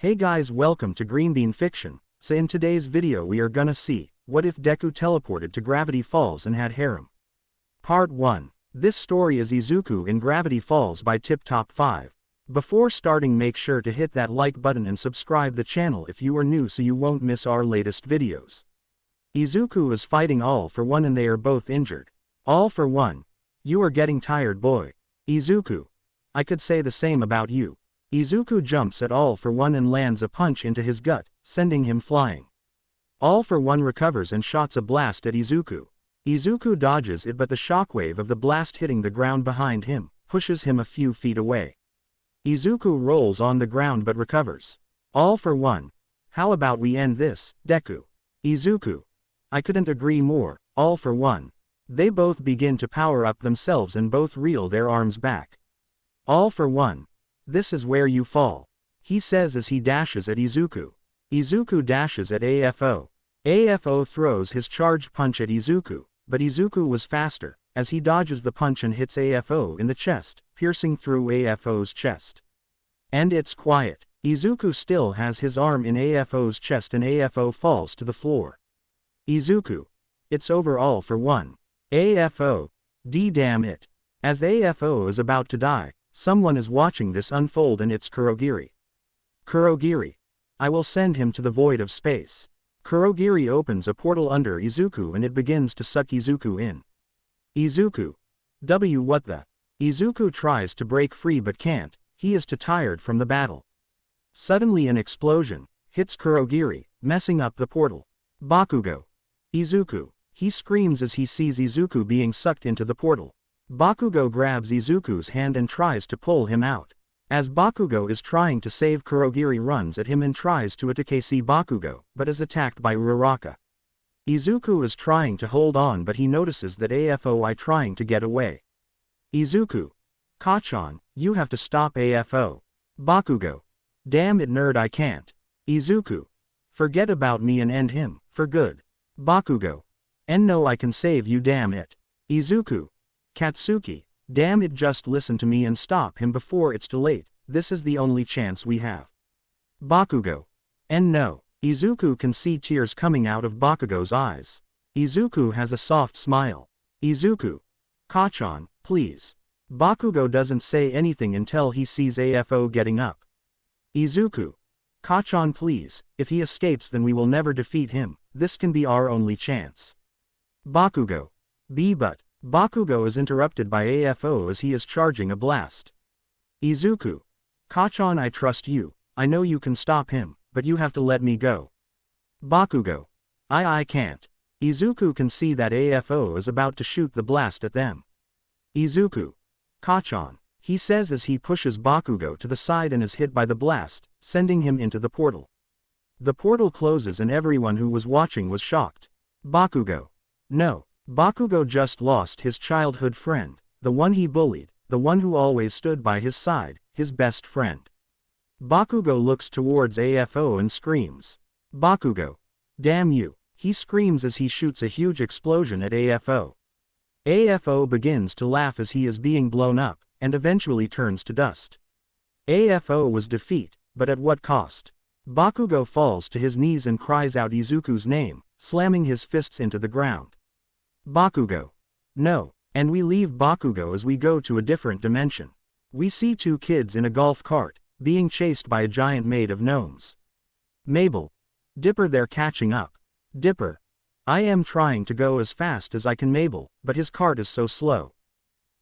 Hey guys, welcome to Green Bean Fiction. So in today's video we are gonna see, what if Deku teleported to Gravity Falls and had Harem? Part 1. This story is Izuku in Gravity Falls by Tip Top 5. Before starting, make sure to hit that like button and subscribe the channel if you are new so you won't miss our latest videos. Izuku is fighting All For One and they are both injured. All For One. You are getting tired, boy. Izuku. I could say the same about you. Izuku jumps at All For One and lands a punch into his gut, sending him flying. All For One recovers and shots a blast at Izuku. Izuku dodges it, but the shockwave of the blast hitting the ground behind him pushes him a few feet away. Izuku rolls on the ground but recovers. All For One. How about we end this, Deku? Izuku. I couldn't agree more. All For One. They both begin to power up themselves and both reel their arms back. All For One. This is where you fall, he says as he dashes at Izuku. Izuku dashes at AFO. AFO throws his charged punch at Izuku, but Izuku was faster, as he dodges the punch and hits AFO in the chest, piercing through AFO's chest. And it's quiet. Izuku still has his arm in AFO's chest and AFO falls to the floor. Izuku. It's over. All For One. AFO. Damn it. As AFO is about to die, someone is watching this unfold and it's Kurogiri. Kurogiri. I will send him to the void of space. Kurogiri opens a portal under Izuku and it begins to suck Izuku in. Izuku. What the? Izuku tries to break free but can't, he is too tired from the battle. Suddenly an explosion hits Kurogiri, messing up the portal. Bakugo. Izuku. He screams as he sees Izuku being sucked into the portal. Bakugo grabs Izuku's hand and tries to pull him out. As Bakugo is trying to save, Kurogiri runs at him and tries to attack Bakugo, but is attacked by Uraraka. Izuku is trying to hold on but he notices that AFO is trying to get away. Izuku. Kachan, you have to stop AFO. Bakugo. Damn it, nerd, I can't. Izuku. Forget about me and end him, for good. Bakugo. And no, I can save you, damn it. Izuku. Katsuki. Damn it, just listen to me and stop him before it's too late, this is the only chance we have. Bakugo. And no. Izuku can see tears coming out of Bakugo's eyes. Izuku has a soft smile. Izuku. Kachan, please. Bakugo doesn't say anything until he sees AFO getting up. Izuku. Kachan, please, if he escapes then we will never defeat him, this can be our only chance. Bakugo. But. Bakugo is interrupted by AFO as he is charging a blast. Izuku. Kachan, I trust you, I know you can stop him, but you have to let me go. Bakugo. I can't. Izuku can see that AFO is about to shoot the blast at them. Izuku. Kachan, he says as he pushes Bakugo to the side and is hit by the blast, sending him into the portal. The portal closes and everyone who was watching was shocked. Bakugo. No. Bakugo just lost his childhood friend, the one he bullied, the one who always stood by his side, his best friend. Bakugo looks towards AFO and screams. Bakugo. Damn you, he screams as he shoots a huge explosion at AFO. AFO begins to laugh as he is being blown up, and eventually turns to dust. AFO was defeat, but at what cost? Bakugo falls to his knees and cries out Izuku's name, slamming his fists into the ground. Bakugo. No. And we leave Bakugo as we go to a different dimension. We see two kids in a golf cart, being chased by a giant made of gnomes. Mabel. Dipper, they're catching up. Dipper. I am trying to go as fast as I can, Mabel, but his cart is so slow.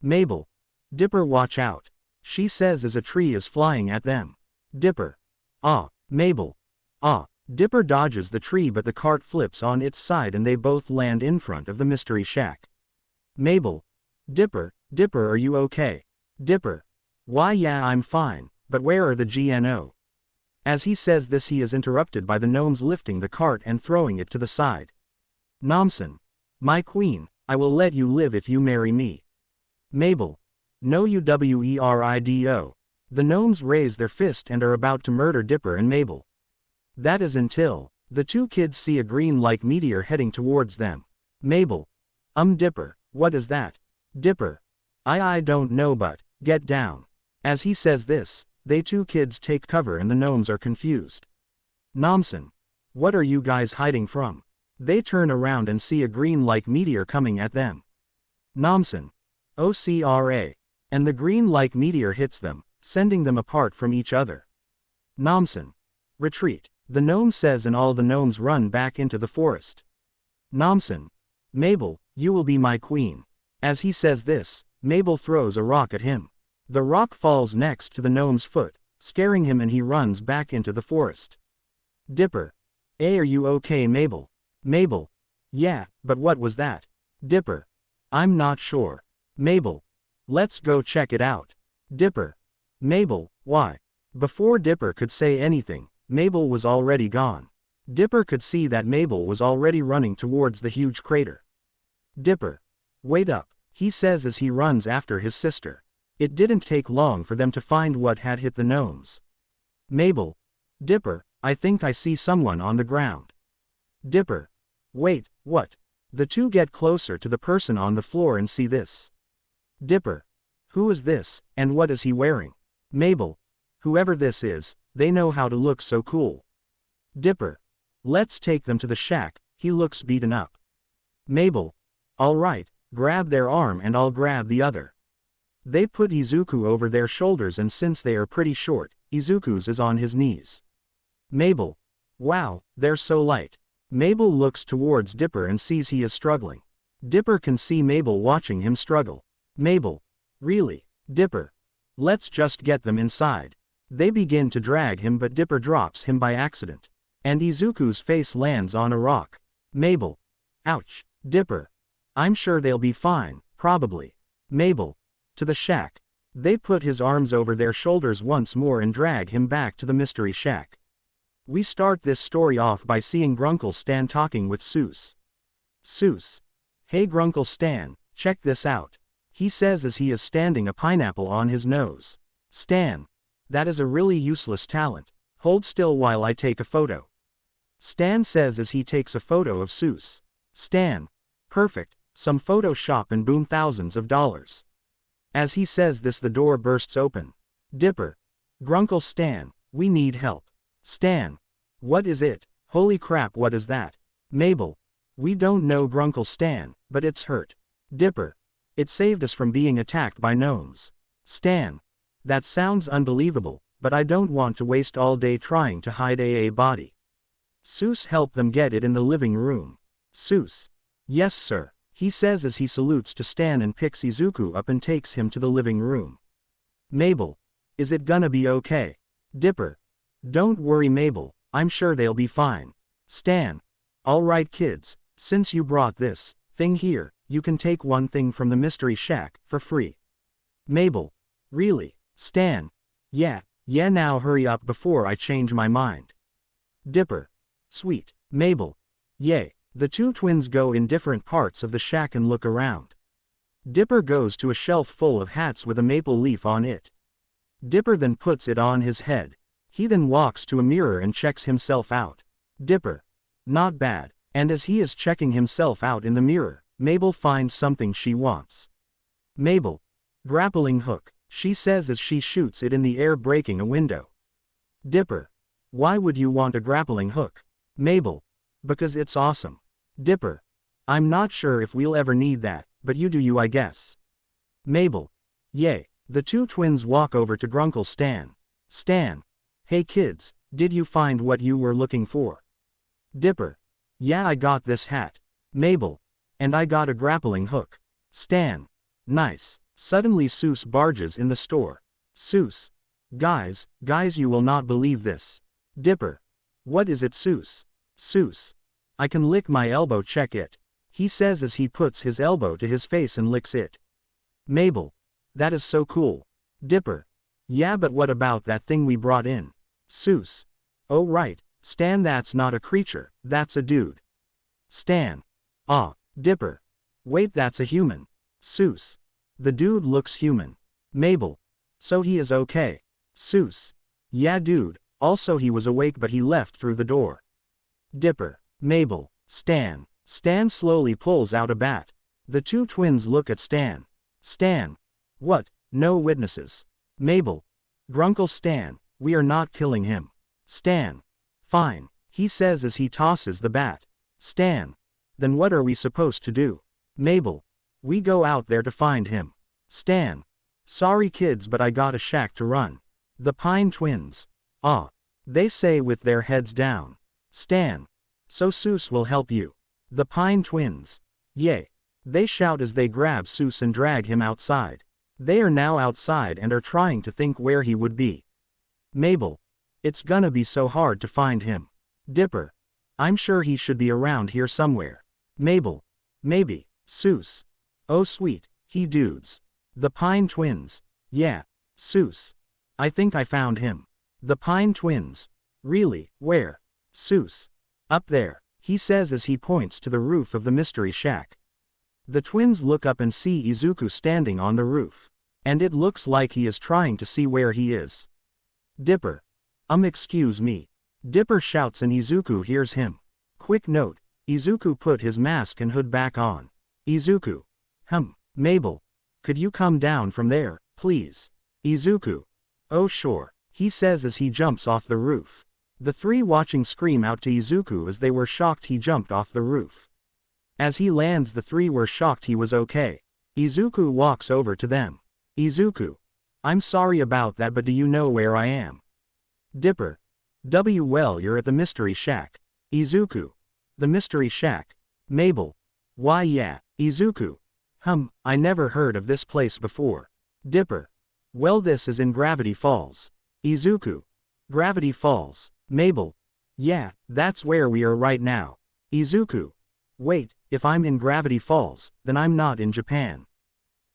Mabel. Dipper, watch out. She says as a tree is flying at them. Dipper. Ah. Mabel. Ah. Dipper dodges the tree but the cart flips on its side and they both land in front of the mystery shack. Mabel. Dipper, are you okay? Dipper. Why, yeah, I'm fine, but where are the GNO? As he says this he is interrupted by the gnomes lifting the cart and throwing it to the side. Nomsen. My queen, I will let you live if you marry me. Mabel. No, you WERIDO. The gnomes raise their fist and are about to murder Dipper and Mabel. That is until the two kids see a green-like meteor heading towards them. Mabel. Dipper, what is that? Dipper. I don't know, but get down. As he says this, They two kids take cover and the gnomes are confused. Nomsen. What are you guys hiding from? They turn around and see a green-like meteor coming at them. Nomsen. OCRA. And the green-like meteor hits them, sending them apart from each other. Nomsen. Retreat. The gnome says and all the gnomes run back into the forest. Nomsen. Mabel, you will be my queen. As he says this, Mabel throws a rock at him. The rock falls next to the gnome's foot, scaring him and he runs back into the forest. Dipper. Are you okay, Mabel? Mabel. Yeah, but what was that? Dipper. I'm not sure. Mabel. Let's go check it out. Dipper. Mabel, why? Before Dipper could say anything, Mabel was already gone. Dipper could see that Mabel was already running towards the huge crater. Dipper. Wait up, he says as he runs after his sister. It didn't take long for them to find what had hit the gnomes. Mabel. Dipper, I think I see someone on the ground. Dipper. Wait, what? The two get closer to the person on the floor and see this. Dipper. Who is this, and what is he wearing? Mabel. Whoever this is, they know how to look so cool. Dipper. Let's take them to the shack, he looks beaten up. Mabel. Alright, grab their arm and I'll grab the other. They put Izuku over their shoulders and since they are pretty short, Izuku's is on his knees. Mabel. Wow, they're so light. Mabel looks towards Dipper and sees he is struggling. Dipper can see Mabel watching him struggle. Mabel. Really? Dipper. Let's just get them inside. They begin to drag him but Dipper drops him by accident. And Izuku's face lands on a rock. Mabel. Ouch. Dipper. I'm sure they'll be fine, probably. Mabel. To the shack. They put his arms over their shoulders once more and drag him back to the mystery shack. We start this story off by seeing Grunkle Stan talking with Seuss. Seuss. Hey Grunkle Stan, check this out. He says as he is standing a pineapple on his nose. Stan. That is a really useless talent. Hold still while I take a photo. Stan says as he takes a photo of Seuss. Stan. Perfect, some Photoshop and boom thousands of dollars. As he says this the door bursts open. Dipper. Grunkle Stan, we need help. Stan. What is it? Holy crap, what is that? Mabel. We don't know Grunkle Stan, but it's hurt. Dipper. It saved us from being attacked by gnomes. Stan. That sounds unbelievable, but I don't want to waste all day trying to hide a body. Seuss help them get it in the living room. Seuss. Yes sir, he says as he salutes to Stan and picks Izuku up and takes him to the living room. Mabel. Is it gonna be okay? Dipper. Don't worry Mabel, I'm sure they'll be fine. Stan. Alright kids, since you brought this thing here, you can take one thing from the mystery shack, for free. Mabel. Really? Stan. Yeah now hurry up before I change my mind. Dipper. Sweet. Mabel. Yay. The two twins go in different parts of the shack and look around. Dipper goes to a shelf full of hats with a maple leaf on it. Dipper then puts it on his head. He then walks to a mirror and checks himself out. Dipper. Not bad. And as he is checking himself out in the mirror, Mabel finds something she wants. Mabel. Grappling hook, she says as she shoots it in the air breaking a window. Dipper. Why would you want a grappling hook? Mabel. Because it's awesome. Dipper. I'm not sure if we'll ever need that, but you do you I guess. Mabel. Yay. The two twins walk over to Grunkle Stan. Stan. Hey kids, did you find what you were looking for? Dipper. Yeah I got this hat. Mabel. And I got a grappling hook. Stan. Nice. Suddenly Seuss barges in the store. Seuss. Guys, you will not believe this. Dipper. What is it Seuss? Seuss. I can lick my elbow check it. He says as he puts his elbow to his face and licks it. Mabel. That is so cool. Dipper. Yeah but what about that thing we brought in? Seuss. Oh right, Stan that's not a creature, that's a dude. Stan. Ah, Dipper. Wait that's a human. Seuss. The dude looks human. Mabel. So he is okay. Seuss. Yeah dude, also he was awake but he left through the door. Dipper. Mabel. Stan. Stan slowly pulls out a bat. The two twins look at Stan. Stan. What? No witnesses. Mabel. Grunkle Stan, we are not killing him. Stan. Fine, he says as he tosses the bat. Stan. Then what are we supposed to do? Mabel. We go out there to find him. Stan. Sorry kids, but I got a shack to run. The Pine Twins. Ah. They say with their heads down. Stan. So Seuss will help you. The Pine Twins. Yay. They shout as they grab Seuss and drag him outside. They are now outside and are trying to think where he would be. Mabel. It's gonna be so hard to find him. Dipper. I'm sure he should be around here somewhere. Mabel. Maybe. Seuss. Oh sweet, he dudes. The Pine Twins. Yeah. Seuss. I think I found him. The Pine Twins. Really, where? Seuss. Up there, he says as he points to the roof of the mystery shack. The twins look up and see Izuku standing on the roof. And it looks like he is trying to see where he is. Dipper. Excuse me. Dipper shouts and Izuku hears him. Quick note, Izuku put his mask and hood back on. Izuku. Mabel. Could you come down from there, please? Izuku. Oh sure, he says as he jumps off the roof. The three watching scream out to Izuku as they were shocked he jumped off the roof. As he lands, the three were shocked he was okay. Izuku walks over to them. Izuku. I'm sorry about that, but do you know where I am? Dipper. Well, you're at the mystery shack. Izuku. The mystery shack. Mabel. Why yeah, Izuku. I never heard of this place before. Dipper. Well, this is in Gravity Falls. Izuku. Gravity Falls. Mabel. Yeah, that's where we are right now. Izuku. Wait, if I'm in Gravity Falls, then I'm not in Japan.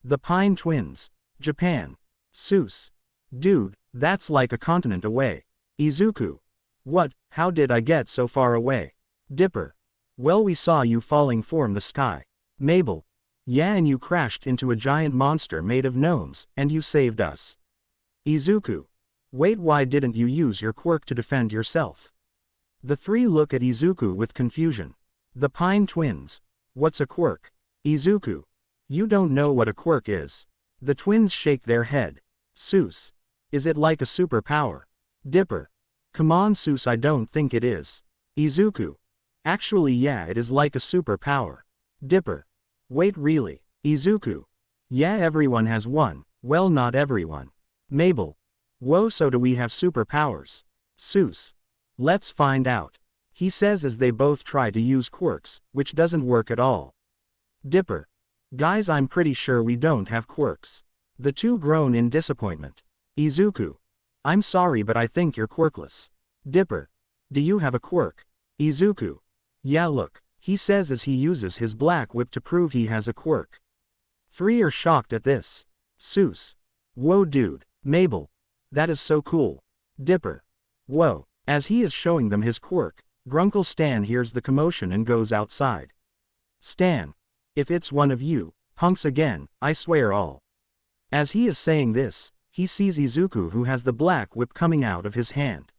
The Pine Twins. Japan. Seuss. Dude, that's like a continent away. Izuku. What, how did I get so far away? Dipper. Well, we saw you falling from the sky. Mabel. Yeah, and you crashed into a giant monster made of gnomes, and you saved us. Izuku. Wait, why didn't you use your quirk to defend yourself? The three look at Izuku with confusion. The Pine Twins. What's a quirk? Izuku. You don't know what a quirk is. The twins shake their head. Seuss. Is it like a superpower? Dipper. Come on Seuss, I don't think it is. Izuku. Actually yeah, it is like a superpower. Dipper. Wait, really? Izuku. Yeah, everyone has one. Well, not everyone. Mabel. Whoa, so do we have superpowers? Seuss. Let's find out. He says as they both try to use quirks, which doesn't work at all. Dipper. Guys, I'm pretty sure we don't have quirks. The two groan in disappointment. Izuku. I'm sorry, but I think you're quirkless. Dipper. Do you have a quirk? Izuku. Yeah, look, he says as he uses his black whip to prove he has a quirk. Three are shocked at this. Seuss. Whoa dude. Mabel. That is so cool. Dipper. Whoa. As he is showing them his quirk, Grunkle Stan hears the commotion and goes outside. Stan. If it's one of you, punks again, I swear all. As he is saying this, he sees Izuku who has the black whip coming out of his hand.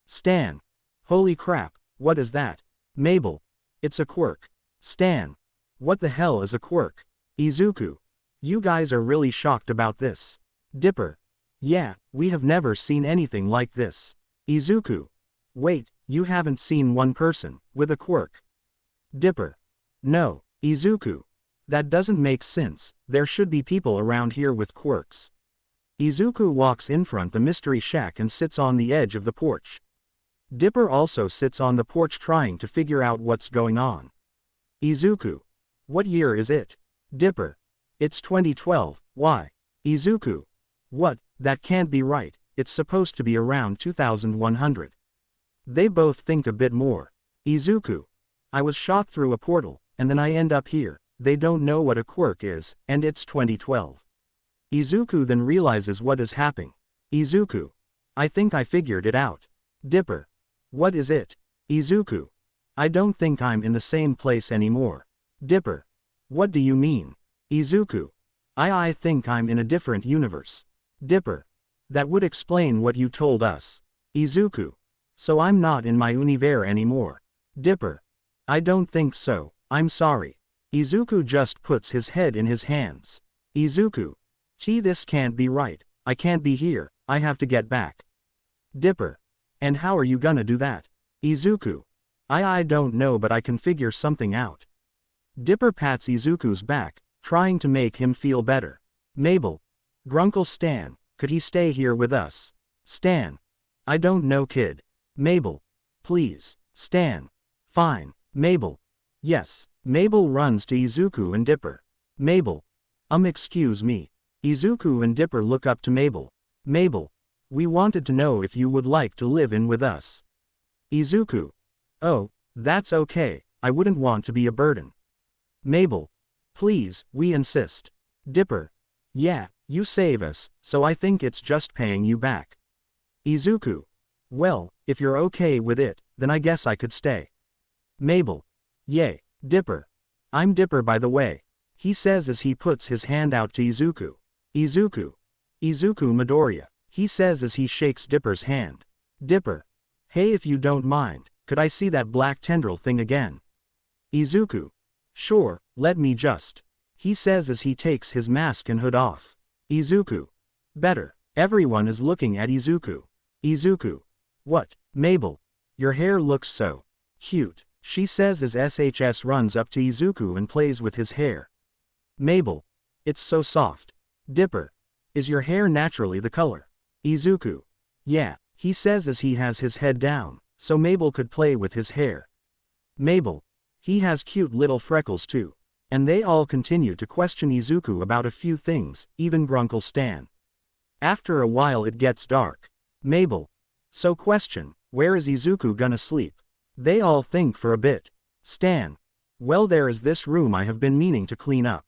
Stan. Holy crap, what is that? Mabel. It's a quirk. Stan. What the hell is a quirk? Izuku. You guys are really shocked about this. Dipper. Yeah, we have never seen anything like this. Izuku. Wait, you haven't seen one person with a quirk? Dipper. No, Izuku. That doesn't make sense, there should be people around here with quirks. Izuku walks in front the mystery shack and sits on the edge of the porch. Dipper also sits on the porch trying to figure out what's going on. Izuku. What year is it? Dipper. It's 2012, why? Izuku. What, that can't be right, it's supposed to be around 2100. They both think a bit more. Izuku. I was shot through a portal, and then I end up here. They don't know what a quirk is, and it's 2012. Izuku then realizes what is happening. Izuku. I think I figured it out. Dipper. What is it? Izuku. I don't think I'm in the same place anymore. Dipper. What do you mean? Izuku. I think I'm in a different universe. Dipper. That would explain what you told us. Izuku. So I'm not in my universe anymore. Dipper. I don't think so, I'm sorry. Izuku just puts his head in his hands. Izuku. Gee, this can't be right, I can't be here, I have to get back. Dipper. And how are you gonna do that? Izuku. I don't know, but I can figure something out. Dipper pats Izuku's back, trying to make him feel better. Mabel. Grunkle Stan, could he stay here with us? Stan. I don't know, kid. Mabel. Please. Stan. Fine. Mabel. Yes. Mabel runs to Izuku and Dipper. Mabel. Excuse me. Izuku and Dipper look up to Mabel. Mabel. We wanted to know if you would like to live in with us. Izuku. Oh, that's okay, I wouldn't want to be a burden. Mabel. Please, we insist. Dipper. Yeah, you save us, so I think it's just paying you back. Izuku. Well, if you're okay with it, then I guess I could stay. Mabel. Yay. Dipper. I'm Dipper, by the way, he says as he puts his hand out to Izuku. Izuku. Izuku Midoriya, he says as he shakes Dipper's hand. Dipper. Hey, if you don't mind, could I see that black tendril thing again? Izuku. Sure, let me just. He says as he takes his mask and hood off. Izuku. Better. Everyone is looking at Izuku. Izuku. What, Mabel? Your hair looks so cute, she says as SHS runs up to Izuku and plays with his hair. Mabel. It's so soft. Dipper. Is your hair naturally the color? Izuku. Yeah, he says as he has his head down, so Mabel could play with his hair. Mabel. He has cute little freckles too. And they all continue to question Izuku about a few things, even Grunkle Stan. After a while it gets dark. Mabel. So question, where is Izuku gonna sleep? They all think for a bit. Stan. Well, there is this room I have been meaning to clean up.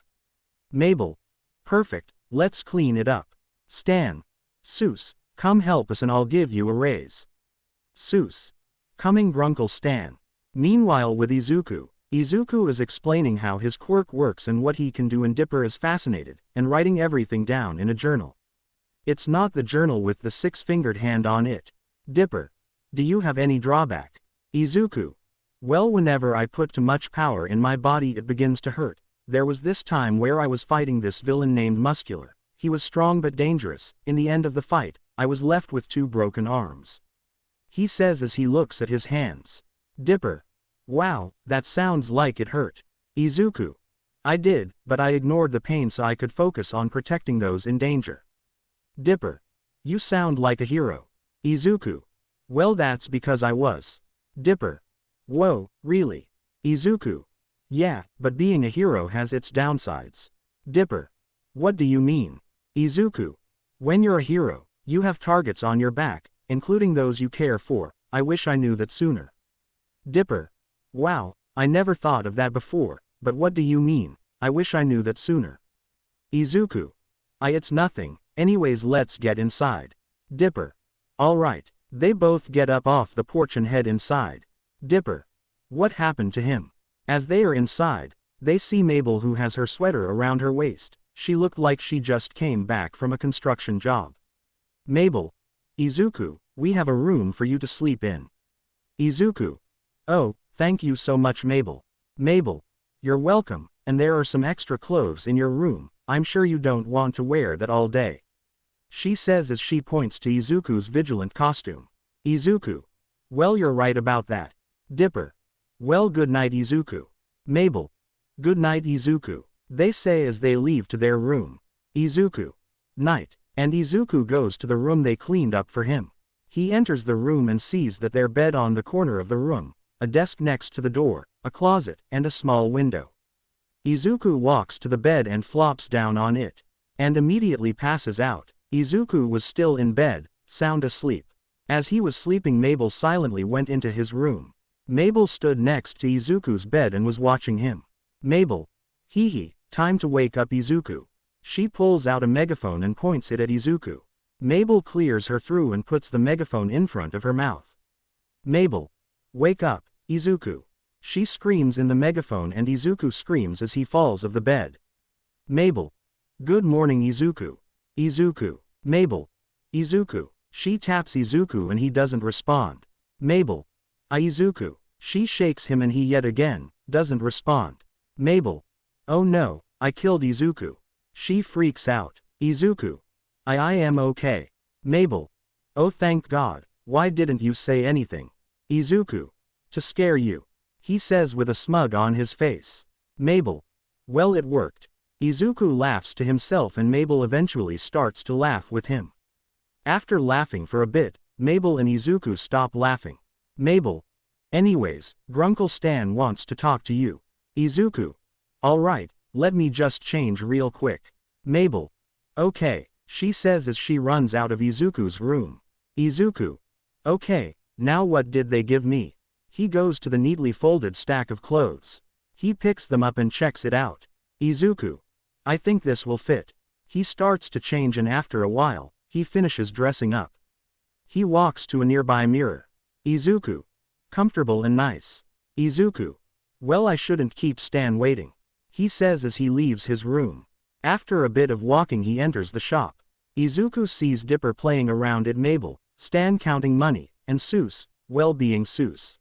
Mabel. Perfect, let's clean it up. Stan. Seuss, come help us and I'll give you a raise. Seuss. Coming Grunkle Stan. Meanwhile with Izuku, Izuku is explaining how his quirk works and what he can do, and Dipper is fascinated, and writing everything down in a journal. It's not the journal with the six-fingered hand on it. Dipper. Do you have any drawback? Izuku. Well, whenever I put too much power in my body it begins to hurt. There was this time where I was fighting this villain named Muscular. He was strong but dangerous. In the end of the fight, I was left with 2 broken arms. He says as he looks at his hands. Dipper. Wow, that sounds like it hurt. Izuku. I did, but I ignored the pain so I could focus on protecting those in danger. Dipper. You sound like a hero. Izuku. Well, that's because I was. Dipper. Whoa, really? Izuku. Yeah, but being a hero has its downsides. Dipper. What do you mean? Izuku. When you're a hero, you have targets on your back, including those you care for. I wish I knew that sooner. Dipper. Wow, I never thought of that before, but what do you mean, I wish I knew that sooner? Izuku. It's nothing, anyways, let's get inside. Dipper. Alright, they both get up off the porch and head inside. Dipper. What happened to him? As they are inside, they see Mabel, who has her sweater around her waist. She looked like she just came back from a construction job. Mabel. Izuku, we have a room for you to sleep in. Izuku. Oh, thank you so much, Mabel. Mabel. You're welcome, and there are some extra clothes in your room. I'm sure you don't want to wear that all day. She says as she points to Izuku's vigilant costume. Izuku. Well, you're right about that. Dipper. Well, good night, Izuku. Mabel. Good night, Izuku, they say as they leave to their room. Izuku. Night. And Izuku goes to the room they cleaned up for him. He enters the room and sees that their bed on the corner of the room, a desk next to the door, a closet, and a small window. Izuku walks to the bed and flops down on it, and immediately passes out. Izuku was still in bed, sound asleep. As he was sleeping, Mabel silently went into his room. Mabel stood next to Izuku's bed and was watching him. Mabel. Hee hee, time to wake up, Izuku. She pulls out a megaphone and points it at Izuku. Mabel clears her through and puts the megaphone in front of her mouth. Mabel. Wake up, Izuku. She screams in the megaphone and Izuku screams as he falls of the bed. Mabel. Good morning, Izuku. Izuku. Mabel. Izuku. She taps Izuku and he doesn't respond. Mabel. Izuku. She shakes him and he yet again doesn't respond. Mabel. Oh no, I killed Izuku. She freaks out. Izuku. I am okay. Mabel. Oh thank God, why didn't you say anything? Izuku. To scare you. He says with a smug on his face. Mabel. Well it worked. Izuku laughs to himself and Mabel eventually starts to laugh with him. After laughing for a bit, Mabel and Izuku stop laughing. Mabel. Anyways, Grunkle Stan wants to talk to you. Izuku. Alright, let me just change real quick. Mabel. Okay, she says as she runs out of Izuku's room. Izuku. Okay, now what did they give me? He goes to the neatly folded stack of clothes. He picks them up and checks it out. Izuku. I think this will fit. He starts to change and after a while, he finishes dressing up. He walks to a nearby mirror. Izuku. Comfortable and nice. Izuku. Well I shouldn't keep Stan waiting. He says as he leaves his room. After a bit of walking he enters the shop. Izuku sees Dipper playing around at Mabel, Stan counting money, and Seuss, well being Seuss.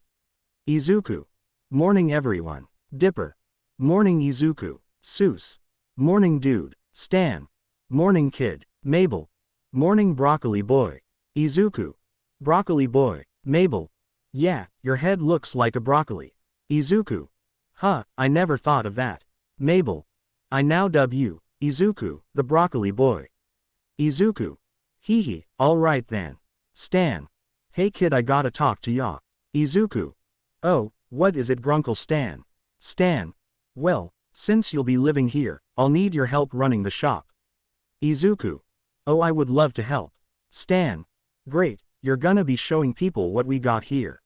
Izuku. Morning everyone. Dipper. Morning Izuku. Seuss. Morning dude. Stan. Morning kid. Mabel. Morning broccoli boy. Izuku. Broccoli boy. Mabel. Yeah, your head looks like a broccoli. Izuku. Huh, I never thought of that. Mabel. I now dub you, Izuku, the broccoli boy. Izuku. Hee hee, alright then. Stan. Hey kid I gotta talk to ya. Izuku. Oh, what is it Grunkle Stan? Stan. Well, since you'll be living here, I'll need your help running the shop. Izuku. Oh I would love to help. Stan. Great, you're gonna be showing people what we got here.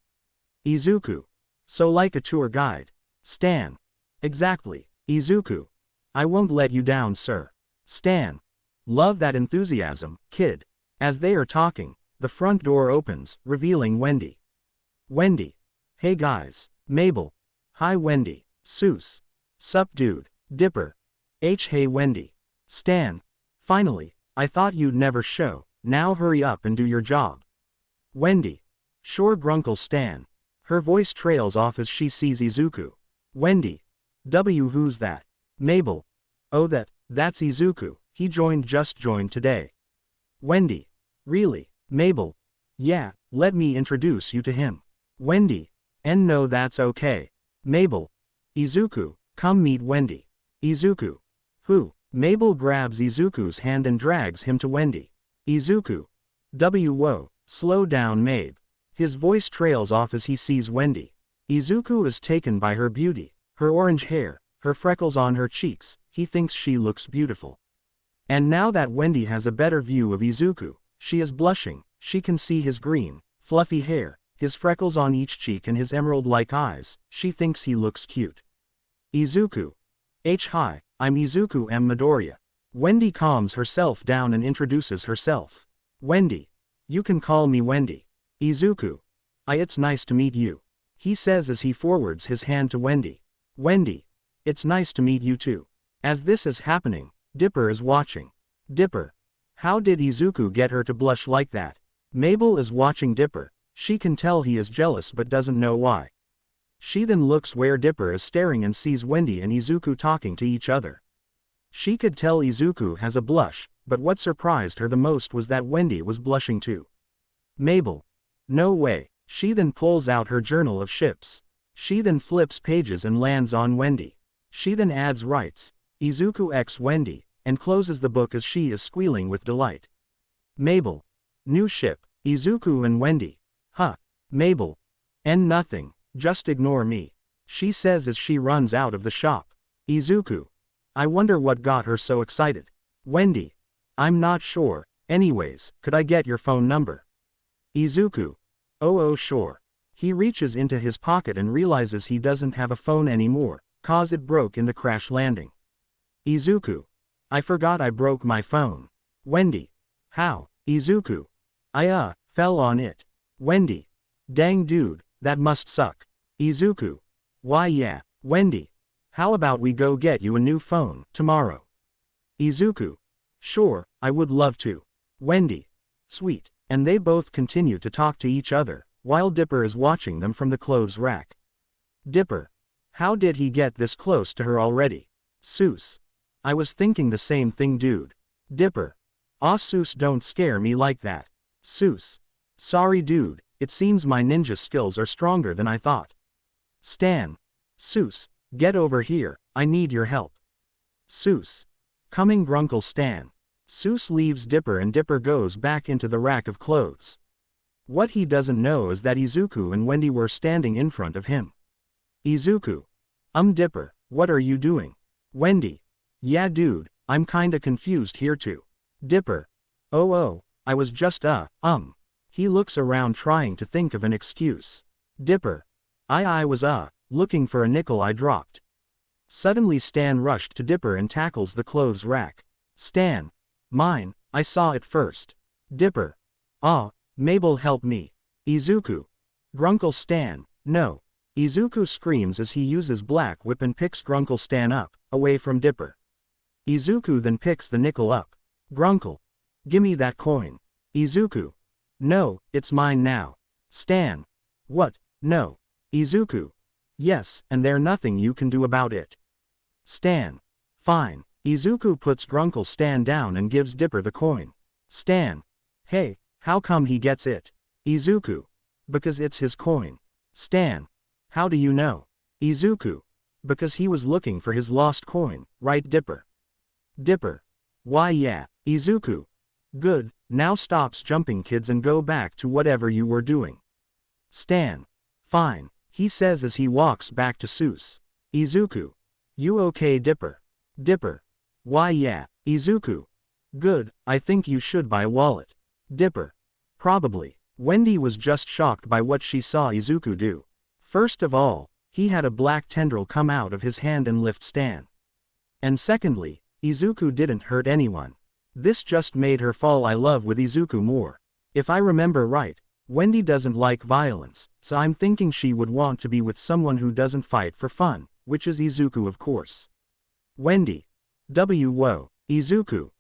Izuku. So like a tour guide. Stan. Exactly. Izuku. I won't let you down sir. Stan. Love that enthusiasm, kid. As they are talking, the front door opens, revealing Wendy. Wendy. Hey guys. Mabel. Hi Wendy. Seuss. Sup dude. Dipper. Hey Wendy. Stan. Finally, I thought you'd never show, now hurry up and do your job. Wendy. Sure Grunkle Stan. Her voice trails off as she sees Izuku. Wendy. Who's that? Mabel. Oh that's Izuku, he just joined today. Wendy. Really? Mabel. Yeah, let me introduce you to him. Wendy. And no that's okay. Mabel. Izuku, come meet Wendy. Izuku. Who? Mabel grabs Izuku's hand and drags him to Wendy. Izuku. Whoa, slow down Mabe. His voice trails off as he sees Wendy. Izuku is taken by her beauty, her orange hair, her freckles on her cheeks, he thinks she looks beautiful. And now that Wendy has a better view of Izuku, she is blushing, she can see his green, fluffy hair, his freckles on each cheek and his emerald-like eyes, she thinks he looks cute. Izuku. Hi, I'm Izuku M. Midoriya. Wendy calms herself down and introduces herself. Wendy. You can call me Wendy. Izuku. It's nice to meet you. He says as he forwards his hand to Wendy. Wendy. It's nice to meet you too. As this is happening, Dipper is watching. Dipper. How did Izuku get her to blush like that? Mabel is watching Dipper. She can tell he is jealous but doesn't know why. She then looks where Dipper is staring and sees Wendy and Izuku talking to each other. She could tell Izuku has a blush, but what surprised her the most was that Wendy was blushing too. Mabel. No way. She then pulls out her journal of ships. She then flips pages and lands on Wendy. She then adds writes, Izuku x Wendy, and closes the book as she is squealing with delight. Mabel. New ship, Izuku and Wendy. Huh. Mabel. And nothing, just ignore me. She says as she runs out of the shop. Izuku. I wonder what got her so excited. Wendy. I'm not sure, anyways, could I get your phone number? Izuku. Oh sure. He reaches into his pocket and realizes he doesn't have a phone anymore, cause it broke in the crash landing. Izuku. I forgot I broke my phone. Wendy. How? Izuku. I fell on it. Wendy. Dang dude, that must suck. Izuku. Why yeah, Wendy. How about we go get you a new phone tomorrow? Izuku. Sure, I would love to. Wendy. Sweet. And they both continue to talk to each other, while Dipper is watching them from the clothes rack. Dipper. How did he get this close to her already? Seuss. I was thinking the same thing dude. Dipper. Aw Seuss, don't scare me like that. Seuss. Sorry dude, it seems my ninja skills are stronger than I thought. Stan. Seuss, get over here, I need your help. Seuss. Coming Grunkle Stan. Seuss leaves Dipper and Dipper goes back into the rack of clothes. What he doesn't know is that Izuku and Wendy were standing in front of him. Izuku. Dipper, what are you doing? Wendy. Yeah dude, I'm kinda confused here too. Dipper. Oh, I was just He looks around trying to think of an excuse. Dipper. I was looking for a nickel I dropped. Suddenly Stan rushed to Dipper and tackles the clothes rack. Stan. Mine, I saw it first. Dipper. Mabel help me. Izuku. Grunkle Stan, no. Izuku screams as he uses Black Whip and picks Grunkle Stan up, away from Dipper. Izuku then picks the nickel up. Grunkle. Gimme that coin. Izuku. No, it's mine now. Stan. What? No. Izuku. Yes, and there's nothing you can do about it. Stan. Fine. Izuku puts Grunkle Stan down and gives Dipper the coin. Stan. Hey, how come he gets it? Izuku. Because it's his coin. Stan. How do you know? Izuku. Because he was looking for his lost coin, right Dipper? Dipper. Why yeah. Izuku. Good, now stops jumping kids and go back to whatever you were doing. Stan. Fine, he says as he walks back to Seuss. Izuku. You okay Dipper? Dipper. Why yeah. Izuku. Good, I think you should buy a wallet. Dipper. Probably. Wendy was just shocked by what she saw Izuku do. First of all, he had a black tendril come out of his hand and lift Stan. And secondly, Izuku didn't hurt anyone. This just made her fall in love with Izuku more. If I remember right, Wendy doesn't like violence, so I'm thinking she would want to be with someone who doesn't fight for fun, which is Izuku of course. Wendy. Whoa. Izuku.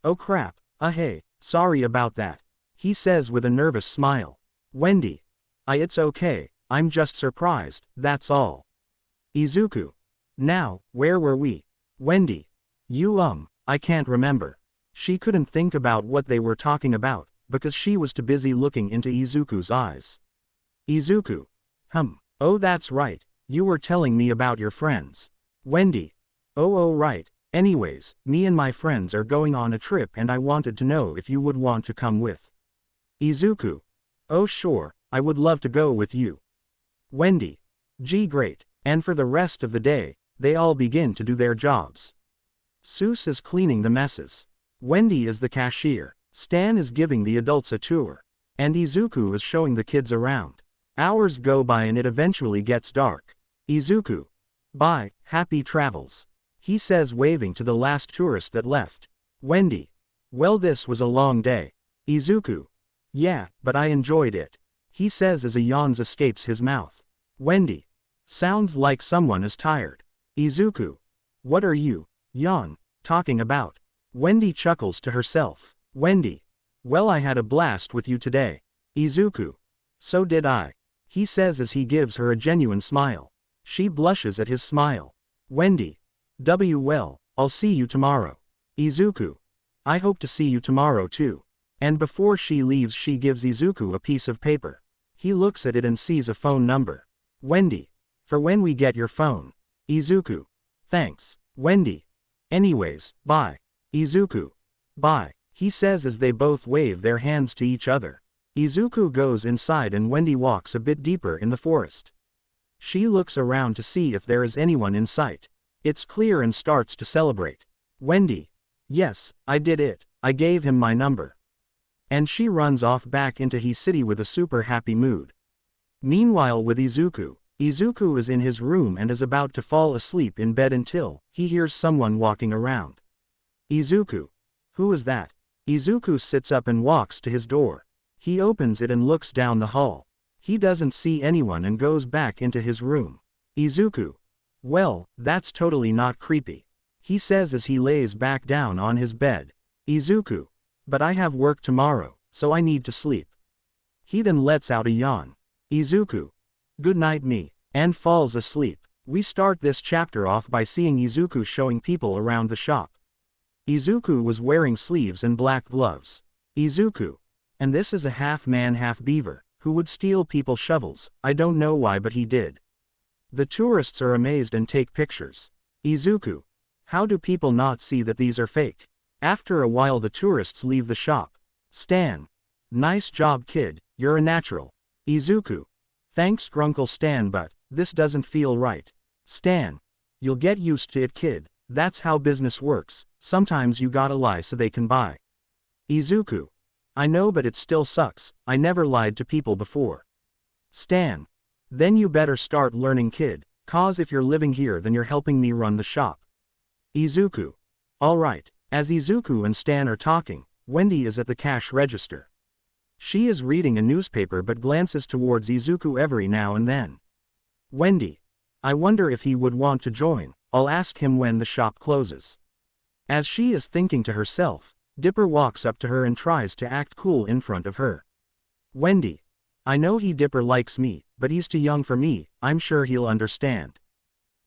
Oh crap, hey, sorry about that. He says with a nervous smile. Wendy. It's okay, I'm just surprised, that's all. Izuku. Now, where were we? Wendy. You I can't remember. She couldn't think about what they were talking about, because she was too busy looking into Izuku's eyes. Izuku. Oh that's right, you were telling me about your friends. Wendy. Oh right, anyways, me and my friends are going on a trip and I wanted to know if you would want to come with. Izuku. Oh sure, I would love to go with you. Wendy. Gee great, and for the rest of the day, they all begin to do their jobs. Seuss is cleaning the messes. Wendy is the cashier. Stan is giving the adults a tour. And Izuku is showing the kids around. Hours go by and it eventually gets dark. Izuku. Bye, happy travels. He says waving to the last tourist that left. Wendy. Well this was a long day. Izuku. Yeah, but I enjoyed it. He says as a yawn escapes his mouth. Wendy. Sounds like someone is tired. Izuku. What are you, yawn, talking about? Wendy chuckles to herself. Wendy. Well I had a blast with you today. Izuku. So did I. He says as he gives her a genuine smile. She blushes at his smile. Wendy. Well, I'll see you tomorrow. Izuku. I hope to see you tomorrow too. And before she leaves she gives Izuku a piece of paper. He looks at it and sees a phone number. Wendy. For when we get your phone. Izuku. Thanks, Wendy. Anyways, bye. Izuku. Bye, he says as they both wave their hands to each other. Izuku goes inside and Wendy walks a bit deeper in the forest. She looks around to see if there is anyone in sight. It's clear and starts to celebrate. Wendy. Yes, I did it, I gave him my number. And she runs off back into his city with a super happy mood. Meanwhile with Izuku, Izuku is in his room and is about to fall asleep in bed until he hears someone walking around. Izuku. Who is that? Izuku sits up and walks to his door. He opens it and looks down the hall. He doesn't see anyone and goes back into his room. Izuku. Well, that's totally not creepy. He says as he lays back down on his bed. Izuku. But I have work tomorrow, so I need to sleep. He then lets out a yawn. Izuku. Good night me, and falls asleep. We start this chapter off by seeing Izuku showing people around the shop. Izuku was wearing sleeves and black gloves. Izuku. And this is a half-man half-beaver, who would steal people's shovels. I don't know why but he did. The tourists are amazed and take pictures. Izuku. How do people not see that these are fake? After a while the tourists leave the shop. Stan. Nice job kid, you're a natural. Izuku. Thanks Grunkle Stan but, this doesn't feel right. Stan. You'll get used to it kid, that's how business works, sometimes you gotta lie so they can buy. Izuku. I know but it still sucks, I never lied to people before. Stan. Then you better start learning kid, cause if you're living here then you're helping me run the shop. Izuku. Alright, as Izuku and Stan are talking, Wendy is at the cash register. She is reading a newspaper but glances towards Izuku every now and then. Wendy. I wonder if he would want to join, I'll ask him when the shop closes. As she is thinking to herself, Dipper walks up to her and tries to act cool in front of her. Wendy. I know Dipper likes me, but he's too young for me, I'm sure he'll understand.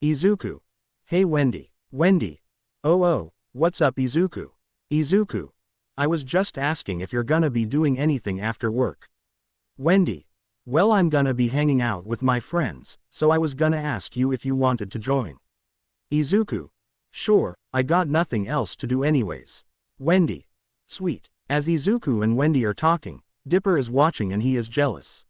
Izuku. Hey Wendy. Wendy. Oh, what's up Izuku? Izuku. I was just asking if you're gonna be doing anything after work. Wendy. Well I'm gonna be hanging out with my friends, so I was gonna ask you if you wanted to join. Izuku. Sure, I got nothing else to do anyways. Wendy. Sweet. As Izuku and Wendy are talking, Dipper is watching and he is jealous.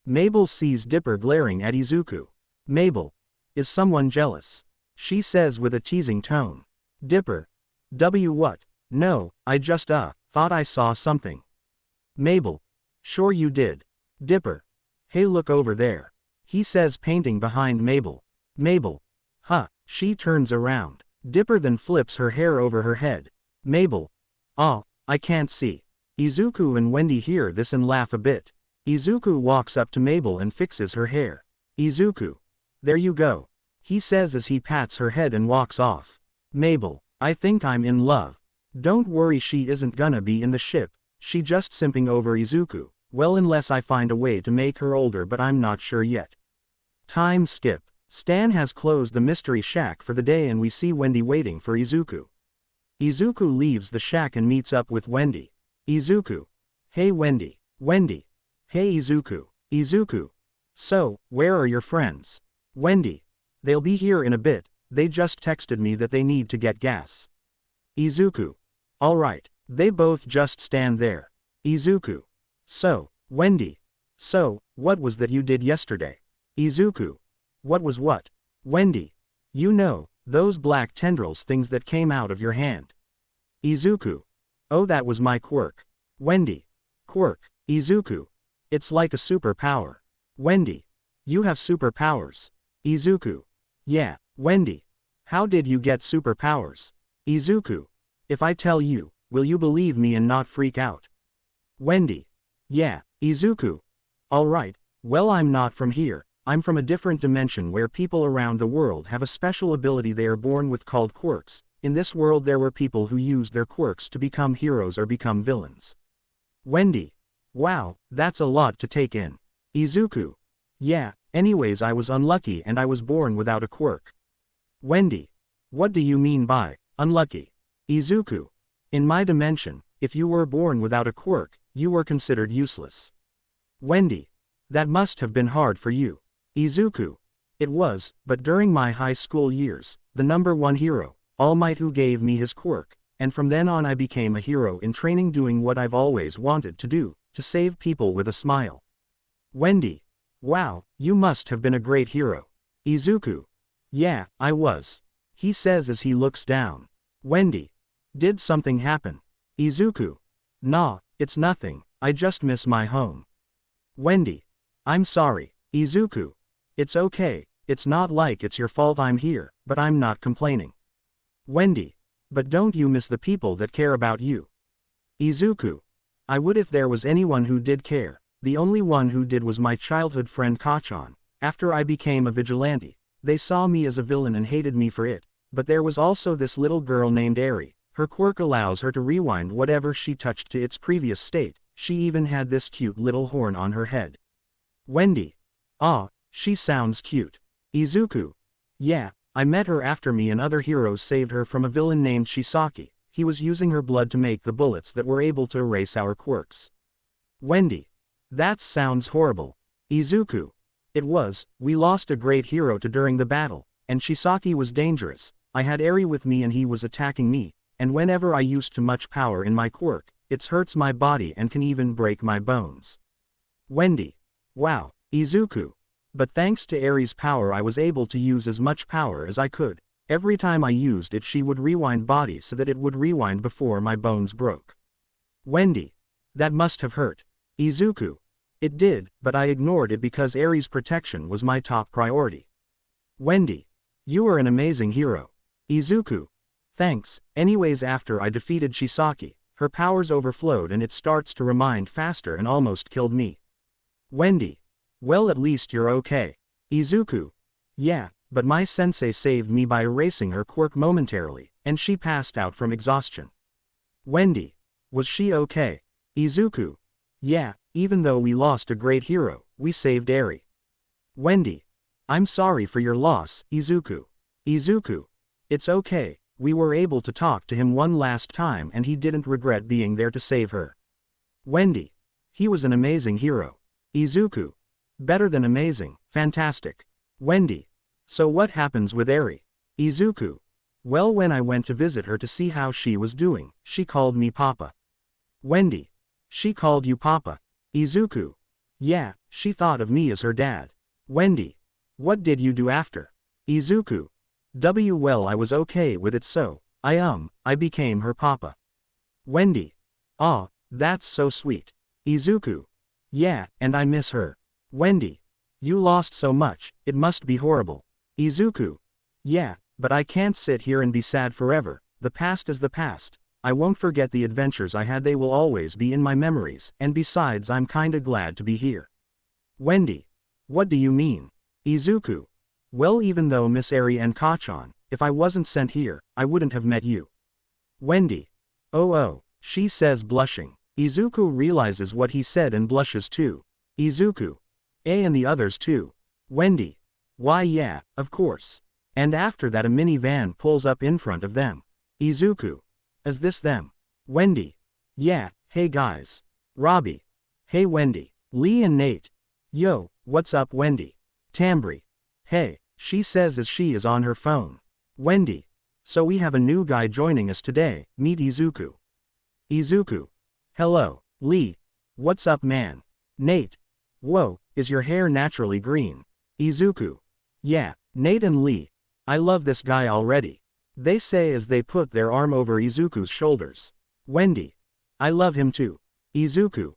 Mabel sees Dipper glaring at Izuku. Mabel. Is someone jealous? She says with a teasing tone. Dipper. What? No, I just thought I saw something. Mabel. Sure you did. Dipper. Hey look over there. He says painting behind Mabel. Mabel. Huh, she turns around. Dipper then flips her hair over her head. Mabel. Oh, I can't see. Izuku and Wendy hear this and laugh a bit. Izuku walks up to Mabel and fixes her hair. Izuku. There you go. He says as he pats her head and walks off. Mabel. I think I'm in love. Don't worry she isn't gonna be in the ship, she just simping over Izuku, well unless I find a way to make her older but I'm not sure yet. Time skip. Stan has closed the mystery shack for the day and we see Wendy waiting for Izuku. Izuku leaves the shack and meets up with Wendy. Izuku. Hey Wendy. Wendy. Hey Izuku. Izuku. So, where are your friends? Wendy. They'll be here in a bit, they just texted me that they need to get gas. Izuku. Alright, they both just stand there. Izuku. So, Wendy. So, what was that you did yesterday? Izuku. What was what? Wendy. You know, those black tendrils things that came out of your hand. Izuku. Oh that was my quirk. Wendy. Quirk. Izuku. It's like a superpower. Wendy. You have superpowers. Izuku. Yeah, Wendy. How did you get superpowers? Izuku. If I tell you, will you believe me and not freak out? Wendy. Yeah, Izuku. Alright, well I'm not from here, I'm from a different dimension where people around the world have a special ability they are born with called quirks. In this world there were people who used their quirks to become heroes or become villains. Wendy. Wow, that's a lot to take in. Izuku. Yeah, anyways I was unlucky and I was born without a quirk. Wendy. What do you mean by unlucky? Izuku. In my dimension, if you were born without a quirk, you were considered useless. Wendy. That must have been hard for you. Izuku. It was, but during my high school years, the #1 hero, All Might who gave me his quirk, and from then on I became a hero in training doing what I've always wanted to do, to save people with a smile. Wendy. Wow, you must have been a great hero. Izuku. Yeah, I was. He says as he looks down. Wendy. Did something happen? Izuku. Nah, it's nothing, I just miss my home. Wendy. I'm sorry, Izuku. It's okay, it's not like it's your fault I'm here, but I'm not complaining. Wendy. But don't you miss the people that care about you? Izuku. I would if there was anyone who did care, the only one who did was my childhood friend Kachan. After I became a vigilante, they saw me as a villain and hated me for it, but there was also this little girl named Eri. Her quirk allows her to rewind whatever she touched to its previous state, she even had this cute little horn on her head. Wendy. Ah, she sounds cute. Izuku. Yeah, I met her after me and other heroes saved her from a villain named Shisaki, he was using her blood to make the bullets that were able to erase our quirks. Wendy. That sounds horrible. Izuku. It was, we lost a great hero to during the battle, and Chisaki was dangerous. I had Eri with me and he was attacking me, and whenever I used too much power in my quirk, it hurts my body and can even break my bones. Wendy. Wow, Izuku. But thanks to Eri's power I was able to use as much power as I could. Every time I used it she would rewind body so that it would rewind before my bones broke. Wendy. That must have hurt. Izuku. It did, but I ignored it because Eri's protection was my top priority. Wendy. You are an amazing hero. Izuku. Thanks. Anyways, after I defeated Chisaki, her powers overflowed and it starts to remind faster and almost killed me. Wendy. Well, at least you're okay. Izuku. Yeah, but my sensei saved me by erasing her quirk momentarily, and she passed out from exhaustion. Wendy. Was she okay? Izuku. Yeah, even though we lost a great hero, we saved Eri. Wendy. I'm sorry for your loss, Izuku. Izuku. It's okay, we were able to talk to him one last time and he didn't regret being there to save her. Wendy. He was an amazing hero. Izuku. Better than amazing, fantastic. Wendy. So what happens with Eri? Izuku. Well, when I went to visit her to see how she was doing, she called me Papa. Wendy. She called you Papa. Izuku. Yeah, she thought of me as her dad. Wendy. What did you do after? Izuku. Well, I was okay with it, so I became her papa. Wendy. Aw, that's so sweet. Izuku. Yeah, and I miss her. Wendy. You lost so much, it must be horrible. Izuku. Yeah, but I can't sit here and be sad forever. The past is the past. I won't forget the adventures I had, they will always be in my memories, and besides I'm kinda glad to be here. Wendy. What do you mean? Izuku. Well, even though Miss Eri and Kachan, if I wasn't sent here, I wouldn't have met you. Wendy. Oh, she says, blushing. Izuku realizes what he said and blushes too. Izuku. And the others too. Wendy. Why, yeah, of course. And after that a minivan pulls up in front of them. Izuku. Is this them? Wendy. Yeah, hey guys. Robbie. Hey Wendy. Lee and Nate. Yo, what's up Wendy? Tambri. Hey, she says as she is on her phone. Wendy. So we have a new guy joining us today, meet Izuku. Izuku. Hello, Lee. What's up man? Nate. Whoa, is your hair naturally green? Izuku. Yeah, Nate and Lee. I love this guy already. They say as they put their arm over Izuku's shoulders. Wendy. I love him too. Izuku.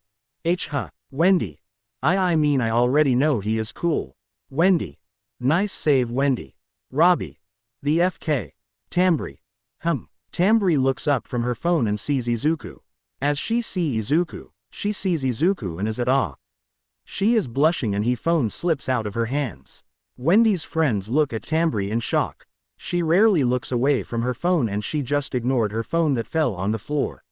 Wendy. I mean I already know he is cool. Wendy. Nice save Wendy. Robbie. The FK. Tambri. Tambri looks up from her phone and sees Izuku. As she sees Izuku and is at awe. She is blushing and her phone slips out of her hands. Wendy's friends look at Tambri in shock. She rarely looks away from her phone and she just ignored her phone that fell on the floor.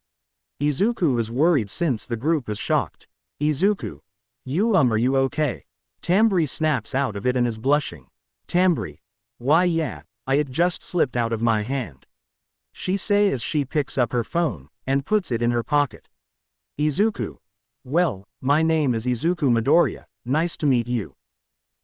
Izuku is worried since the group is shocked. Izuku. Are you okay? Tambri snaps out of it and is blushing. Tambri. Why yeah, it just slipped out of my hand. She says as she picks up her phone, and puts it in her pocket. Izuku. Well, my name is Izuku Midoriya, nice to meet you.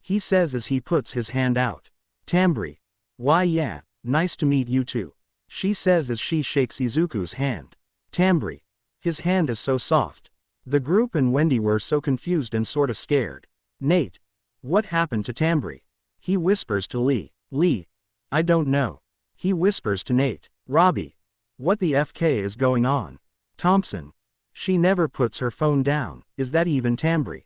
He says as he puts his hand out. Tambri. Why yeah, nice to meet you too. She says as she shakes Izuku's hand. Tambri. His hand is so soft. The group and Wendy were so confused and sorta scared. Nate. What happened to Tambri? He whispers to Lee. Lee. I don't know. He whispers to Nate. Robbie. What the FK is going on? Thompson. She never puts her phone down, is that even Tambri?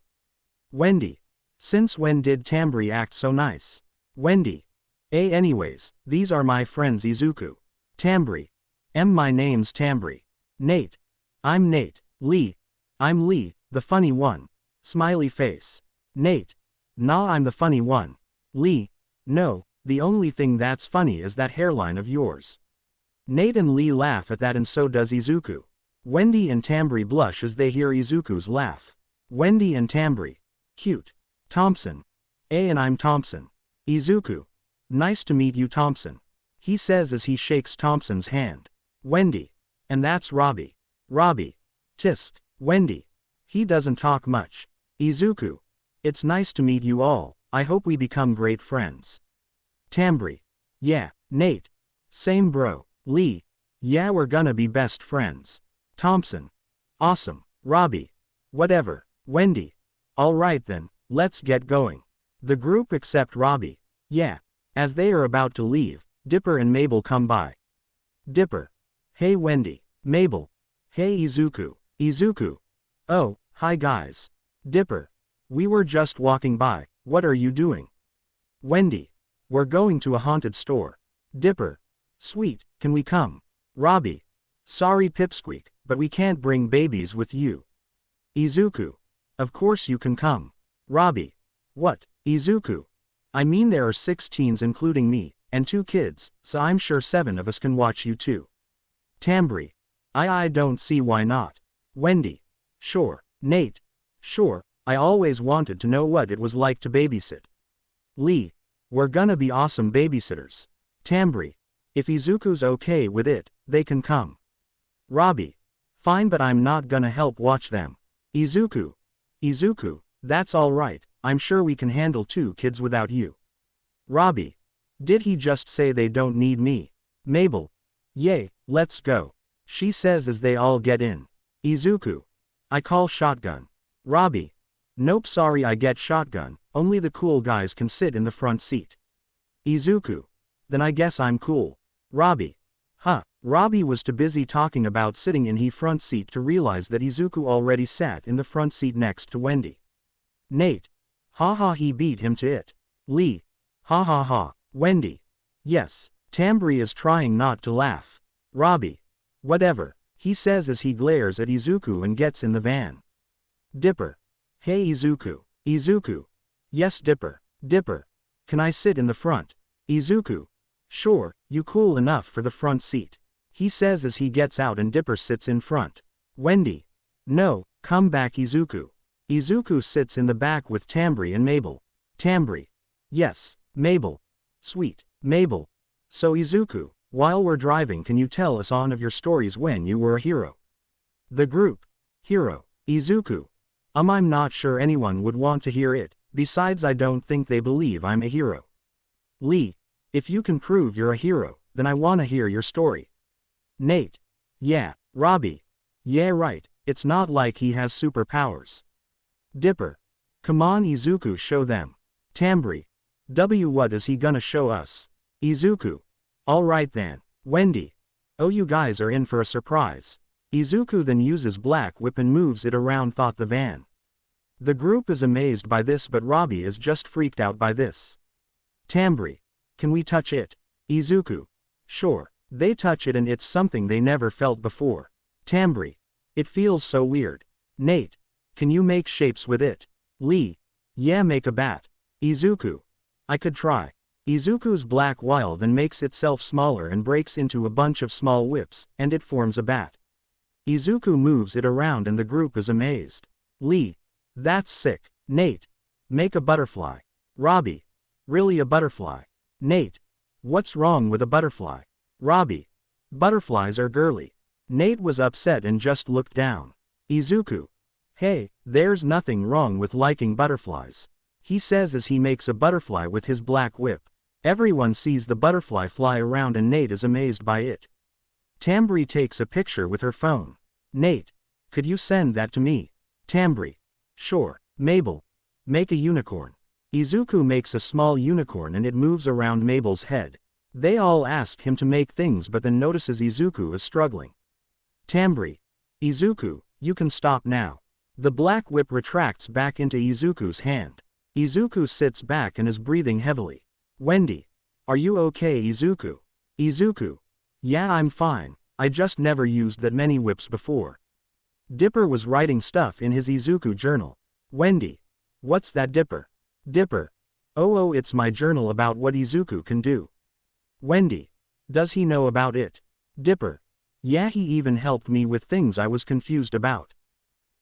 Wendy. Since when did Tambri act so nice? Wendy. Anyways, these are my friends Izuku. Tambri. My name's Tambri. Nate. I'm Nate. Lee. I'm Lee, the funny one. Smiley face. Nate. Nah, I'm the funny one. Lee. No, the only thing that's funny is that hairline of yours. Nate and Lee laugh at that and so does Izuku. Wendy and Tambri blush as they hear Izuku's laugh. Wendy and Tambri. Cute. Thompson. And I'm Thompson. Izuku. Nice to meet you Thompson. He says as he shakes Thompson's hand. Wendy. And that's Robbie. Robbie. Tisk. Wendy. He doesn't talk much. Izuku. It's nice to meet you all, I hope we become great friends. Tambri. Yeah, Nate. Same bro. Lee. Yeah, we're gonna be best friends. Thompson. Awesome. Robbie. Whatever. Wendy. Alright then, let's get going. The group except Robbie. Yeah. As they are about to leave, Dipper and Mabel come by. Dipper. Hey Wendy. Mabel. Hey Izuku. Izuku. Oh, hi guys. Dipper. We were just walking by, what are you doing? Wendy. We're going to a haunted store. Dipper. Sweet, can we come? Robbie. Sorry Pipsqueak, but we can't bring babies with you. Izuku. Of course you can come. Robbie. What, Izuku? I mean there are 6 teens including me, and 2 kids, so I'm sure 7 of us can watch you too. Tambri. I don't see why not. Wendy. Sure. Nate. Sure, I always wanted to know what it was like to babysit. Lee. We're gonna be awesome babysitters. Tambri. If Izuku's okay with it, they can come. Robbie. Fine, but I'm not gonna help watch them. Izuku. Izuku, that's alright, I'm sure we can handle 2 kids without you. Robbie. Did he just say they don't need me? Mabel. Yay, let's go. She says as they all get in. Izuku. I call shotgun. Robbie. Nope, sorry, I get shotgun, only the cool guys can sit in the front seat. Izuku. Then I guess I'm cool. Robbie. Huh. Robbie was too busy talking about sitting in his front seat to realize that Izuku already sat in the front seat next to Wendy. Nate. Haha, he beat him to it. Lee. Ha ha ha. Wendy. Yes. Tambri is trying not to laugh. Robbie. Whatever, he says as he glares at Izuku and gets in the van. Dipper. Hey Izuku. Izuku. Yes Dipper. Dipper. Can I sit in the front? Izuku. Sure, you cool enough for the front seat. He says as he gets out and Dipper sits in front. Wendy. No, come back Izuku. Izuku sits in the back with Tambri and Mabel. Tambri. Yes, Mabel. Sweet, Mabel. So Izuku, while we're driving, can you tell us one of your stories when you were a hero? The group. Hero. Izuku. I'm not sure anyone would want to hear it, besides I don't think they believe I'm a hero. Lee. If you can prove you're a hero, then I wanna hear your story. Nate. Yeah, Robbie. Yeah right, it's not like he has superpowers. Dipper. Come on Izuku, show them. Tambri. What is he gonna show us? Izuku. Alright then. Wendy. Oh, you guys are in for a surprise. Izuku then uses Black Whip and moves it around thought the van. The group is amazed by this, but Robbie is just freaked out by this. Tambri. Can we touch it? Izuku. Sure. They touch it and it's something they never felt before. Tambri. It feels so weird. Nate. Can you make shapes with it? Lee. Yeah, make a bat. Izuku. I could try. Izuku's black wile then makes itself smaller and breaks into a bunch of small whips, and it forms a bat. Izuku moves it around and the group is amazed. Lee. That's sick. Nate. Make a butterfly. Robbie. Really, a butterfly? Nate. What's wrong with a butterfly? Robbie. Butterflies are girly. Nate was upset and just looked down. Izuku. Hey, there's nothing wrong with liking butterflies. He says as he makes a butterfly with his black whip. Everyone sees the butterfly fly around and Nate is amazed by it. Tambri takes a picture with her phone. Nate. Could you send that to me? Tambri. Sure. Mabel. Make a unicorn. Izuku makes a small unicorn and it moves around Mabel's head. They all ask him to make things but then notices Izuku is struggling. Tambri. Izuku, you can stop now. The black whip retracts back into Izuku's hand. Izuku sits back and is breathing heavily. Wendy. Are you okay Izuku? Izuku. Yeah, I'm fine, I just never used that many whips before. Dipper was writing stuff in his Izuku journal. Wendy. What's that Dipper? Dipper. Oh, it's my journal about what Izuku can do. Wendy. Does he know about it? Dipper. Yeah, he even helped me with things I was confused about.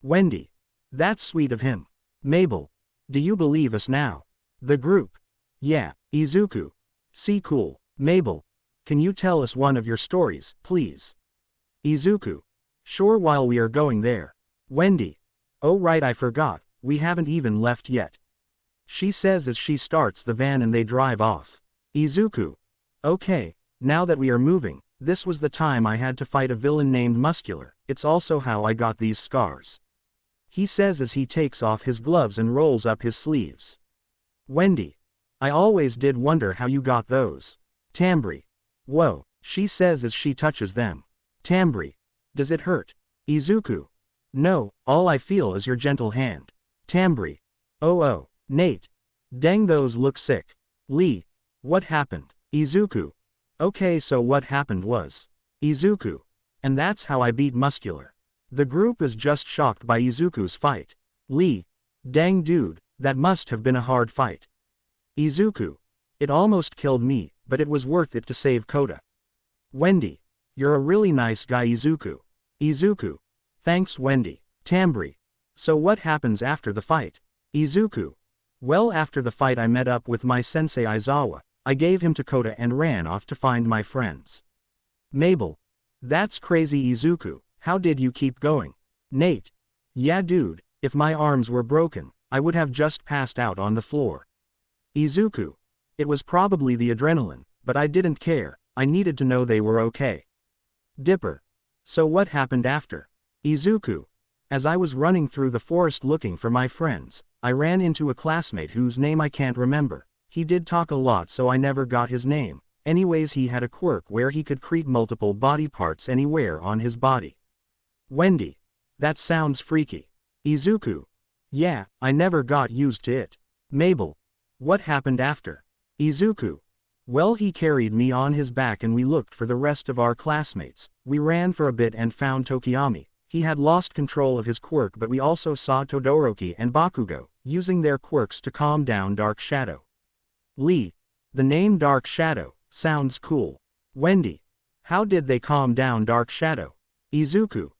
Wendy. That's sweet of him. Mabel. Do you believe us now? The group. Yeah, Izuku. See cool. Mabel. Can you tell us one of your stories, please? Izuku. Sure, while we are going there. Wendy. Oh right, I forgot, we haven't even left yet. She says as she starts the van and they drive off. Izuku. Okay, now that we are moving, this was the time I had to fight a villain named Muscular, it's also how I got these scars. He says as he takes off his gloves and rolls up his sleeves. Wendy. I always did wonder how you got those. Tambri. Whoa, she says as she touches them. Tambri. Does it hurt? Izuku. No, all I feel is your gentle hand. Tambri. Oh, Nate. Dang, those look sick. Lee. What happened? Izuku. Okay, so what happened was. Izuku. And that's how I beat Muscular. The group is just shocked by Izuku's fight. Lee. Dang dude, that must have been a hard fight. Izuku. It almost killed me, but it was worth it to save Kota. Wendy. You're a really nice guy, Izuku. Izuku. Thanks, Wendy. Tambri. So what happens after the fight? Izuku. Well, after the fight I met up with my sensei Aizawa, I gave him to Kota and ran off to find my friends. Mabel. That's crazy, Izuku, how did you keep going? Nate. Yeah dude, if my arms were broken, I would have just passed out on the floor. Izuku. It was probably the adrenaline, but I didn't care, I needed to know they were okay. Dipper. So what happened after? Izuku. As I was running through the forest looking for my friends, I ran into a classmate whose name I can't remember. He did talk a lot so I never got his name. Anyways, he had a quirk where he could create multiple body parts anywhere on his body. Wendy. That sounds freaky. Izuku. Yeah, I never got used to it. Mabel. What happened after? Izuku. Well, he carried me on his back and we looked for the rest of our classmates. We ran for a bit and found Tokiyami. He had lost control of his quirk, but we also saw Todoroki and Bakugo, using their quirks to calm down Dark Shadow. Lee. The name Dark Shadow sounds cool. Wendy. How did they calm down Dark Shadow? Izuku.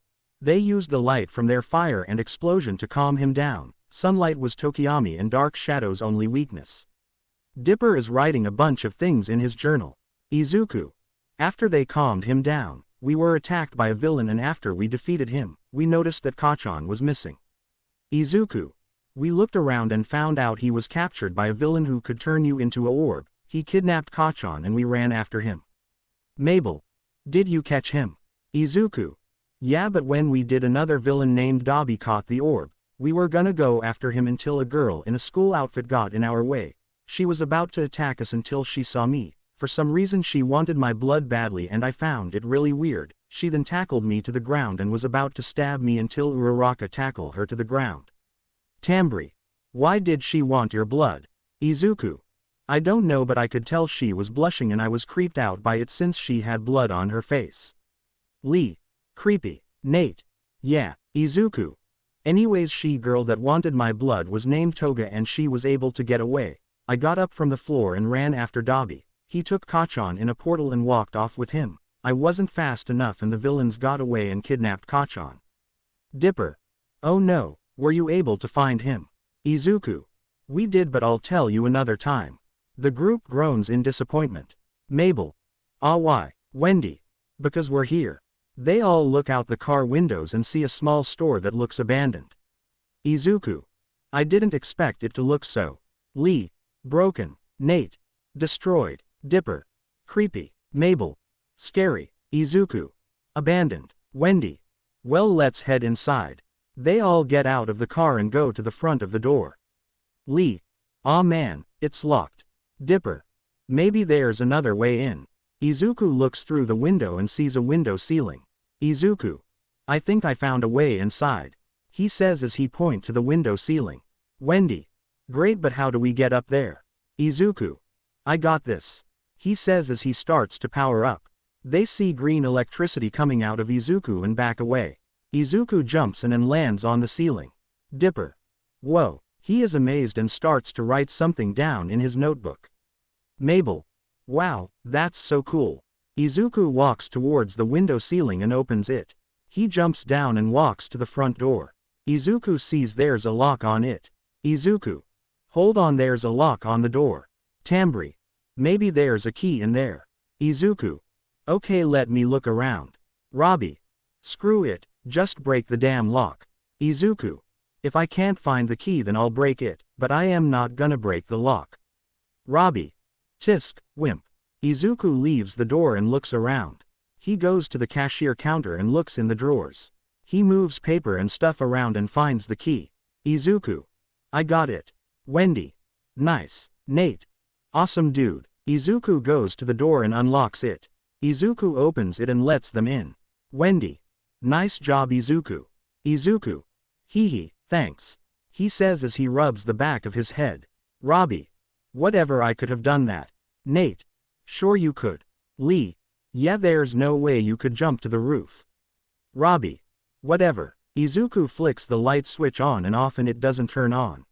They used the light from their fire and explosion to calm him down. Sunlight was Tokiyami and Dark Shadow's only weakness. Dipper is writing a bunch of things in his journal. Izuku. After they calmed him down, we were attacked by a villain, and after we defeated him, we noticed that Kachan was missing. Izuku. We looked around and found out he was captured by a villain who could turn you into a orb. He kidnapped Kachan and we ran after him. Mabel. Did you catch him? Izuku. Yeah, but when we did, another villain named Dobby caught the orb. We were gonna go after him until a girl in a school outfit got in our way. She was about to attack us until she saw me. For some reason she wanted my blood badly and I found it really weird. She then tackled me to the ground and was about to stab me until Uraraka tackled her to the ground. Tambri. Why did she want your blood? Izuku. I don't know, but I could tell she was blushing and I was creeped out by it since she had blood on her face. Lee. Creepy. Nate. Yeah, Izuku. Anyways, she girl that wanted my blood was named Toga and she was able to get away. I got up from the floor and ran after Dobby. He took Kachan in a portal and walked off with him. I wasn't fast enough and the villains got away and kidnapped Kachan. Dipper. Oh no, were you able to find him? Izuku. We did, but I'll tell you another time. The group groans in disappointment. Mabel. Ah, why? Wendy. Because we're here. They all look out the car windows and see a small store that looks abandoned. Izuku. I didn't expect it to look so. Lee. Broken. Nate. Destroyed. Dipper. Creepy. Mabel. Scary. Izuku. Abandoned. Wendy. Well, let's head inside. They all get out of the car and go to the front of the door. Lee. Aw man, it's locked. Dipper. Maybe there's another way in. Izuku looks through the window and sees a window ceiling. Izuku. I think I found a way inside. He says as he points to the window ceiling. Wendy. Great, but how do we get up there? Izuku. I got this. He says as he starts to power up. They see green electricity coming out of Izuku and back away. Izuku jumps in and lands on the ceiling. Dipper. Whoa, he is amazed and starts to write something down in his notebook. Mabel. Wow, that's so cool. Izuku walks towards the window ceiling and opens it. He jumps down and walks to the front door. Izuku sees there's a lock on it. Izuku. Hold on, there's a lock on the door. Tambri. Maybe there's a key in there. Izuku. Okay, let me look around. Robbie. Screw it, just break the damn lock. Izuku. If I can't find the key then I'll break it, but I am not gonna break the lock. Robbie. Tisk, wimp. Izuku leaves the door and looks around. He goes to the cashier counter and looks in the drawers. He moves paper and stuff around and finds the key. Izuku. I got it. Wendy. Nice. Nate. Awesome dude. Izuku goes to the door and unlocks it. Izuku opens it and lets them in. Wendy. Nice job Izuku. Izuku. Hee, thanks. He says as he rubs the back of his head. Robbie. Whatever, I could have done that. Nate. Sure you could. Lee. Yeah, there's no way you could jump to the roof. Robbie. Whatever. Izuku flicks the light switch on and off and it doesn't turn on.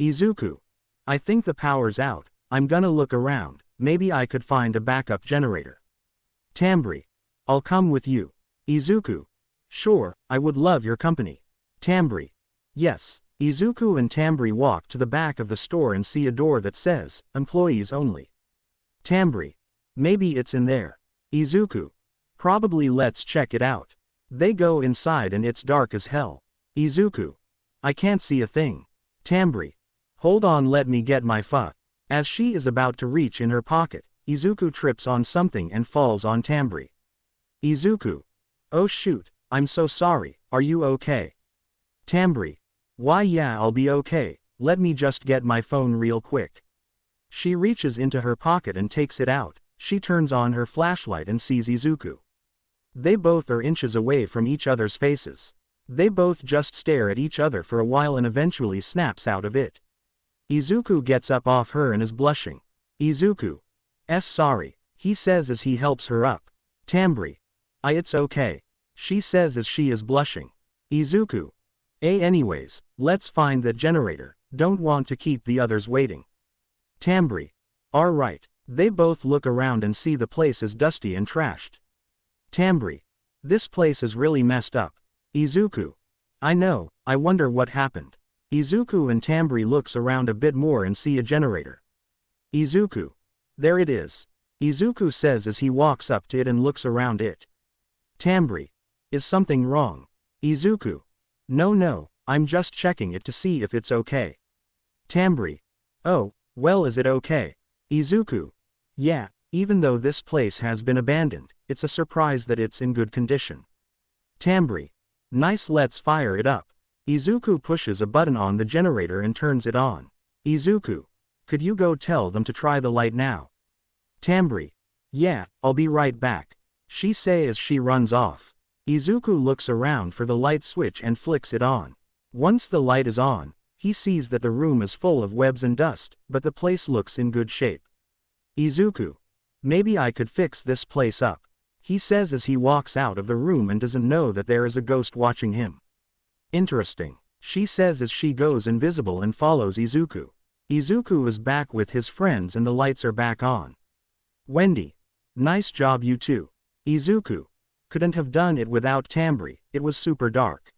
Izuku. I think the power's out. I'm gonna look around, maybe I could find a backup generator. Tambri. I'll come with you. Izuku. Sure, I would love your company. Tambri. Yes. Izuku and Tambri walk to the back of the store and see a door that says, employees only. Tambri. Maybe it's in there. Izuku. Probably, let's check it out. They go inside and it's dark as hell. Izuku. I can't see a thing. Tambri. Hold on, let me get my phone. As she is about to reach in her pocket, Izuku trips on something and falls on Tambri. Izuku. Oh shoot, I'm so sorry, are you okay? Tambri. Why yeah, I'll be okay, let me just get my phone real quick. She reaches into her pocket and takes it out. She turns on her flashlight and sees Izuku. They both are inches away from each other's faces. They both just stare at each other for a while and eventually snaps out of it. Izuku gets up off her and is blushing. Izuku. Sorry, he says as he helps her up. Tambri. It's okay. She says as she is blushing. Izuku. Anyways, let's find that generator, don't want to keep the others waiting. Tambri. Alright. They both look around and see the place is dusty and trashed. Tambri. This place is really messed up. Izuku. I know, I wonder what happened. Izuku and Tambri looks around a bit more and see a generator. Izuku. There it is. Izuku says as he walks up to it and looks around it. Tambri. Is something wrong? Izuku. No, I'm just checking it to see if it's okay. Tambri. Oh, well, is it okay? Izuku. Yeah, even though this place has been abandoned, it's a surprise that it's in good condition. Tambri. Nice, let's fire it up. Izuku pushes a button on the generator and turns it on. Izuku. Could you go tell them to try the light now? Tambri. Yeah, I'll be right back. She says as she runs off. Izuku looks around for the light switch and flicks it on. Once the light is on, he sees that the room is full of webs and dust, but the place looks in good shape. Izuku. Maybe I could fix this place up. He says as he walks out of the room and doesn't know that there is a ghost watching him. Interesting. She says as she goes invisible and follows Izuku. Izuku is back with his friends and the lights are back on. Wendy. Nice job you two. Izuku. Couldn't have done it without Tambri, it was super dark.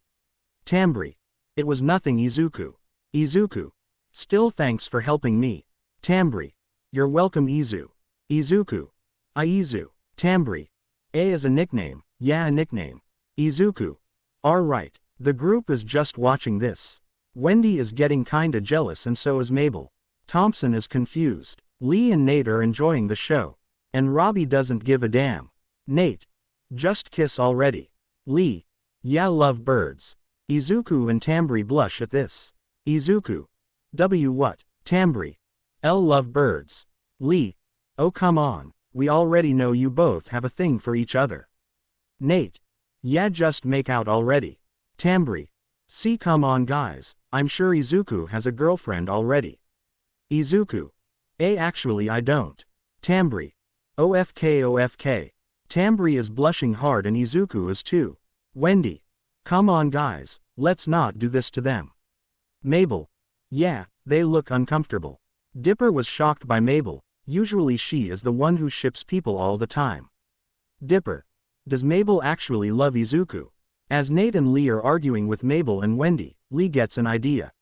Tambri. It was nothing Izuku. Izuku. Still thanks for helping me. Tambri. You're welcome Izu. Izuku. Izu. Tambri. A is a nickname, yeah, a nickname. Izuku. Alright, the group is just watching this. Wendy is getting kinda jealous and so is Mabel. Thompson is confused. Lee and Nate are enjoying the show. And Robbie doesn't give a damn. Nate. Just kiss already. Lee. Yeah, love birds. Izuku and Tambri blush at this. Izuku. What? Tambri. Love birds. Lee. Oh come on, we already know you both have a thing for each other. Nate. Yeah, just make out already. Tambri. See, come on guys, I'm sure Izuku has a girlfriend already. Izuku. Actually I don't. Tambri. OFK. Tambri is blushing hard and Izuku is too. Wendy. Come on guys, let's not do this to them. Mabel. Yeah, they look uncomfortable. Dipper was shocked by Mabel, usually she is the one who ships people all the time. Dipper. Does Mabel actually love Izuku? As Nate and Lee are arguing with Mabel and Wendy, Lee gets an idea.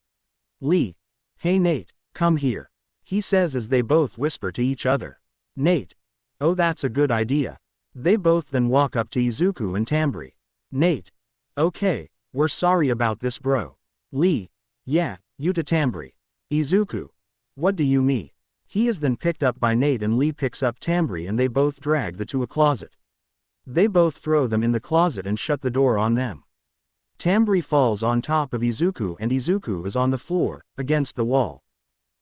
Lee. Hey Nate, come here. He says as they both whisper to each other. Nate. Oh, that's a good idea. They both then walk up to Izuku and Tambri. Nate. Okay, we're sorry about this bro. Lee. Yeah, you to Tambri. Izuku. What do you mean? He is then picked up by Nate and Lee picks up Tambri and they both drag the to a closet. They both throw them in the closet and shut the door on them. Tambri falls on top of Izuku and Izuku is on the floor, against the wall.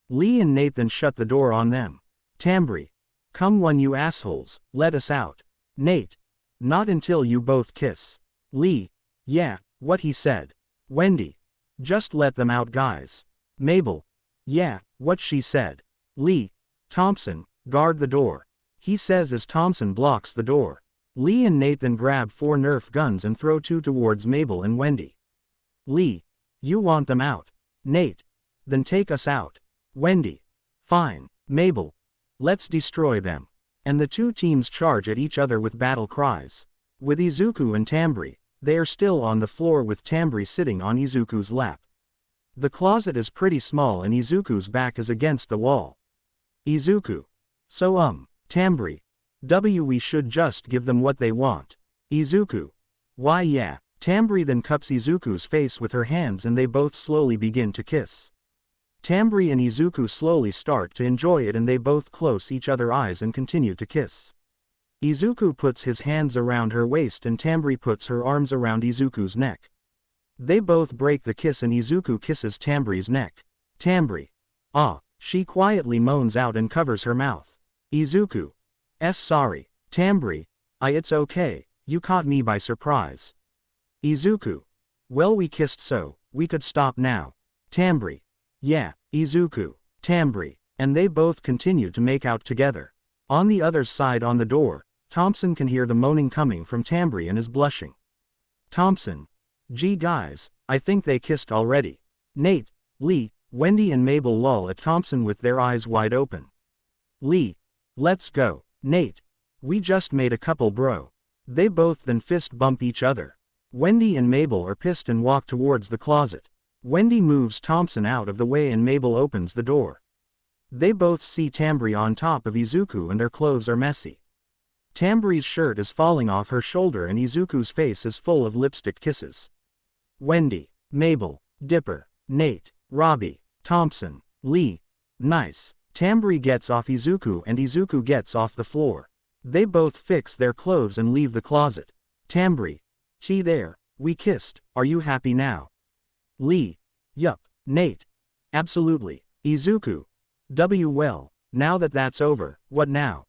Lee and Nate then shut the door on them. Tambri. Come on you assholes, let us out. Nate. Not until you both kiss. Lee. Yeah, what he said. Wendy. Just let them out guys. Mabel. Yeah, what she said. Lee. Thompson, guard the door. He says as Thompson blocks the door. Lee and Nate then grab 4 Nerf guns and throw 2 towards Mabel and Wendy. Lee. You want them out. Nate. Then take us out. Wendy. Fine. Mabel. Let's destroy them. And the 2 teams charge at each other with battle cries. With Izuku and Tambri, they are still on the floor with Tambri sitting on Izuku's lap. The closet is pretty small and Izuku's back is against the wall. Izuku. So Tambri. We should just give them what they want. Izuku. Why yeah. Tambri then cups Izuku's face with her hands and they both slowly begin to kiss. Tambri and Izuku slowly start to enjoy it and they both close each other's eyes and continue to kiss. Izuku puts his hands around her waist and Tambri puts her arms around Izuku's neck. They both break the kiss and Izuku kisses Tambri's neck. Tambri. She quietly moans out and covers her mouth. Izuku. Sorry. Tambri. It's okay, you caught me by surprise. Izuku. Well we kissed so, we could stop now. Tambri. Yeah, Izuku. Tambri. And they both continue to make out together. On the other side on the door, Thompson can hear the moaning coming from Tambri and is blushing. Thompson. Gee guys, I think they kissed already. Nate, Lee, Wendy and Mabel loll at Thompson with their eyes wide open. Lee. Let's go. Nate. We just made a couple bro. They both then fist bump each other. Wendy and Mabel are pissed and walk towards the closet. Wendy moves Thompson out of the way and Mabel opens the door. They both see Tambri on top of Izuku and their clothes are messy. Tambri's shirt is falling off her shoulder and Izuku's face is full of lipstick kisses. Wendy, Mabel, Dipper, Nate, Robbie, Thompson, Lee. Nice. Tambri gets off Izuku and Izuku gets off the floor. They both fix their clothes and leave the closet. Tambri. There, we kissed, are you happy now? Lee. Yup. Nate. Absolutely. Izuku. Well, now that that's over, what now?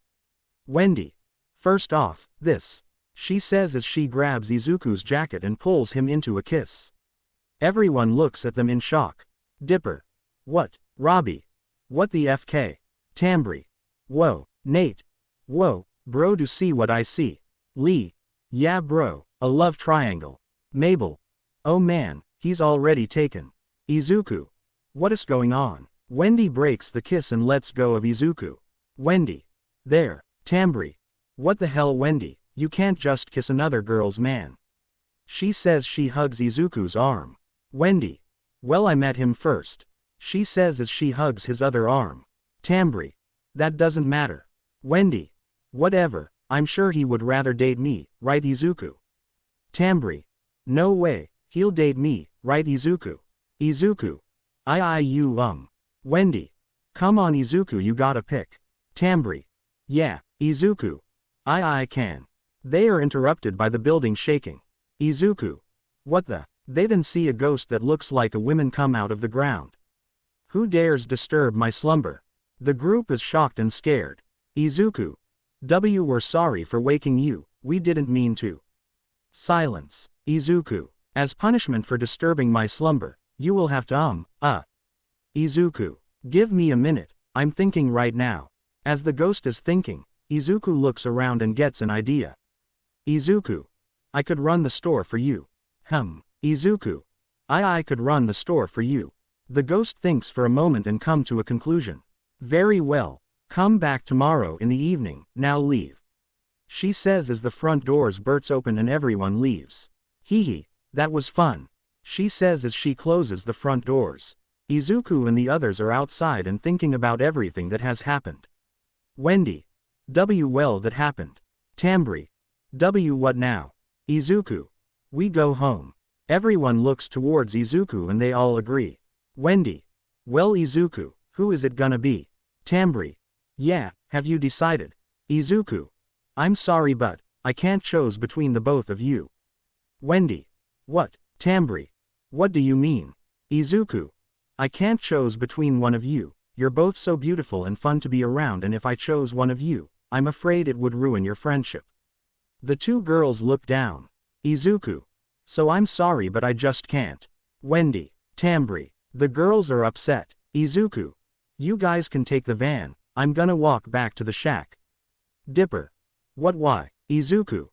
Wendy. First off, this. She says as she grabs Izuku's jacket and pulls him into a kiss. Everyone looks at them in shock. Dipper. What? Robbie. What the FK? Tambri. Whoa. Nate. Whoa, bro do see what I see. Lee. Yeah bro, a love triangle. Mabel. Oh man, he's already taken. Izuku. What is going on? Wendy breaks the kiss and lets go of Izuku. Wendy. There. Tambri. What the hell Wendy, you can't just kiss another girl's man. She says she hugs Izuku's arm. Wendy. Well I met him first. She says as she hugs his other arm. Tambri. That doesn't matter. Wendy. Whatever, I'm sure he would rather date me, right Izuku? Tambri. No way, he'll date me, right Izuku? Izuku. You Wendy. Come on Izuku you gotta pick. Tambri. Yeah, Izuku. I can. They are interrupted by the building shaking. Izuku. What the? They then see a ghost that looks like a woman come out of the ground. Who dares disturb my slumber? The group is shocked and scared. Izuku. We're sorry for waking you, we didn't mean to. Silence. Izuku. As punishment for disturbing my slumber, you will have to Izuku. Give me a minute, I'm thinking right now. As the ghost is thinking, Izuku looks around and gets an idea. Izuku. I could run the store for you. Izuku. I could run the store for you. The ghost thinks for a moment and come to a conclusion. Very well. Come back tomorrow in the evening, now leave. She says as the front doors bursts open and everyone leaves. Hee, that was fun. She says as she closes the front doors. Izuku and the others are outside and thinking about everything that has happened. Wendy. Well that happened. Tambri. What now? Izuku. We go home. Everyone looks towards Izuku and they all agree. Wendy. Well Izuku, who is it gonna be? Tambri. Yeah, have you decided? Izuku. I'm sorry but, I can't choose between the both of you. Wendy. What? Tambri. What do you mean? Izuku. I can't choose between one of you, you're both so beautiful and fun to be around and if I chose one of you, I'm afraid it would ruin your friendship. The two girls look down. Izuku. So I'm sorry but I just can't. Wendy. Tambri. The girls are upset. Izuku. You guys can take the van, I'm gonna walk back to the shack. Dipper. What why? Izuku.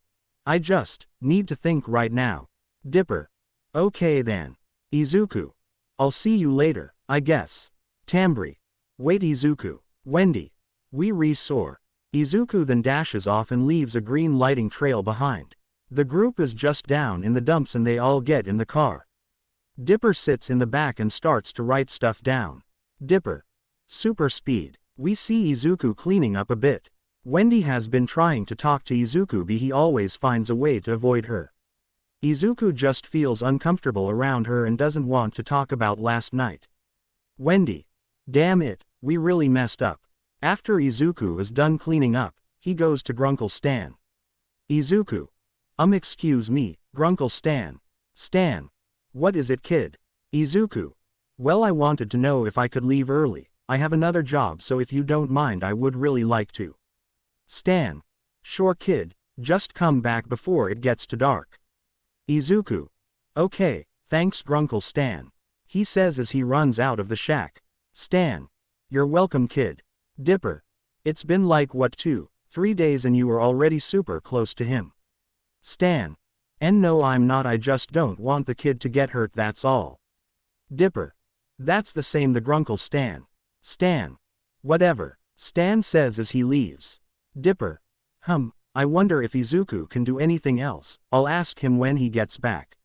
I just need to think right now. Dipper. Okay then. Izuku. I'll see you later, I guess. Tambri. Wait Izuku. Wendy. We re-soar. Izuku then dashes off and leaves a green lighting trail behind. The group is just down in the dumps and they all get in the car. Dipper sits in the back and starts to write stuff down. Dipper. Super speed. We see Izuku cleaning up a bit. Wendy has been trying to talk to Izuku but he always finds a way to avoid her. Izuku just feels uncomfortable around her and doesn't want to talk about last night. Wendy. Damn it, we really messed up. After Izuku is done cleaning up, he goes to Grunkle Stan. Izuku. Excuse me, Grunkle Stan. Stan. What is it kid? Izuku. Well I wanted to know if I could leave early, I have another job so if you don't mind I would really like to. Stan. Sure kid, just come back before it gets too dark. Izuku. Okay, thanks Grunkle Stan. He says as he runs out of the shack. Stan. You're welcome kid. Dipper. It's been like what 2-3 days and you are already super close to him. Stan. And no I'm not I just don't want the kid to get hurt that's all. Dipper. That's the same the Grunkle Stan. Stan. Whatever. Stan says as he leaves. Dipper. I wonder if Izuku can do anything else, I'll ask him when he gets back.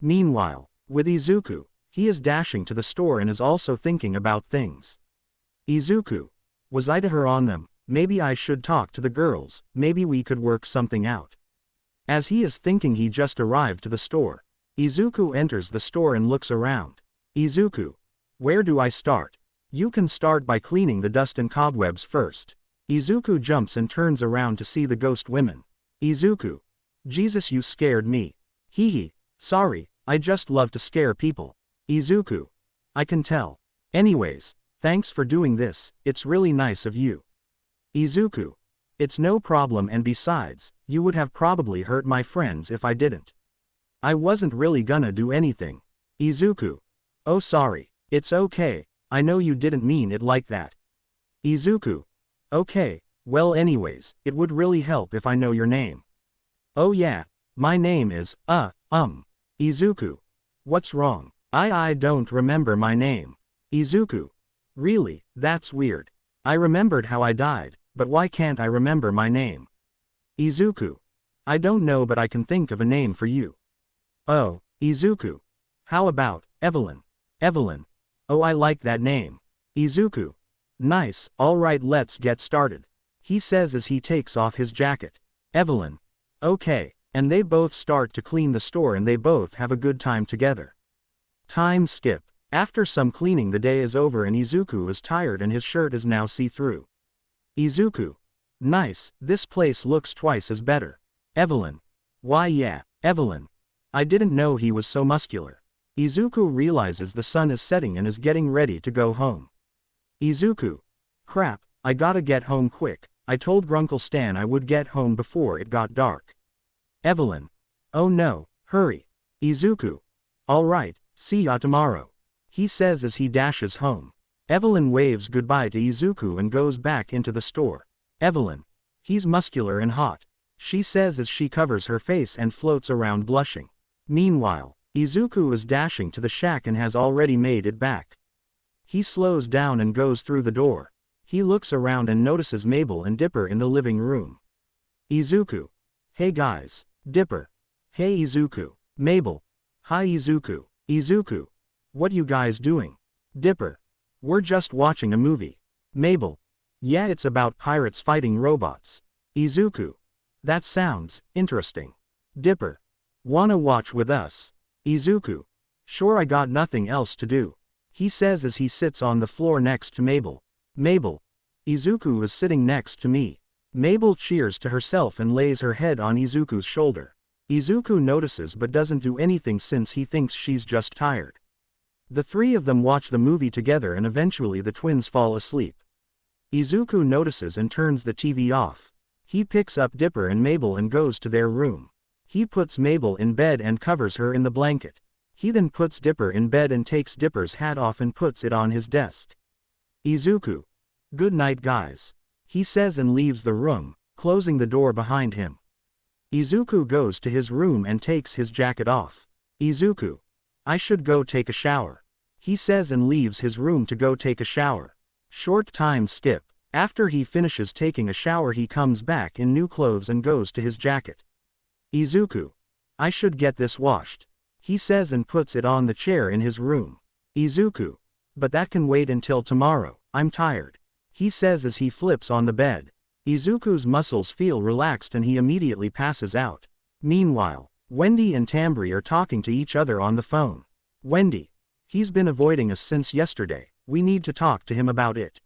Meanwhile, with Izuku, he is dashing to the store and is also thinking about things. Izuku. Was I to her on them, maybe I should talk to the girls, maybe we could work something out. As he is thinking he just arrived to the store. Izuku enters the store and looks around. Izuku. Where do I start? You can start by cleaning the dust and cobwebs first. Izuku jumps and turns around to see the ghost women. Izuku. Jesus you scared me. Hee hee, sorry, I just love to scare people. Izuku. I can tell. Anyways, thanks for doing this, it's really nice of you. Izuku. It's no problem and besides, you would have probably hurt my friends if I didn't. I wasn't really gonna do anything. Izuku. Oh sorry, it's okay, I know you didn't mean it like that. Izuku. Okay, well anyways, it would really help if I know your name. Oh yeah, my name is, Izuku. What's wrong? I don't remember my name. Izuku. Really, that's weird. I remembered how I died, but why can't I remember my name? Izuku. I don't know but I can think of a name for you. Oh, Izuku. How about, Evelyn? Evelyn. Oh I like that name. Izuku. Nice, alright let's get started. He says as he takes off his jacket. Evelyn. Okay, and they both start to clean the store and they both have a good time together. Time skip. After some cleaning the day is over and Izuku is tired and his shirt is now see-through. Izuku. Nice, this place looks twice as better. Evelyn. Why yeah, Evelyn. I didn't know he was so muscular. Izuku realizes the sun is setting and is getting ready to go home. Izuku. Crap, I gotta get home quick, I told Grunkle Stan I would get home before it got dark. Evelyn. Oh no, hurry. Izuku. Alright, see ya tomorrow. He says as he dashes home. Evelyn waves goodbye to Izuku and goes back into the store. Evelyn. He's muscular and hot. She says as she covers her face and floats around blushing. Meanwhile, Izuku is dashing to the shack and has already made it back. He slows down and goes through the door. He looks around and notices Mabel and Dipper in the living room. Izuku. Hey guys. Dipper. Hey Izuku. Mabel. Hi Izuku. Izuku. What you guys doing? Dipper. We're just watching a movie. Mabel. Yeah it's about pirates fighting robots. Izuku. That sounds interesting. Dipper. Wanna watch with us? Izuku. Sure, I got nothing else to do, he says as he sits on the floor next to Mabel. Mabel. Izuku is sitting next to me. Mabel cheers to herself and lays her head on Izuku's shoulder. Izuku notices but doesn't do anything since he thinks she's just tired. The three of them watch the movie together and eventually the twins fall asleep. Izuku notices and turns the TV off. He picks up Dipper and Mabel and goes to their room. He puts Mabel in bed and covers her in the blanket. He then puts Dipper in bed and takes Dipper's hat off and puts it on his desk. Izuku. Good night, guys, he says and leaves the room, closing the door behind him. Izuku goes to his room and takes his jacket off. Izuku. I should go take a shower, he says and leaves his room to go take a shower. Short time skip. After he finishes taking a shower he comes back in new clothes and goes to his jacket. Izuku. I should get this washed, he says and puts it on the chair in his room. Izuku. But that can wait until tomorrow, I'm tired, he says as he flips on the bed. Izuku's muscles feel relaxed and he immediately passes out. Meanwhile, Wendy and Tambri are talking to each other on the phone. Wendy. He's been avoiding us since yesterday, we need to talk to him about it.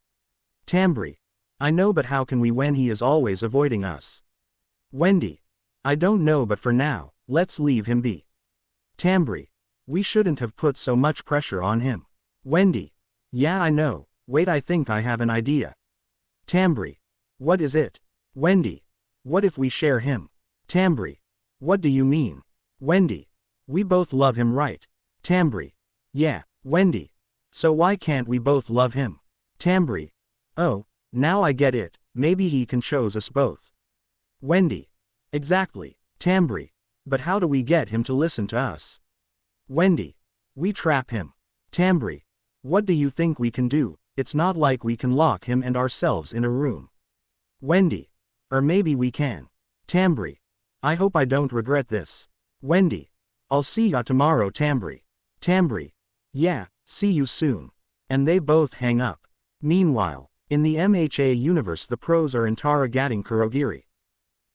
Tambri. I know, but how can we when he is always avoiding us? Wendy. I don't know, but for now, let's leave him be. Tambri. We shouldn't have put so much pressure on him. Wendy. Yeah, I know, wait, I think I have an idea. Tambri. What is it? Wendy. What if we share him? Tambri. What do you mean? Wendy. We both love him, right? Tambri. Yeah, Wendy. So why can't we both love him? Tambri. Oh, now I get it, maybe he can choose us both. Wendy. Exactly, Tambri. But how do we get him to listen to us? Wendy. We trap him. Tambri. What do you think we can do? It's not like we can lock him and ourselves in a room. Wendy. Or maybe we can. Tambri. I hope I don't regret this. Wendy. I'll see ya tomorrow, Tambri. Tambri. Yeah, see you soon. And they both hang up. Meanwhile, in the MHA universe the pros are interrogating Kurogiri.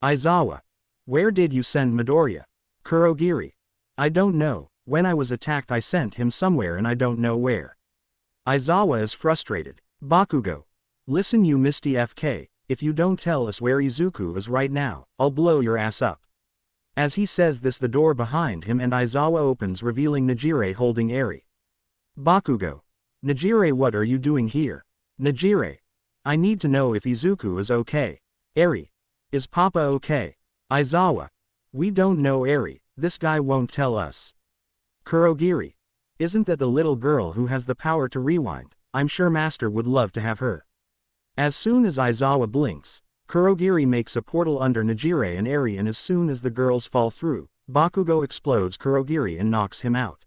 Aizawa. Where did you send Midoriya? Kurogiri. I don't know, when I was attacked I sent him somewhere and I don't know where. Aizawa is frustrated. Bakugo. Listen, you Misty FK, if you don't tell us where Izuku is right now, I'll blow your ass up. As he says this the door behind him and Aizawa opens revealing Najire holding Eri. Bakugo. Najire, what are you doing here? Najire. I need to know if Izuku is okay. Eri. Is Papa okay? Aizawa. We don't know, Eri, this guy won't tell us. Kurogiri. Isn't that the little girl who has the power to rewind? I'm sure Master would love to have her. As soon as Aizawa blinks, Kurogiri makes a portal under Najire and Eri, and as soon as the girls fall through, Bakugo explodes Kurogiri and knocks him out.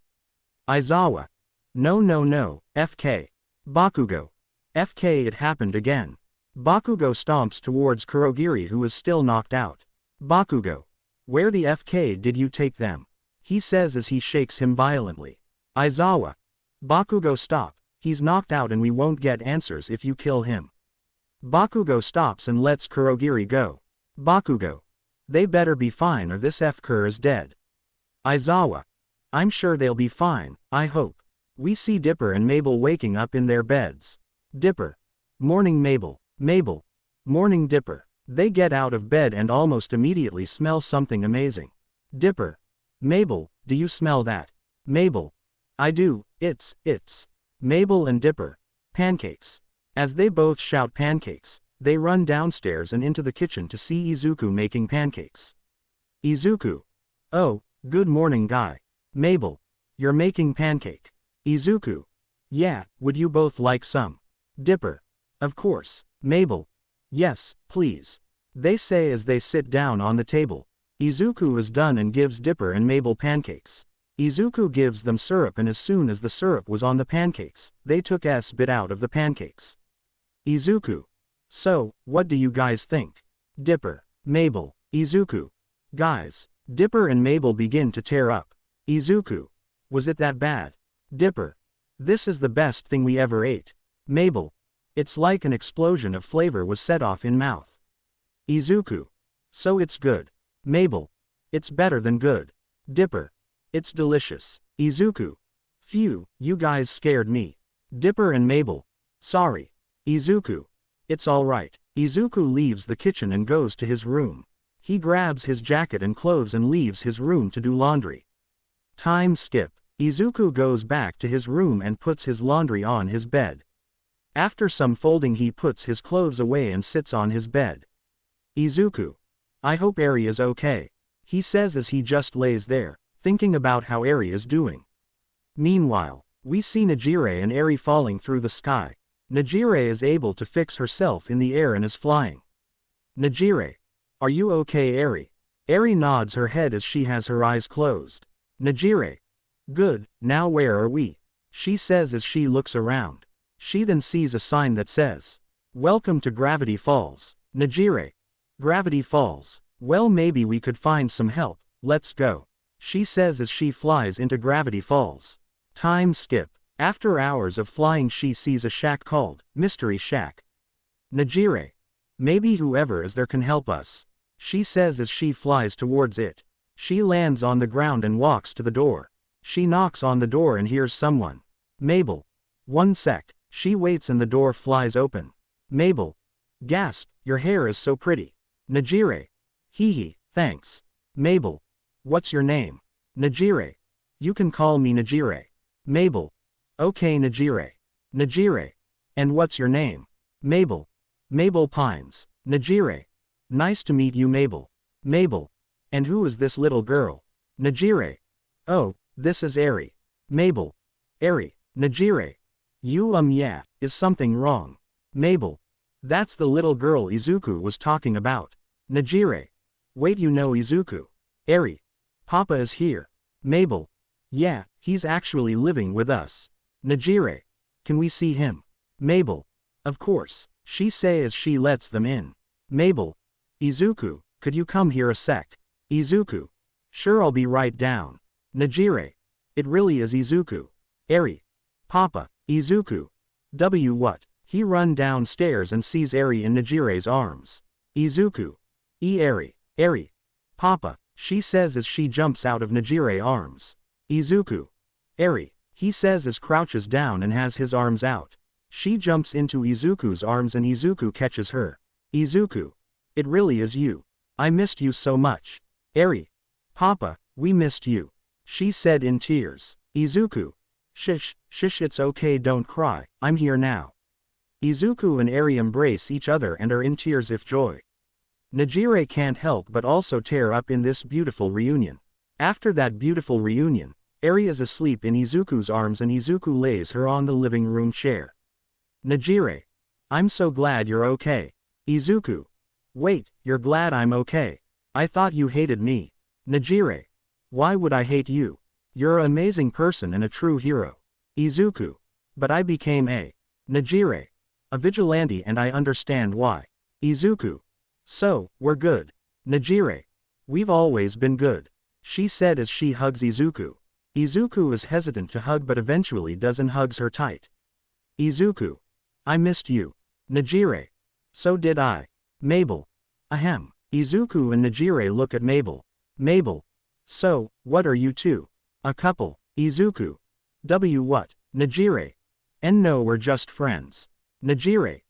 Aizawa. No, FK. Bakugo. FK, it happened again. Bakugo stomps towards Kurogiri who is still knocked out. Bakugo. Where the FK did you take them? He says as he shakes him violently. Aizawa. Bakugo, stop, he's knocked out and we won't get answers if you kill him. Bakugo stops and lets Kurogiri go. Bakugo. They better be fine or this F-Kur is dead. Aizawa. I'm sure they'll be fine, I hope. We see Dipper and Mabel waking up in their beds. Dipper. Morning, Mabel. Mabel. Morning, Dipper. They get out of bed and almost immediately smell something amazing. Dipper. Mabel, do you smell that? Mabel. I do, it's. Mabel and Dipper. Pancakes. As they both shout pancakes, they run downstairs and into the kitchen to see Izuku making pancakes. Izuku. Oh, good morning, guy. Mabel. You're making pancake. Izuku. Yeah, would you both like some? Dipper. Of course. Mabel. Yes, please. They say as they sit down on the table. Izuku is done and gives Dipper and Mabel pancakes. Izuku gives them syrup, and as soon as the syrup was on the pancakes, they took a bit out of the pancakes. Izuku. So, what do you guys think? Dipper. Mabel. Izuku. Guys. Dipper and Mabel begin to tear up. Izuku. Was it that bad? Dipper. This is the best thing we ever ate. Mabel. It's like an explosion of flavor was set off in mouth. Izuku. So it's good. Mabel. It's better than good. Dipper. It's delicious. Izuku. Phew, you guys scared me. Dipper and Mabel. Sorry. Izuku. It's alright. Izuku leaves the kitchen and goes to his room. He grabs his jacket and clothes and leaves his room to do laundry. Time skip. Izuku goes back to his room and puts his laundry on his bed. After some folding he puts his clothes away and sits on his bed. Izuku. I hope Eri is okay. He says as he just lays there, thinking about how Eri is doing. Meanwhile, we see Najire and Eri falling through the sky. Najire is able to fix herself in the air and is flying. Najire. Are you okay, Eri? Eri nods her head as she has her eyes closed. Najire. Good, now where are we? She says as she looks around. She then sees a sign that says, Welcome to Gravity Falls. Najire. Gravity Falls. Well, maybe we could find some help, let's go. She says as she flies into Gravity Falls. Time skip. After hours of flying she sees a shack called Mystery Shack. Najire. Maybe whoever is there can help us. She says as she flies towards it. She lands on the ground and walks to the door. She knocks on the door and hears someone. Mabel. One sec. She waits and the door flies open. Mabel. Gasp, your hair is so pretty. Najire. Hee hee, thanks. Mabel. What's your name? Najire. You can call me Najire. Mabel. Okay, Najire. Najire. And what's your name? Mabel. Mabel Pines. Najire. Nice to meet you, Mabel. Mabel. And who is this little girl? Najire. Oh, this is Eri. Mabel. Eri. Najire. You yeah, is something wrong? Mabel. That's the little girl Izuku was talking about. Najire. Wait, you know Izuku? Eri. Papa is here. Mabel. Yeah, he's actually living with us. Najire. Can we see him? Mabel. Of course, she says as she lets them in. Mabel. Izuku, could you come here a sec? Izuku. Sure, I'll be right down. Najire. It really is Izuku. Eri. Papa. Izuku. What? He run downstairs and sees Eri in Najire's arms. Izuku. Eri. Eri. Papa, she says as she jumps out of Najire's arms. Izuku. Eri. He says as crouches down and has his arms out. She jumps into Izuku's arms and Izuku catches her. Izuku. It really is you. I missed you so much. Eri. Papa, we missed you. She said in tears. Izuku. Shish, it's okay, don't cry, I'm here now. Izuku and Eri embrace each other and are in tears of joy. Najire can't help but also tear up in this beautiful reunion. After that beautiful reunion, Eri is asleep in Izuku's arms and Izuku lays her on the living room chair. Najire. I'm so glad you're okay. Izuku. Wait, you're glad I'm okay? I thought you hated me. Najire. Why would I hate you? You're an amazing person and a true hero. Izuku. But I became a Najire. A vigilante and I understand why. Izuku. So, we're good. Najire. We've always been good. She said as she hugs Izuku. Izuku is hesitant to hug but eventually does and hugs her tight. Izuku. I missed you. Najire. So did I. Mabel. Ahem. Izuku and Najire look at Mabel. Mabel. So, what are you two? A couple. Izuku. What? Najire. And no, we're just friends. Najire.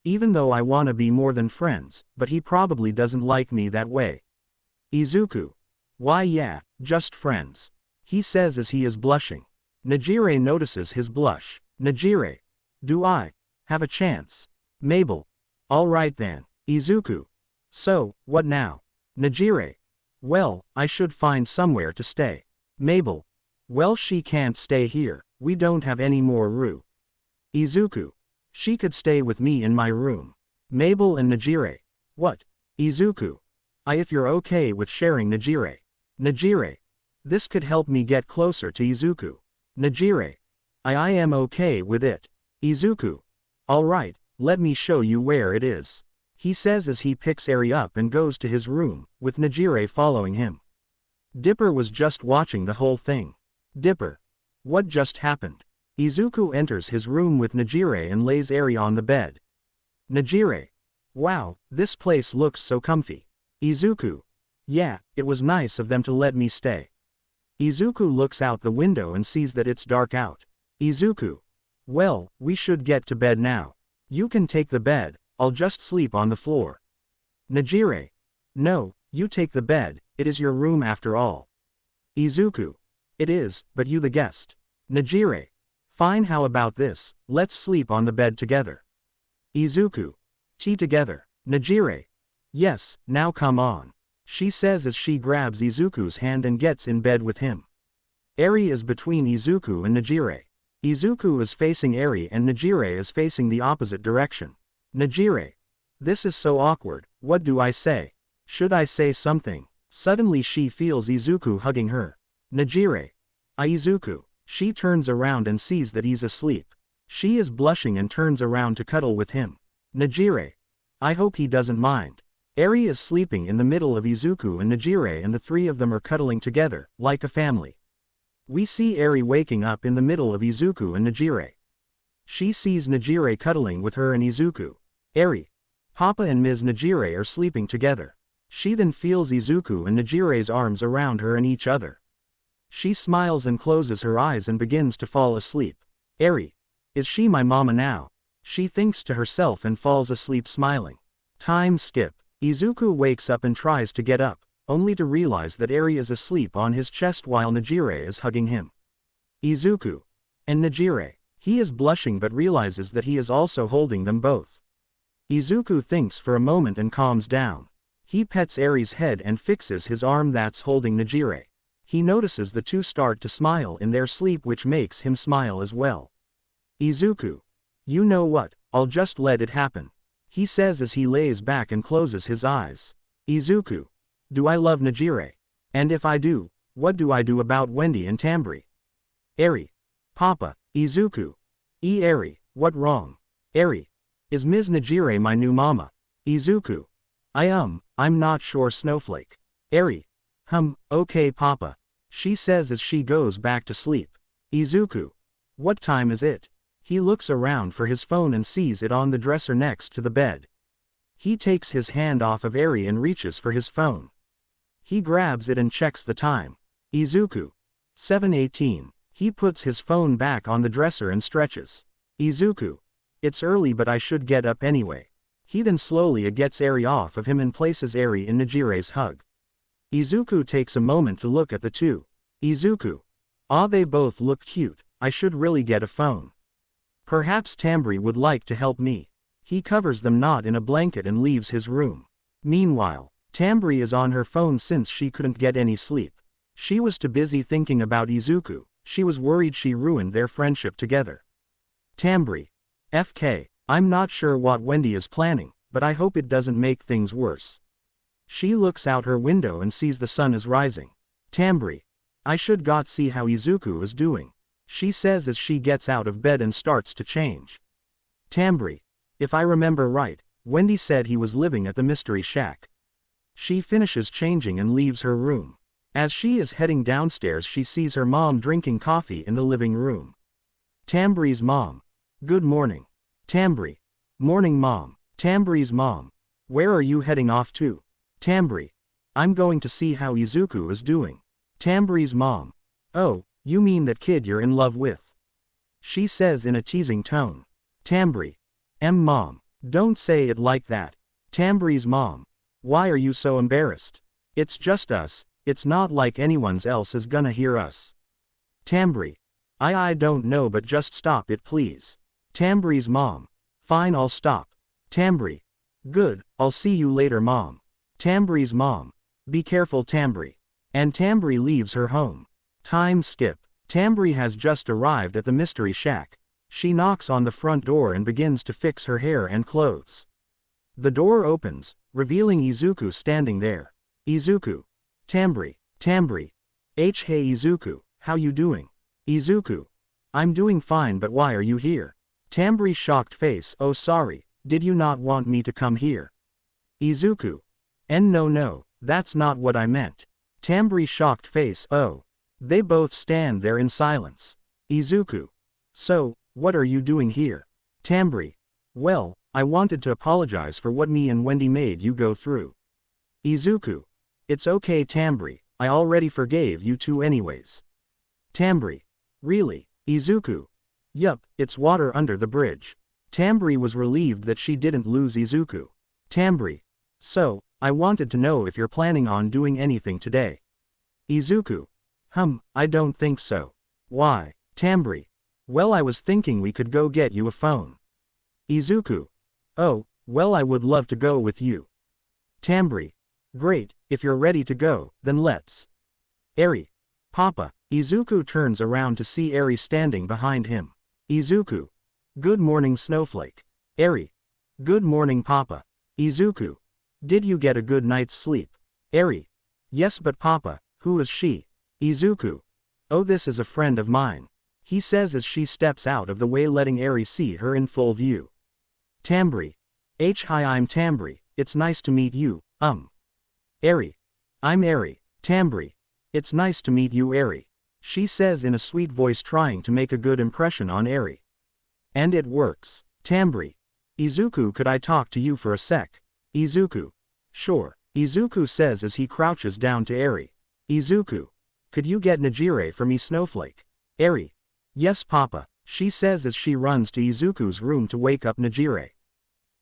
Even though I wanna be more than friends, but he probably doesn't like me that way. Izuku. Why yeah, just friends. He says as he is blushing. Najire notices his blush. Najire. Do I have a chance? Mabel. Alright then. Izuku. So, what now? Najire. Well, I should find somewhere to stay. Mabel. Well, she can't stay here, we don't have any more room. Izuku. She could stay with me in my room. Mabel and Najire. What? Izuku. If you're okay with sharing Najire. Najire. This could help me get closer to Izuku. Najire. I am okay with it. Izuku. Alright, let me show you where it is. He says as he picks Eri up and goes to his room, with Najire following him. Dipper was just watching the whole thing. Dipper. What just happened? Izuku enters his room with Najire and lays Eri on the bed. Najire. Wow, this place looks so comfy. Izuku. Yeah, it was nice of them to let me stay. Izuku looks out the window and sees that it's dark out. Izuku. Well, we should get to bed now. You can take the bed, I'll just sleep on the floor. Najire. No, you take the bed, it is your room after all. Izuku. It is, but you the guest. Najire. Fine, how about this, let's sleep on the bed together. Izuku. Tea together. Najire. Yes, now come on. She says as she grabs Izuku's hand and gets in bed with him. Eri is between Izuku and Najire. Izuku is facing Eri and Najire is facing the opposite direction. Najire. This is so awkward, what do I say? Should I say something? Suddenly she feels Izuku hugging her. Najire. Izuku. She turns around and sees that he's asleep. She is blushing and turns around to cuddle with him. Najire. I hope he doesn't mind. Eri is sleeping in the middle of Izuku and Najire and the three of them are cuddling together, like a family. We see Eri waking up in the middle of Izuku and Najire. She sees Najire cuddling with her and Izuku. Eri. Papa and Ms. Najire are sleeping together. She then feels Izuku and Najire's arms around her and each other. She smiles and closes her eyes and begins to fall asleep. Eri. Is she my mama now? She thinks to herself and falls asleep smiling. Time skip. Izuku wakes up and tries to get up, only to realize that Eri is asleep on his chest while Najire is hugging him. Izuku. And Najire. He is blushing but realizes that he is also holding them both. Izuku thinks for a moment and calms down. He pets Eri's head and fixes his arm that's holding Najire. He notices the two start to smile in their sleep which makes him smile as well. Izuku. You know what, I'll just let it happen. He says as he lays back and closes his eyes. Izuku. Do I love Najire? And if I do, what do I do about Wendy and Tambri? Eri. Papa. Izuku. Eri, what wrong? Eri. Is Ms. Najire my new mama? Izuku. I'm not sure snowflake. Eri. Okay papa. She says as she goes back to sleep. Izuku. What time is it? He looks around for his phone and sees it on the dresser next to the bed. He takes his hand off of Eri and reaches for his phone. He grabs it and checks the time. Izuku. 7:18. He puts his phone back on the dresser and stretches. Izuku. It's early but I should get up anyway. He then slowly gets Eri off of him and places Eri in Najire's hug. Izuku takes a moment to look at the two. Izuku. They both look cute, I should really get a phone. Perhaps Tambri would like to help me. He covers them not in a blanket and leaves his room. Meanwhile, Tambri is on her phone since she couldn't get any sleep. She was too busy thinking about Izuku, she was worried she ruined their friendship together. Tambri. FK, I'm not sure what Wendy is planning, but I hope it doesn't make things worse. She looks out her window and sees the sun is rising. Tambri. I should got see how Izuku is doing. She says as she gets out of bed and starts to change. Tambri. If I remember right, Wendy said he was living at the mystery shack. She finishes changing and leaves her room. As she is heading downstairs she sees her mom drinking coffee in the living room. Tambri's mom. Good morning. Tambri. Morning mom. Tambri's mom. Where are you heading off to? Tambri. I'm going to see how Izuku is doing. Tambri's mom. Oh, you mean that kid you're in love with? She says in a teasing tone. Tambri. Mom. Don't say it like that. Tambri's mom. Why are you so embarrassed? It's just us, it's not like anyone else is gonna hear us. Tambri. I don't know but just stop it please. Tambri's mom. Fine I'll stop. Tambri. Good, I'll see you later mom. Tambri's mom. Be careful Tambri. And Tambri leaves her home. Time skip. Tambri has just arrived at the mystery shack. She knocks on the front door and begins to fix her hair and clothes. The door opens, revealing Izuku standing there. Izuku. Tambri. Tambri. Hey Izuku, how you doing? Izuku. I'm doing fine but why are you here? Tambri's shocked face. Oh sorry, did you not want me to come here? Izuku. No, that's not what I meant. Tambri's shocked face. Oh. They both stand there in silence. Izuku. So, what are you doing here? Tambri. Well, I wanted to apologize for what me and Wendy made you go through. Izuku. It's okay Tambri, I already forgave you two anyways. Tambri. Really? Izuku. Yup, it's water under the bridge. Tambri was relieved that she didn't lose Izuku. Tambri. So, I wanted to know if you're planning on doing anything today. Izuku. I don't think so. Why? Tambri. Well, I was thinking we could go get you a phone. Izuku. Oh, well, I would love to go with you. Tambri. Great, if you're ready to go, then let's. Eri. Papa. Izuku turns around to see Eri standing behind him. Izuku. Good morning, Snowflake. Eri. Good morning, Papa. Izuku. Did you get a good night's sleep? Eri. Yes, but Papa, who is she? Izuku. Oh, this is a friend of mine. He says as she steps out of the way, letting Eri see her in full view. Tambri. Hi, I'm Tambri, it's nice to meet you, Eri. I'm Eri. Tambri. It's nice to meet you, Eri. She says in a sweet voice, trying to make a good impression on Eri. And it works. Tambri. Izuku, could I talk to you for a sec? Izuku. Sure. Izuku says as he crouches down to Eri. Izuku. Could you get Najire for me, Snowflake? Eri. Yes, Papa, she says as she runs to Izuku's room to wake up Najire.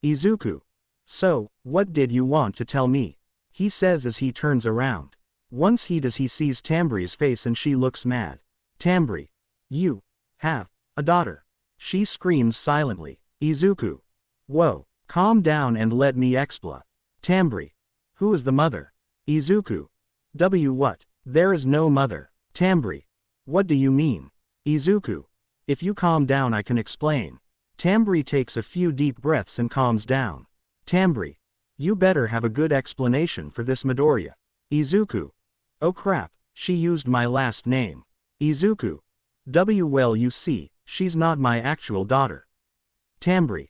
Izuku. So, what did you want to tell me? He says as he turns around. Once he does, he sees Tambri's face and she looks mad. Tambri. You have a daughter. She screams silently. Izuku. Whoa, calm down and let me explain. Tambri. Who is the mother? Izuku. What? There is no mother. Tambri. What do you mean? Izuku. If you calm down I can explain. Tambri takes a few deep breaths and calms down. Tambri. You better have a good explanation for this, Midoriya. Izuku. Oh crap, she used my last name. Izuku. Well, you see, she's not my actual daughter. Tambri.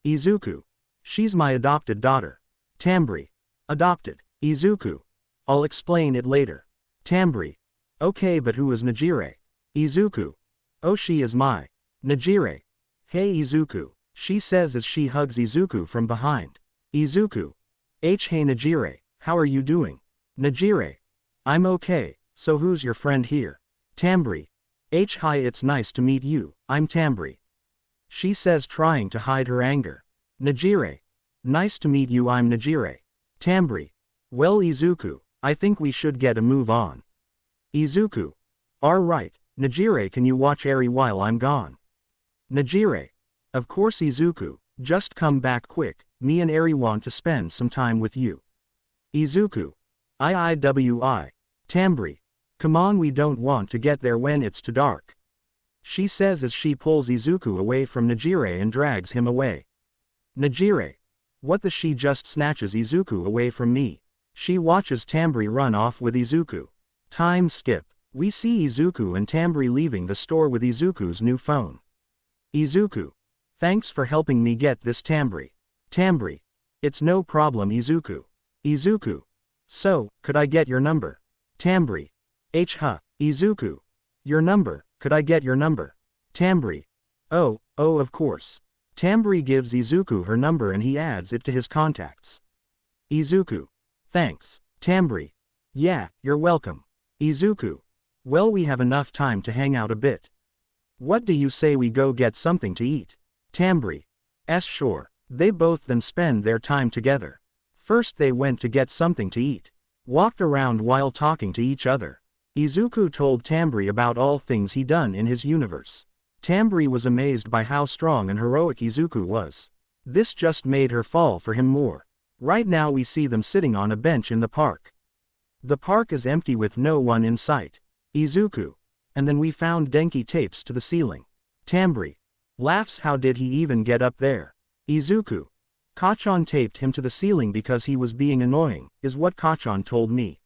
Izuku. She's my adopted daughter. Tambri. Adopted. Izuku. I'll explain it later. Tambri. Okay, but who is Najire? Izuku. Oh, she is my Najire. Hey Izuku, she says as she hugs Izuku from behind. Izuku. Hey Najire, how are you doing? Najire. I'm okay, so who's your friend here? Tambri. Hi, it's nice to meet you, I'm Tambri. She says, trying to hide her anger. Najire. Nice to meet you, I'm Najire. Tambri. Well, Izuku, I think we should get a move on. Izuku. Alright, Najire, can you watch Eri while I'm gone? Najire. Of course, Izuku, just come back quick, me and Eri want to spend some time with you. Izuku. Tambri. Come on, we don't want to get there when it's too dark. She says as she pulls Izuku away from Najire and drags him away. Najire. What the? She just snatches Izuku away from me. She watches Tambri run off with Izuku. Time skip. We see Izuku and Tambri leaving the store with Izuku's new phone. Izuku. Thanks for helping me get this, Tambri. Tambri. It's no problem, Izuku. Izuku. So, could I get your number? Tambri. Izuku. Your number, could I get your number? Tambri. Oh, of course. Tambri gives Izuku her number and he adds it to his contacts. Izuku. Thanks, Tambri. Yeah, you're welcome. Izuku. Well, we have enough time to hang out a bit. What do you say we go get something to eat? Tambri. Sure. They both then spend their time together. First they went to get something to eat. Walked around while talking to each other. Izuku told Tambri about all things he done in his universe. Tambri was amazed by how strong and heroic Izuku was. This just made her fall for him more. Right now we see them sitting on a bench in the park. The park is empty with no one in sight. Izuku. And then we found Denki tapes to the ceiling. Tambri. Laughs, how did he even get up there? Izuku. Kachan taped him to the ceiling because he was being annoying, is what Kachan told me.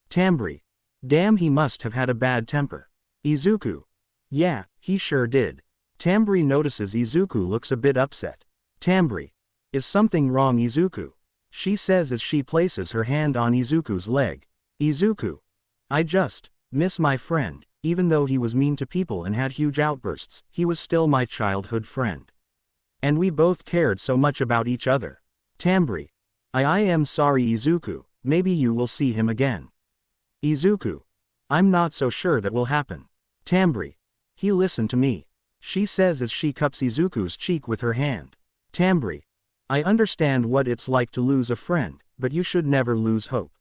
Tambri. Damn, he must have had a bad temper. Izuku. Yeah, he sure did. Tambri notices Izuku looks a bit upset. Tambri. Is something wrong, Izuku? She says as she places her hand on Izuku's leg. Izuku. I just miss my friend, even though he was mean to people and had huge outbursts, he was still my childhood friend. And we both cared so much about each other. Tambri. I am sorry, Izuku, maybe you will see him again. Izuku. I'm not so sure that will happen. Tambri. He listened to me. She says as she cups Izuku's cheek with her hand. Tambri. I understand what it's like to lose a friend, but you should never lose hope.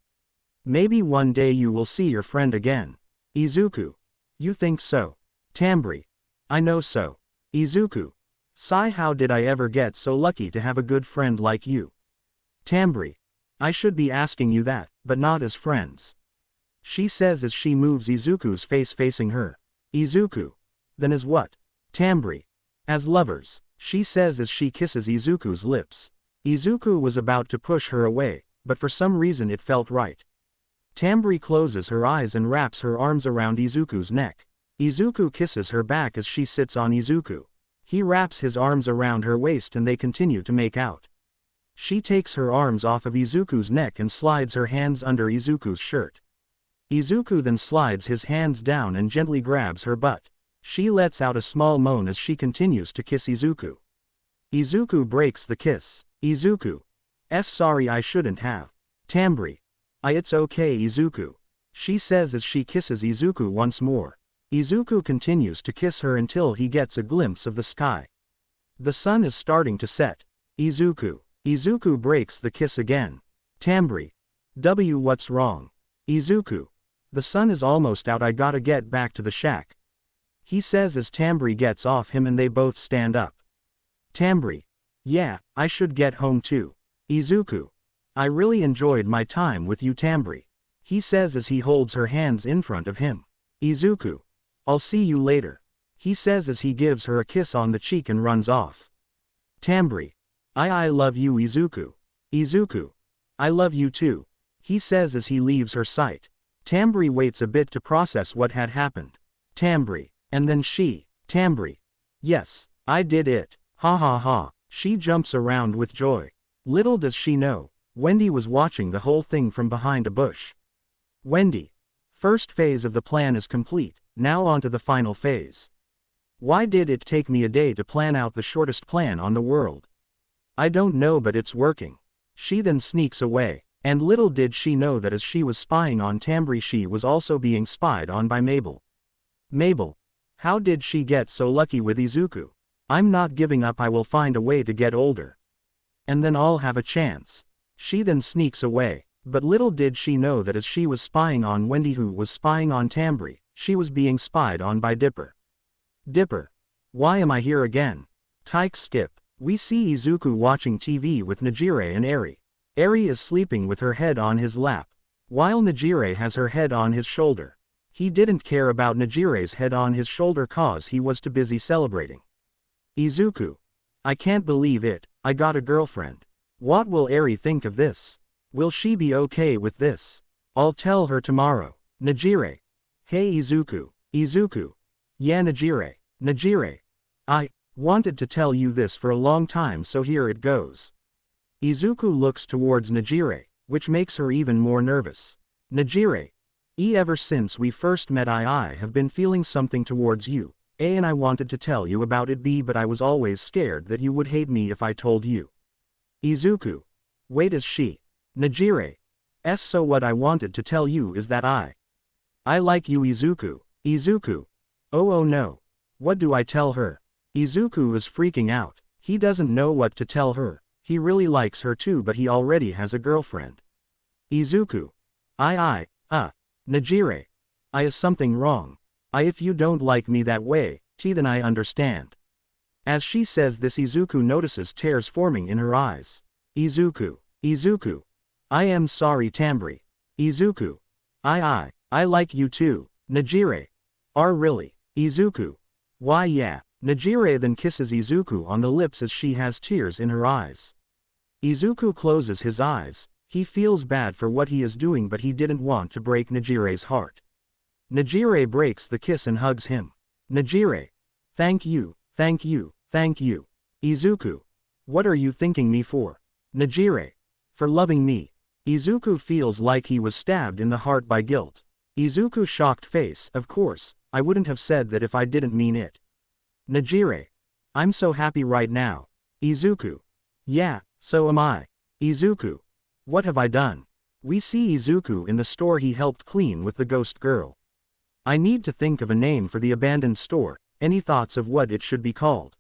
Maybe one day you will see your friend again. Izuku. You think so? Tambri. I know so. Izuku. Sigh, how did I ever get so lucky to have a good friend like you? Tambri. I should be asking you that, but not as friends. She says as she moves Izuku's face facing her. Izuku. Then as what? Tambri. As lovers, she says as she kisses Izuku's lips. Izuku was about to push her away, but for some reason it felt right. Tambri closes her eyes and wraps her arms around Izuku's neck. Izuku kisses her back as she sits on Izuku. He wraps his arms around her waist and they continue to make out. She takes her arms off of Izuku's neck and slides her hands under Izuku's shirt. Izuku then slides his hands down and gently grabs her butt. She lets out a small moan as she continues to kiss Izuku. Izuku breaks the kiss. Izuku. Sorry, I shouldn't have. Tambri. It's okay, Izuku. She says as she kisses Izuku once more. Izuku continues to kiss her until he gets a glimpse of the sky. The sun is starting to set. Izuku. Izuku breaks the kiss again. Tambri. What's wrong? Izuku. The sun is almost out, I gotta get back to the shack. He says as Tambri gets off him and they both stand up. Tambri. Yeah, I should get home too. Izuku. I really enjoyed my time with you, Tambri. He says as he holds her hands in front of him. Izuku. I'll see you later. He says as he gives her a kiss on the cheek and runs off. Tambri. I love you, Izuku. Izuku. I love you too. He says as he leaves her sight. Tambri waits a bit to process what had happened. Tambri. And then she. Tambri. Yes, I did it. Ha ha ha. She jumps around with joy. Little does she know, Wendy was watching the whole thing from behind a bush. Wendy. First phase of the plan is complete, now on to the final phase. Why did it take me a day to plan out the shortest plan on the world? I don't know, but it's working. She then sneaks away, and little did she know that as she was spying on Tambri, she was also being spied on by Mabel. Mabel. How did she get so lucky with Izuku? I'm not giving up, I will find a way to get older. And then I'll have a chance. She then sneaks away, but little did she know that as she was spying on Wendy, who was spying on Tambri, she was being spied on by Dipper. Dipper. Why am I here again? Tyke skip. We see Izuku watching TV with Najire and Eri. Eri is sleeping with her head on his lap, while Najire has her head on his shoulder. He didn't care about Najire's head on his shoulder cause he was too busy celebrating. Izuku. I can't believe it, I got a girlfriend. What will Eri think of this? Will she be okay with this? I'll tell her tomorrow. Najire. Hey Izuku. Izuku. Yeah Najire. Najire. I wanted to tell you this for a long time, so here it goes. Izuku looks towards Najire, which makes her even more nervous. Najire. Ever since we first met I have been feeling something towards you, and I wanted to tell you about it but I was always scared that you would hate me if I told you. Izuku. Wait, is she? Najire. So what I wanted to tell you is that I like you, Izuku. Izuku. Oh no. What do I tell her? Izuku is freaking out. He doesn't know what to tell her. He really likes her too, but he already has a girlfriend. Izuku. Najire. Is something wrong? If you don't like me that way, then I understand. As she says this, Izuku notices tears forming in her eyes. Izuku. Izuku. I am sorry, Tambri. Izuku. I like you too. Najire. Really? Izuku. Why yeah. Najire then kisses Izuku on the lips as she has tears in her eyes. Izuku closes his eyes. He feels bad for what he is doing, but he didn't want to break Najire's heart. Najire breaks the kiss and hugs him. Najire. Thank you, thank you, thank you. Izuku. What are you thanking me for? Najire. For loving me. Izuku feels like he was stabbed in the heart by guilt. Izuku shocked face. Of course, I wouldn't have said that if I didn't mean it. Najire. I'm so happy right now. Izuku. Yeah, so am I. Izuku. What have I done? We see Izuku in the store he helped clean with the ghost girl. I need to think of a name for the abandoned store. Any thoughts of what it should be called?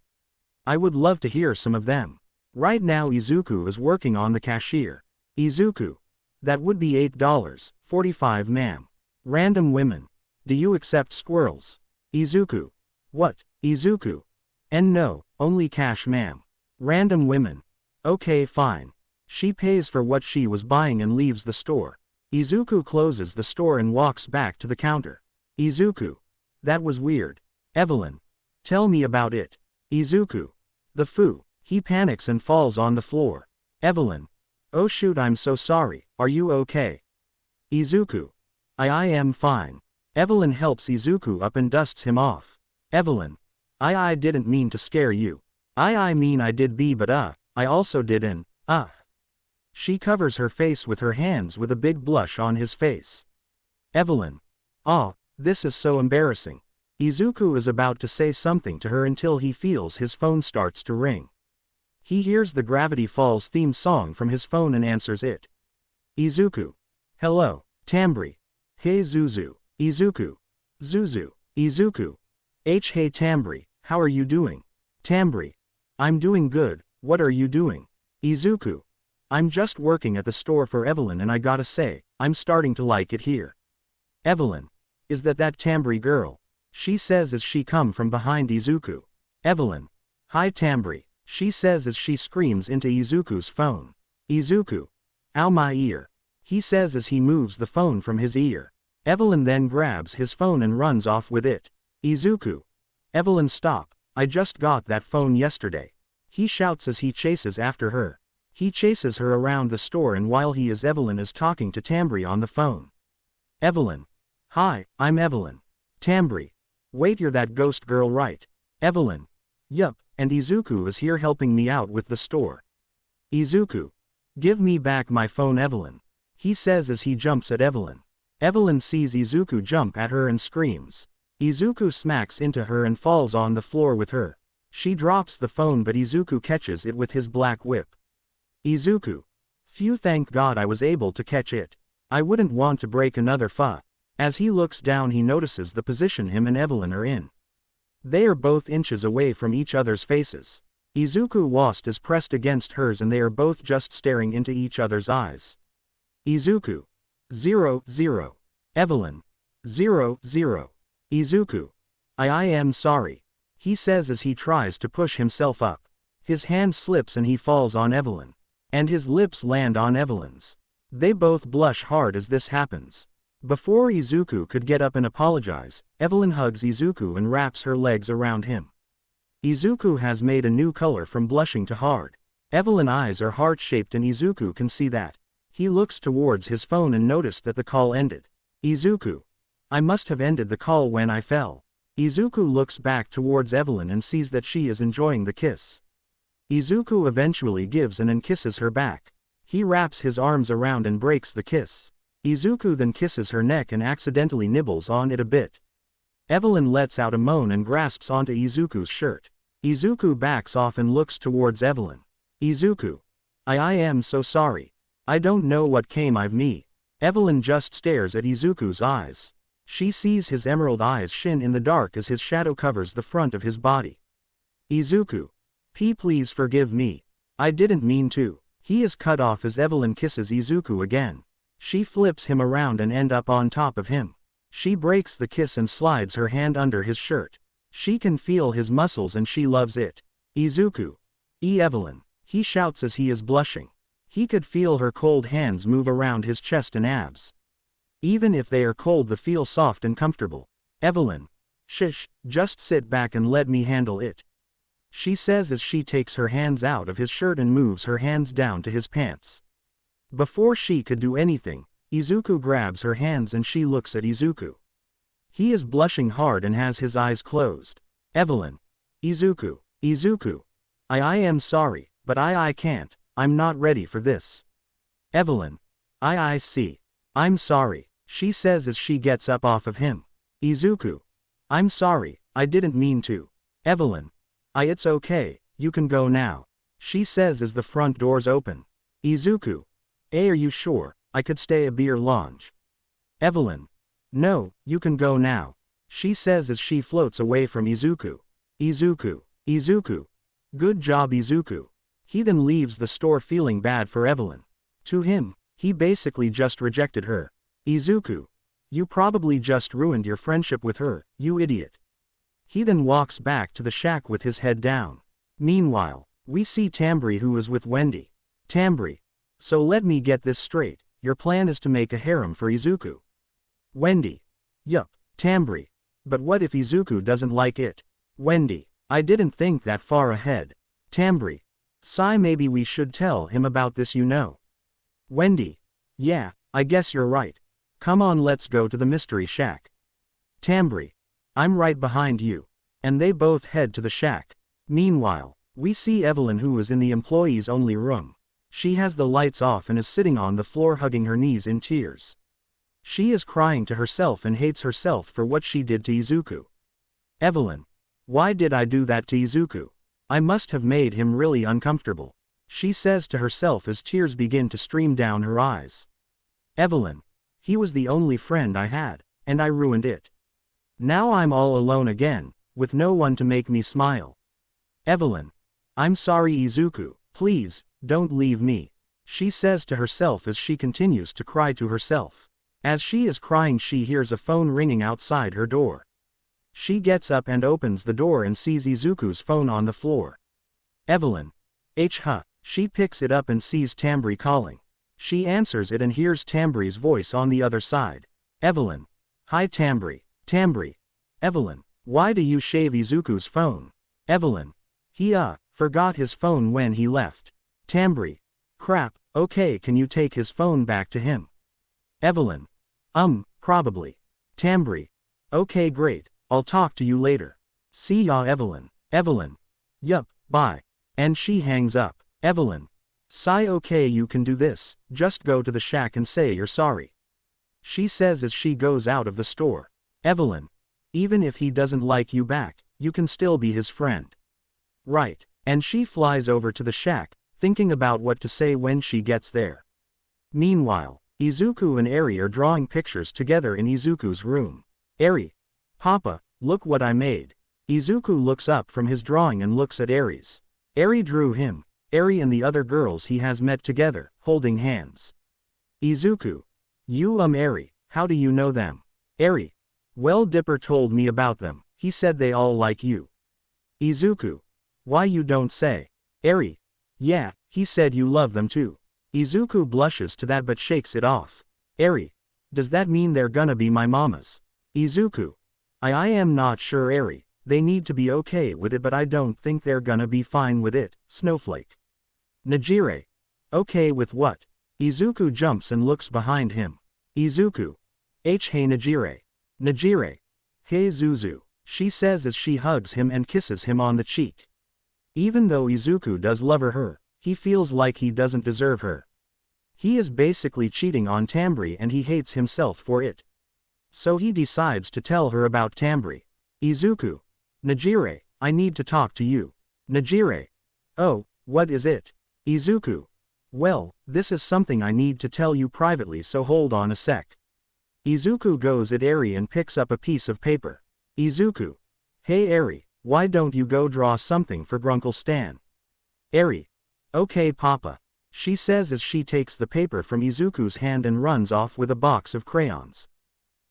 I would love to hear some of them. Right now Izuku is working on the cashier. Izuku. That would be $8.45 ma'am. Random women. Do you accept squirrels? Izuku. What? Izuku. And no, only cash ma'am. Random women. Okay fine. She pays for what she was buying and leaves the store. Izuku closes the store and walks back to the counter. Izuku. That was weird. Evelyn. Tell me about it. Izuku. The foo. He panics and falls on the floor. Evelyn. Oh shoot, I'm so sorry, are you okay? Izuku. I am fine. Evelyn helps Izuku up and dusts him off. Evelyn. I didn't mean to scare you. I mean I did be but I also did an, She covers her face with her hands with a big blush on his face. Evelyn. This is so embarrassing. Izuku is about to say something to her until he feels his phone starts to ring. He hears the Gravity Falls theme song from his phone and answers it. Izuku. Hello, Tambri. Hey Zuzu. Izuku. Zuzu. Izuku. Hey Tambri, how are you doing? Tambri. I'm doing good, what are you doing? Izuku. I'm just working at the store for Evelyn and I gotta say, I'm starting to like it here. Evelyn. Is that Tambri girl? She says as she come from behind Izuku. Evelyn. Hi Tambri. She says as she screams into Izuku's phone. Izuku. Ow my ear. He says as he moves the phone from his ear. Evelyn then grabs his phone and runs off with it. Izuku. Evelyn stop, I just got that phone yesterday. He shouts as he chases after her. He chases her around the store and while he is Evelyn is talking to Tambri on the phone. Evelyn. Hi, I'm Evelyn. Tambri. Wait, you're that ghost girl right? Evelyn. Yup, and Izuku is here helping me out with the store. Izuku. Give me back my phone Evelyn. He says as he jumps at Evelyn. Evelyn sees Izuku jump at her and screams. Izuku smacks into her and falls on the floor with her. She drops the phone but Izuku catches it with his black whip. Izuku. Phew, thank God I was able to catch it. I wouldn't want to break another fa. As he looks down he notices the position him and Evelyn are in. They are both inches away from each other's faces. Izuku waist is pressed against hers and they are both just staring into each other's eyes. Izuku. 0-0. Evelyn. 0-0. Izuku. I am sorry. He says as he tries to push himself up. His hand slips and he falls on Evelyn. And his lips land on Evelyn's. They both blush hard as this happens. Before Izuku could get up and apologize, Evelyn hugs Izuku and wraps her legs around him. Izuku has made a new color from blushing to hard. Evelyn's eyes are heart-shaped and Izuku can see that. He looks towards his phone and noticed that the call ended. Izuku. I must have ended the call when I fell. Izuku looks back towards Evelyn and sees that she is enjoying the kiss. Izuku eventually gives in and kisses her back. He wraps his arms around and breaks the kiss. Izuku then kisses her neck and accidentally nibbles on it a bit. Evelyn lets out a moan and grasps onto Izuku's shirt. Izuku backs off and looks towards Evelyn. Izuku. I am so sorry. I don't know what came of me. Evelyn just stares at Izuku's eyes. She sees his emerald eyes shine in the dark as his shadow covers the front of his body. Izuku. Please forgive me. I didn't mean to. He is cut off as Evelyn kisses Izuku again. She flips him around and ends up on top of him. She breaks the kiss and slides her hand under his shirt. She can feel his muscles and she loves it. Izuku. Evelyn. He shouts as he is blushing. He could feel her cold hands move around his chest and abs. Even if they are cold, they feel soft and comfortable. Evelyn. Shish, just sit back and let me handle it. She says as she takes her hands out of his shirt and moves her hands down to his pants. Before she could do anything, Izuku grabs her hands and she looks at Izuku. He is blushing hard and has his eyes closed. Evelyn. Izuku. Izuku. I am sorry, but I can't. I'm not ready for this. Evelyn. I see. I'm sorry, she says as she gets up off of him. Izuku. I'm sorry, I didn't mean to. Evelyn. It's okay, you can go now. She says as the front doors open. Izuku. Are you sure? I could stay a beer lounge. Evelyn. No, you can go now. She says as she floats away from Izuku. Izuku. Izuku. Good job Izuku. He then leaves the store feeling bad for Evelyn. To him, he basically just rejected her. Izuku. You probably just ruined your friendship with her, you idiot. He then walks back to the shack with his head down. Meanwhile, we see Tambri who is with Wendy. Tambri. So let me get this straight, your plan is to make a harem for Izuku. Wendy. Yup, Tambri. But what if Izuku doesn't like it? Wendy. I didn't think that far ahead. Tambri. Sigh, maybe we should tell him about this, you know. Wendy. Yeah, I guess you're right. Come on, let's go to the mystery shack. Tambri. I'm right behind you. And they both head to the shack. Meanwhile, we see Evelyn who is in the employees only room. She has the lights off and is sitting on the floor hugging her knees in tears. She is crying to herself and hates herself for what she did to Izuku. Evelyn. Why did I do that to Izuku? I must have made him really uncomfortable. She says to herself as tears begin to stream down her eyes. Evelyn. He was the only friend I had, and I ruined it. Now I'm all alone again, with no one to make me smile. Evelyn. I'm sorry Izuku, please, don't leave me. She says to herself as she continues to cry to herself. As she is crying, she hears a phone ringing outside her door. She gets up and opens the door and sees Izuku's phone on the floor. Evelyn. She picks it up and sees Tambri calling. She answers it and hears Tambri's voice on the other side. Evelyn. Hi Tambri. Tambri. Evelyn. Why do you shave Izuku's phone? Evelyn. He forgot his phone when he left. Tambri. Crap, okay, can you take his phone back to him? Evelyn. Probably. Tambri. Okay, great, I'll talk to you later. See ya Evelyn. Evelyn. Yup, bye. And she hangs up. Evelyn. Sigh, okay, you can do this, just go to the shack and say you're sorry. She says as she goes out of the store. Evelyn. Even if he doesn't like you back, you can still be his friend. Right. And she flies over to the shack, thinking about what to say when she gets there. Meanwhile, Izuku and Eri are drawing pictures together in Izuku's room. Eri. Papa, look what I made. Izuku looks up from his drawing and looks at Eri's. Eri drew him, Eri and the other girls he has met together, holding hands. Izuku. You Eri, how do you know them? Eri. Well, Dipper told me about them, he said they all like you. Izuku. Why you don't say? Eri. Yeah, he said you love them too. Izuku blushes to that but shakes it off. Eri. Does that mean they're gonna be my mamas? Izuku. I am not sure Eri, they need to be okay with it but I don't think they're gonna be fine with it, Snowflake. Najire. Okay with what? Izuku jumps and looks behind him. Izuku. Hey Najire. Najire. Hey Zuzu, she says as she hugs him and kisses him on the cheek. Even though Izuku does love her, he feels like he doesn't deserve her. He is basically cheating on Tambri and he hates himself for it. So he decides to tell her about Tambri. Izuku. Najire, I need to talk to you. Najire. Oh, what is it? Izuku. Well, this is something I need to tell you privately, so hold on a sec. Izuku goes at Eri and picks up a piece of paper. Izuku. Hey Eri, why don't you go draw something for Grunkle Stan? Eri. Okay Papa. She says as she takes the paper from Izuku's hand and runs off with a box of crayons.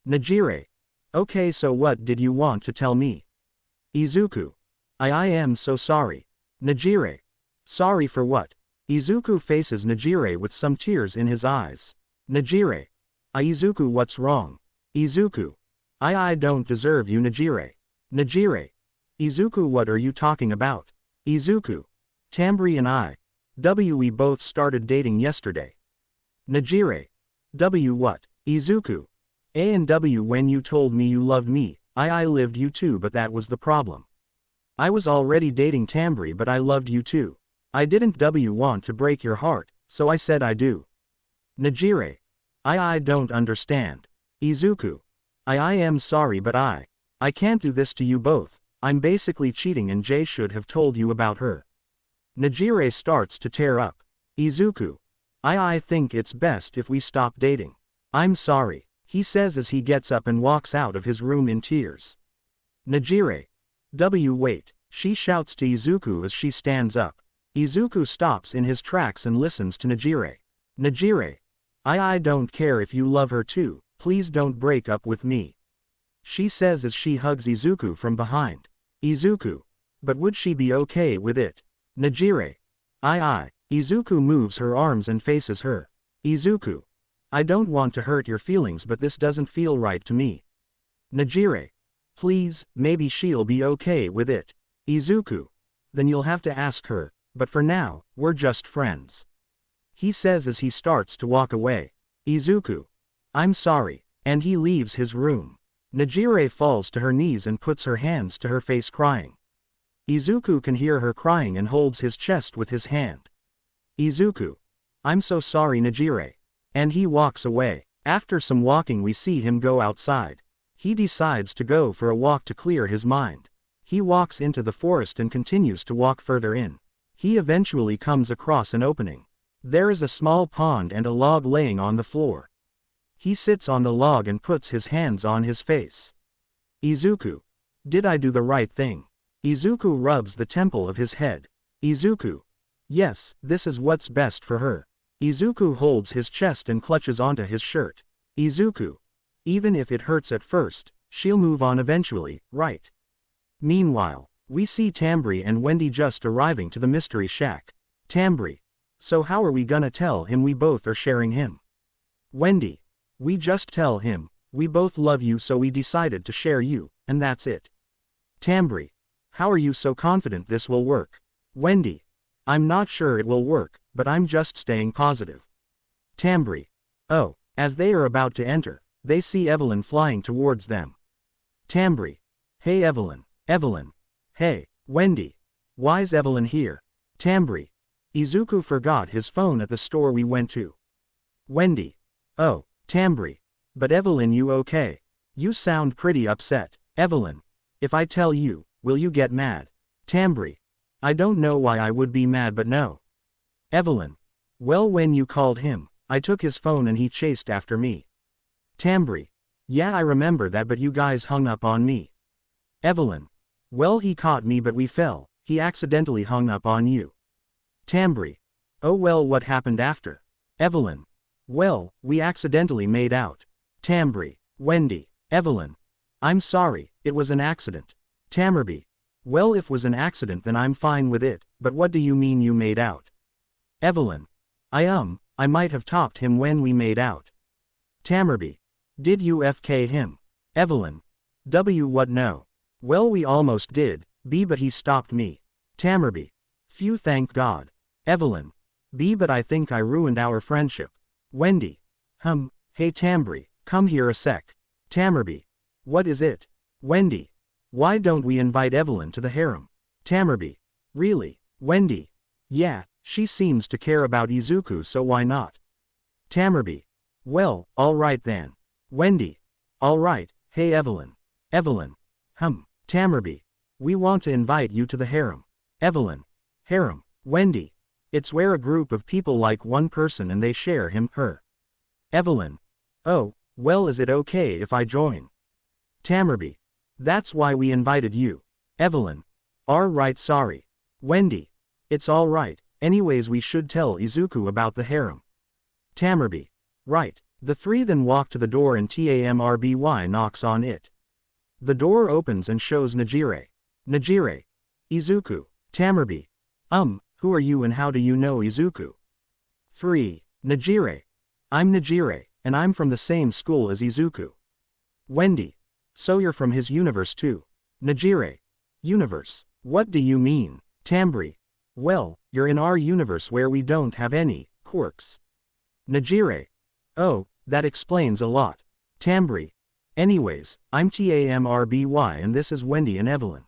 Najire. Okay, so what did you want to tell me? Izuku. I am so sorry. Najire. Sorry for what? Izuku faces Najire with some tears in his eyes. Najire. Izuku, what's wrong? Izuku. I don't deserve you Najire. Najire. Izuku, what are you talking about? Izuku. Tambri and we both started dating yesterday. Najire. What? Izuku. And when you told me you loved me, I lived you too, but that was the problem. I was already dating Tambri but I loved you too. I didn't want to break your heart, so I said I do. Najire. I don't understand. Izuku. I am sorry but I can't do this to you both, I'm basically cheating and Jay should have told you about her. Najire starts to tear up. Izuku. I think it's best if we stop dating. I'm sorry, he says as he gets up and walks out of his room in tears. Najire. Wait, she shouts to Izuku as she stands up. Izuku stops in his tracks and listens to Najire. Najire. I don't care if you love her too, please don't break up with me. She says as she hugs Izuku from behind. Izuku. But would she be okay with it? Najire. Izuku moves her arms and faces her. Izuku. I don't want to hurt your feelings but this doesn't feel right to me. Najire. Please, maybe she'll be okay with it. Izuku. Then you'll have to ask her, but for now, we're just friends. He says as he starts to walk away. Izuku. I'm sorry, and he leaves his room. Najire falls to her knees and puts her hands to her face crying. Izuku can hear her crying and holds his chest with his hand. Izuku. I'm so sorry Najire. And he walks away. After some walking we see him go outside. He decides to go for a walk to clear his mind. He walks into the forest and continues to walk further in. He eventually comes across an opening. There is a small pond and a log laying on the floor. He sits on the log and puts his hands on his face. Izuku. Did I do the right thing? Izuku rubs the temple of his head. Izuku. Yes, this is what's best for her. Izuku holds his chest and clutches onto his shirt. Izuku. Even if it hurts at first, she'll move on eventually, right? Meanwhile, we see Tambri and Wendy just arriving to the mystery shack. Tambri. So how are we gonna tell him we both are sharing him? Wendy. We just tell him, we both love you so we decided to share you, and that's it. Tambri. How are you so confident this will work? Wendy. I'm not sure it will work, but I'm just staying positive. Tambri. Oh, as they are about to enter, they see Evelyn flying towards them. Tambri. Hey Evelyn. Evelyn. Hey, Wendy. Why's Evelyn here? Tambri. Izuku forgot his phone at the store we went to. Wendy. Oh, Tambri. But Evelyn, you okay? You sound pretty upset. Evelyn. If I tell you, will you get mad? Tambri. I don't know why I would be mad but no. Evelyn. Well, when you called him, I took his phone and he chased after me. Tambri. Yeah, I remember that but you guys hung up on me. Evelyn. Well, he caught me but we fell, he accidentally hung up on you. Tambri. Oh well, what happened after? Evelyn. Well, we accidentally made out. Tambri. Wendy. Evelyn. I'm sorry, it was an accident. Tambri. Well, if it was an accident then I'm fine with it, but what do you mean you made out? Evelyn. I might have topped him when we made out. Tambri. Did you FK him? Evelyn. What no. Well, we almost did, but he stopped me. Tambri. Phew, thank God. Evelyn. But I think I ruined our friendship. Wendy. Hey Tambri, come here a sec. Tambri. What is it? Wendy. Why don't we invite Evelyn to the harem? Tambri. Really? Wendy. Yeah, she seems to care about Izuku so why not? Tambri. Well, alright then. Wendy. Alright, hey Evelyn. Evelyn. Tambri. We want to invite you to the harem. Evelyn. Harem. Wendy. It's where a group of people like one person and they share him, her. Evelyn. Oh, well, is it okay if I join? Tambri. That's why we invited you. Evelyn. Alright, sorry. Wendy. It's alright, anyways we should tell Izuku about the harem. Tambri. Right. The three then walk to the door and Tamrby knocks on it. The door opens and shows Najire. Najire. Izuku. Tambri. Who are you and how do you know Izuku? 3. Najire. I'm Najire, and I'm from the same school as Izuku. Wendy. So you're from his universe too. Najire. Universe. What do you mean? Tambri. Well, you're in our universe where we don't have any quirks. Najire. Oh, that explains a lot. Tambri. Anyways, I'm Tamrby and this is Wendy and Evelyn.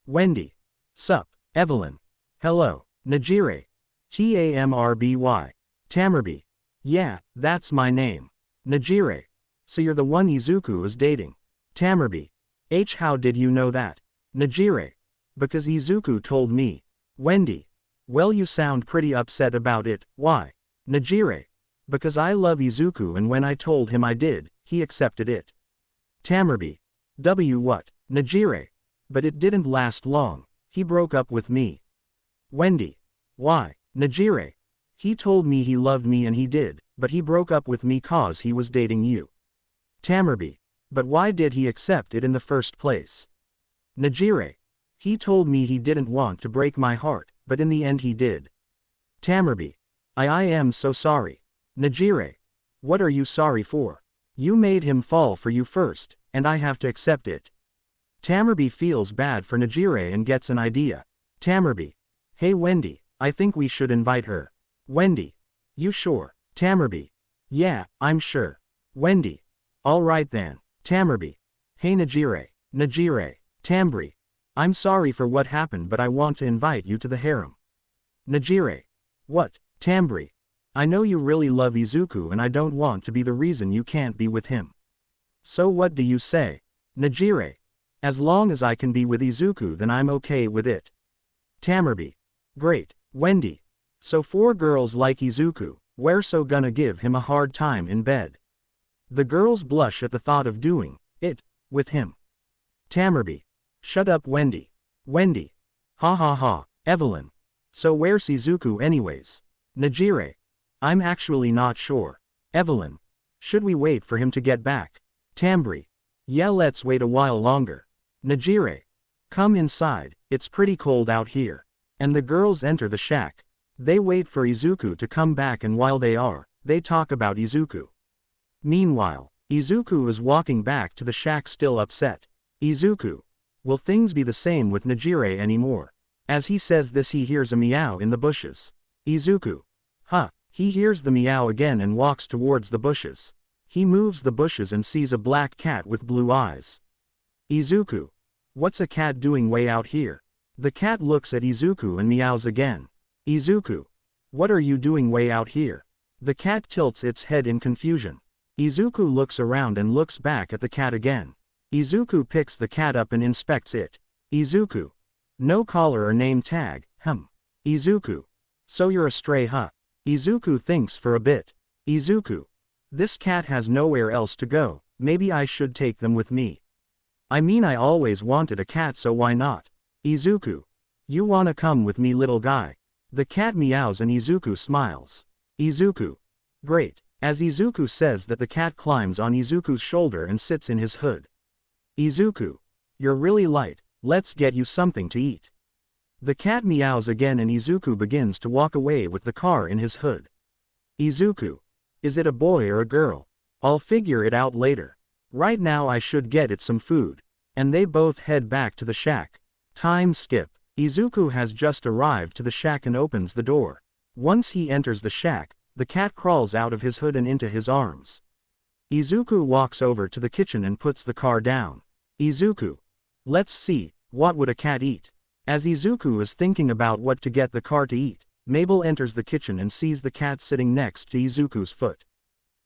Wendy. Sup, Evelyn. Hello, Najire. Tamrby. Tambri. Yeah, that's my name. Najire. So you're the one Izuku is dating. Tambri. How did you know that? Najire. Because Izuku told me. Wendy. Well, you sound pretty upset about it, why? Najire. Because I love Izuku and when I told him I did, he accepted it. Tamerby. What? Najire. But it didn't last long, he broke up with me. Wendy. Why? Najire. He told me he loved me and he did, but he broke up with me cause he was dating you. Tamerby. But why did he accept it in the first place? Najire. He told me he didn't want to break my heart, but in the end he did. Tamerby. I am so sorry. Najire. What are you sorry for? You made him fall for you first, and I have to accept it. Tamerby feels bad for Najire and gets an idea. Tamerby. Hey Wendy, I think we should invite her. Wendy. You sure? Tamerby. Yeah, I'm sure. Wendy. Alright then. Tamerby. Hey Najire. Najire. Tambry. I'm sorry for what happened but I want to invite you to the harem. Najire. What? Tambry. I know you really love Izuku and I don't want to be the reason you can't be with him. So what do you say? Najire. As long as I can be with Izuku then I'm okay with it. Tamerby. Great. Wendy. So 4 girls like Izuku, we're so gonna give him a hard time in bed. The girls blush at the thought of doing it with him. Tamerby. Shut up Wendy. Wendy. Ha ha ha. Evelyn. So where's Izuku anyways? Najire. I'm actually not sure. Evelyn. Should we wait for him to get back? Tambry. Yeah, let's wait a while longer. Najire. Come inside, it's pretty cold out here. And the girls enter the shack. They wait for Izuku to come back and while they talk about Izuku. Meanwhile, Izuku is walking back to the shack still upset. Izuku. Will things be the same with Najire anymore? As he says this he hears a meow in the bushes. Izuku. Huh. He hears the meow again and walks towards the bushes. He moves the bushes and sees a black cat with blue eyes. Izuku. What's a cat doing way out here? The cat looks at Izuku and meows again. Izuku. What are you doing way out here? The cat tilts its head in confusion. Izuku looks around and looks back at the cat again. Izuku picks the cat up and inspects it. Izuku. No collar or name tag, Izuku. So you're a stray huh? Izuku thinks for a bit. Izuku. This cat has nowhere else to go, maybe I should take them with me. I mean I always wanted a cat so why not? Izuku. You wanna come with me little guy? The cat meows and Izuku smiles. Izuku. Great. As Izuku says that the cat climbs on Izuku's shoulder and sits in his hood. Izuku. You're really light, let's get you something to eat. The cat meows again and Izuku begins to walk away with the car in his hood. Izuku. Is it a boy or a girl? I'll figure it out later. Right now I should get it some food. And they both head back to the shack. Time skip. Izuku has just arrived to the shack and opens the door. Once he enters the shack, the cat crawls out of his hood and into his arms. Izuku walks over to the kitchen and puts the car down. Izuku. Let's see, what would a cat eat? As Izuku is thinking about what to get the car to eat, Mabel enters the kitchen and sees the cat sitting next to Izuku's foot.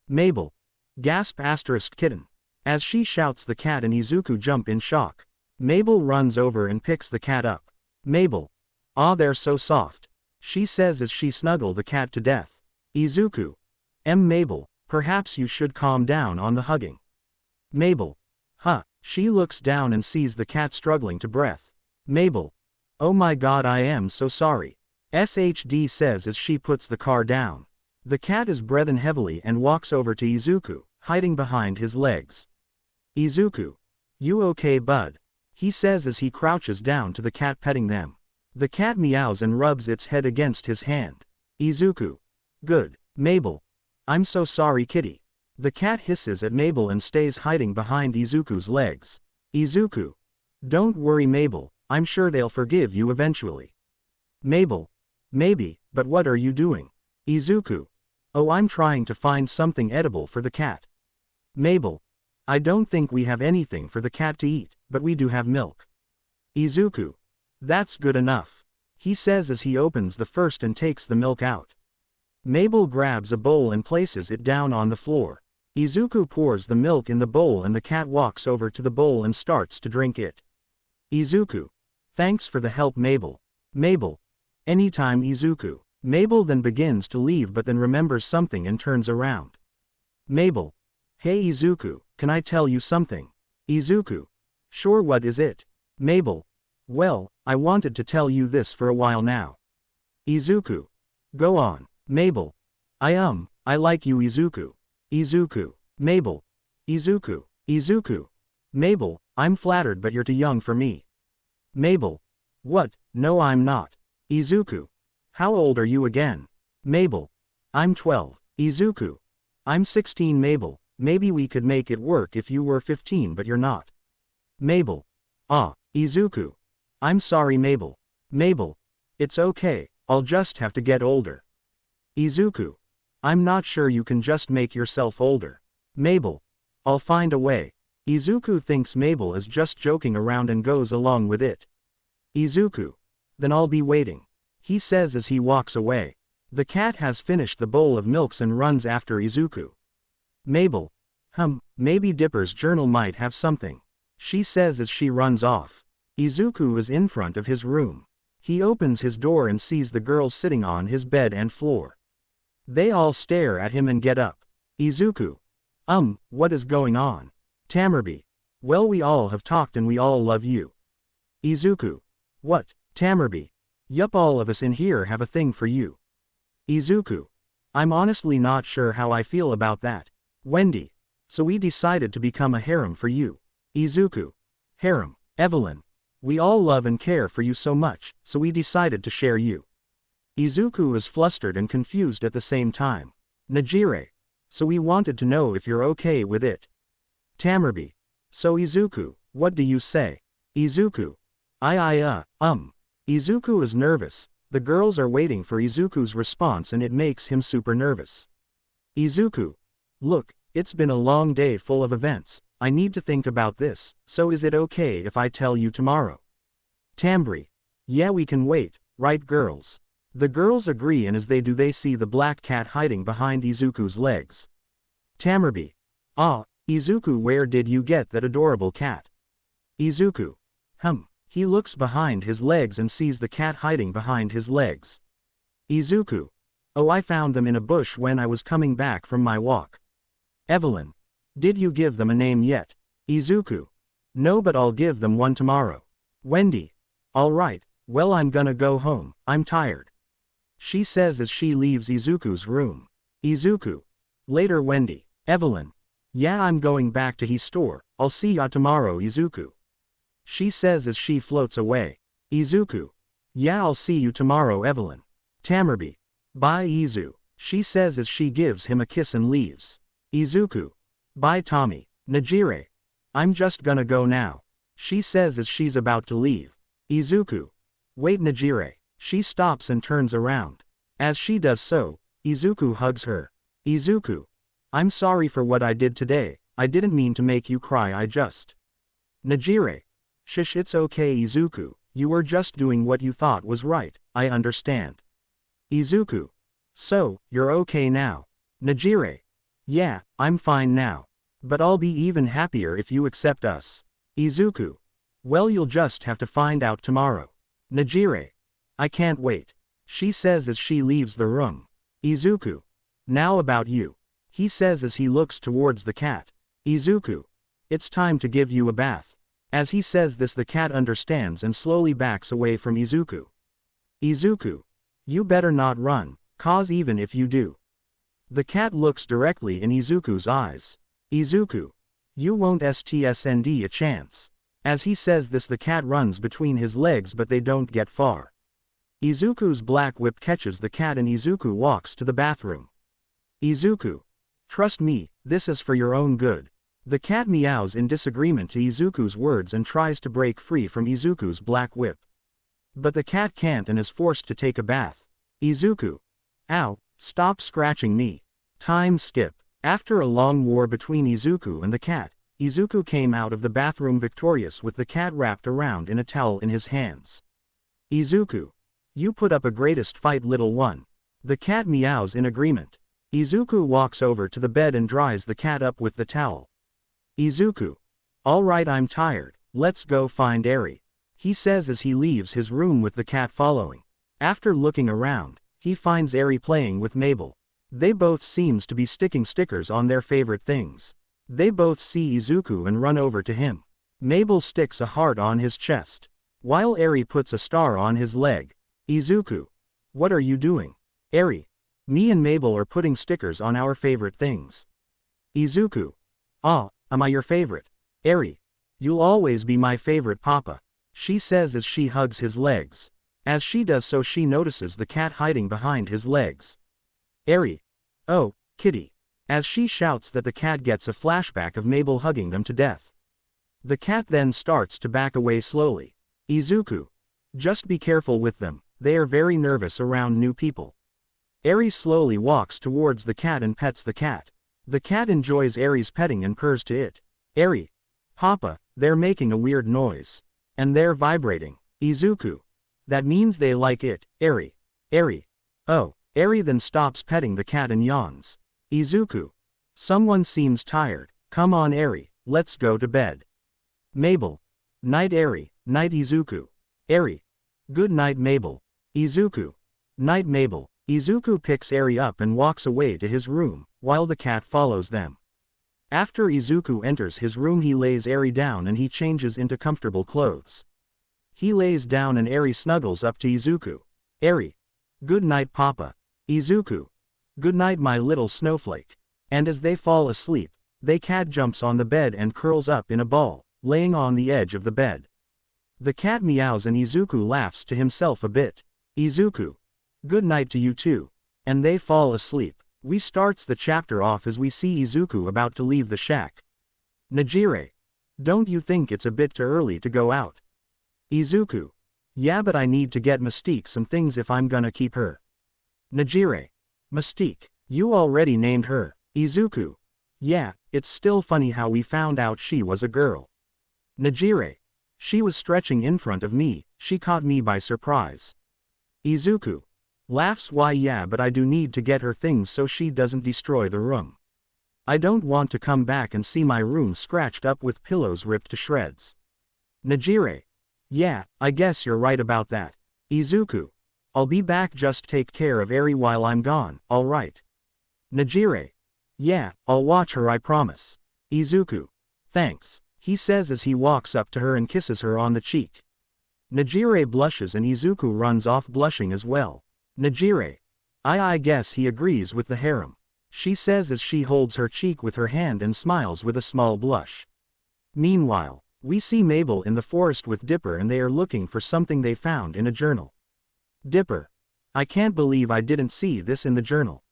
Mabel. Gasp asterisk kitten. As she shouts the cat and Izuku jump in shock. Mabel runs over and picks the cat up. Mabel. Aw they're so soft. She says as she snuggle the cat to death. Izuku. Mabel, perhaps you should calm down on the hugging. Mabel. Huh. She looks down and sees the cat struggling to breath. Mabel. Oh my god I am so sorry. SHD says as she puts the car down. The cat is breathing heavily and walks over to Izuku, hiding behind his legs. Izuku. You okay bud? He says as he crouches down to the cat petting them. The cat meows and rubs its head against his hand. Izuku. Good. Mabel. I'm so sorry kitty. The cat hisses at Mabel and stays hiding behind Izuku's legs. Izuku. Don't worry Mabel, I'm sure they'll forgive you eventually. Mabel. Maybe, but what are you doing? Izuku. Oh I'm trying to find something edible for the cat. Mabel. I don't think we have anything for the cat to eat, but we do have milk. Izuku. That's good enough. He says as he opens the first and takes the milk out. Mabel grabs a bowl and places it down on the floor. Izuku pours the milk in the bowl and the cat walks over to the bowl and starts to drink it. Izuku. Thanks for the help Mabel. Mabel. Anytime Izuku. Mabel then begins to leave but then remembers something and turns around. Mabel. Hey Izuku, can I tell you something? Izuku. Sure, what is it? Mabel. Well, I wanted to tell you this for a while now. Izuku. Go on. Mabel. I like you Izuku. Izuku. Mabel. Izuku. Izuku. Mabel, I'm flattered but you're too young for me. Mabel. What? No I'm not. Izuku. How old are you again? Mabel. I'm 12. Izuku. I'm 16 Mabel, maybe we could make it work if you were 15 but you're not. Mabel. Izuku. I'm sorry Mabel. Mabel. It's okay, I'll just have to get older. Izuku. I'm not sure you can just make yourself older. Mabel. I'll find a way. Izuku thinks Mabel is just joking around and goes along with it. Izuku. Then I'll be waiting. He says as he walks away. The cat has finished the bowl of milks and runs after Izuku. Mabel. Maybe Dipper's journal might have something. She says as she runs off. Izuku is in front of his room. He opens his door and sees the girls sitting on his bed and floor. They all stare at him and get up. Izuku. What is going on? Tamerby. Well, we all have talked and we all love you. Izuku. What, Tamerby? Yup, all of us in here have a thing for you. Izuku. I'm honestly not sure how I feel about that. Wendy. So we decided to become a harem for you. Izuku. Harem. Evelyn. We all love and care for you so much, so we decided to share you. Izuku is flustered and confused at the same time. Najire. So we wanted to know if you're okay with it. Tamerby. So Izuku, what do you say? Izuku. Izuku is nervous. The girls are waiting for Izuku's response and it makes him super nervous. Izuku. Look, it's been a long day full of events. I need to think about this, so is it okay if I tell you tomorrow? Tamerby. Yeah, we can wait, right girls? The girls agree and as they do they see the black cat hiding behind Izuku's legs. Tamerby. Izuku, where did you get that adorable cat? Izuku. He looks behind his legs and sees the cat hiding behind his legs. Izuku. Oh, I found them in a bush when I was coming back from my walk. Evelyn. Did you give them a name yet? Izuku. No, but I'll give them one tomorrow. Wendy. Alright, well I'm gonna go home, I'm tired. She says as she leaves Izuku's room. Izuku. Later Wendy. Evelyn. Yeah, I'm going back to his store, I'll see ya tomorrow Izuku. She says as she floats away. Izuku. Yeah, I'll see you tomorrow Evelyn. Tamerby. Bye Izu. She says as she gives him a kiss and leaves. Izuku. Bye Tommy. Najire. I'm just gonna go now. She says as she's about to leave. Izuku. Wait Najire. She stops and turns around. As she does so, Izuku hugs her. Izuku. I'm sorry for what I did today, I didn't mean to make you cry, I just. Najire. Shush, it's okay Izuku, you were just doing what you thought was right, I understand. Izuku. So, you're okay now? Najire. Yeah, I'm fine now. But I'll be even happier if you accept us. Izuku. Well, you'll just have to find out tomorrow. Najire. I can't wait. She says as she leaves the room. Izuku. Now about you. He says as he looks towards the cat. Izuku. It's time to give you a bath. As he says this, the cat understands and slowly backs away from Izuku. Izuku. You better not run, cause even if you do. The cat looks directly in Izuku's eyes. Izuku. You won't stand a chance. As he says this, the cat runs between his legs but they don't get far. Izuku's black whip catches the cat and Izuku walks to the bathroom. Izuku. Trust me, this is for your own good. The cat meows in disagreement to Izuku's words and tries to break free from Izuku's black whip. But the cat can't and is forced to take a bath. Izuku. Ow, stop scratching me. Time skip. After a long war between Izuku and the cat, Izuku came out of the bathroom victorious with the cat wrapped around in a towel in his hands. Izuku. You put up a greatest fight little one. The cat meows in agreement. Izuku walks over to the bed and dries the cat up with the towel. Izuku. Alright, I'm tired, let's go find Eri. He says as he leaves his room with the cat following. After looking around, He finds Eri playing with Mabel. They both seems to be sticking stickers on their favorite things. They both see Izuku and run over to him. Mabel sticks a heart on his chest, while Eri puts a star on his leg. Izuku. What are you doing? Eri. Me and Mabel are putting stickers on our favorite things. Izuku. Ah, am I your favorite? Eri. You'll always be my favorite, Papa. She says as she hugs his legs. As she does so, she notices the cat hiding behind his legs. Eri. Oh, kitty. As she shouts that, the cat gets a flashback of Mabel hugging them to death. The cat then starts to back away slowly. Izuku. Just be careful with them, they are very nervous around new people. Eri slowly walks towards the cat and pets the cat. The cat enjoys Eri's petting and purrs to it. Eri. Papa, they're making a weird noise. And they're vibrating. Izuku. That means they like it, Eri. Eri. Oh. Eri then stops petting the cat and yawns. Izuku. Someone seems tired. Come on, Eri, let's go to bed. Mabel. Night, Eri. Night, Izuku. Eri. Good night, Mabel. Izuku. Night, Mabel. Izuku picks Eri up and walks away to his room, while the cat follows them. After Izuku enters his room, he lays Eri down and he changes into comfortable clothes. He lays down and Eri snuggles up to Izuku. Eri. Good night, Papa. Izuku. Good night, my little snowflake. And as they fall asleep, the cat jumps on the bed and curls up in a ball, laying on the edge of the bed. The cat meows and Izuku laughs to himself a bit. Izuku. Good night to you too. And they fall asleep. We starts the chapter off as we see Izuku about to leave the shack. Najire. Don't you think it's a bit too early to go out? Izuku. Yeah, but I need to get Mystique some things if I'm gonna keep her. Najire. Mystique. You already named her. Izuku. Yeah, it's still funny how we found out she was a girl. Najire. She was stretching in front of me, she caught me by surprise. Izuku. Laughs. Why yeah, but I do need to get her things so she doesn't destroy the room. I don't want to come back and see my room scratched up with pillows ripped to shreds. Najire. Yeah, I guess you're right about that. Izuku. I'll be back, just take care of Eri while I'm gone, alright? Najire. Yeah, I'll watch her, I promise. Izuku. Thanks, he says as he walks up to her and kisses her on the cheek. Najire blushes and Izuku runs off blushing as well. Najire. I guess he agrees with the harem. She says as she holds her cheek with her hand and smiles with a small blush. Meanwhile, we see Mabel in the forest with Dipper and they are looking for something they found in a journal. Dipper. I can't believe I didn't see this in the journal.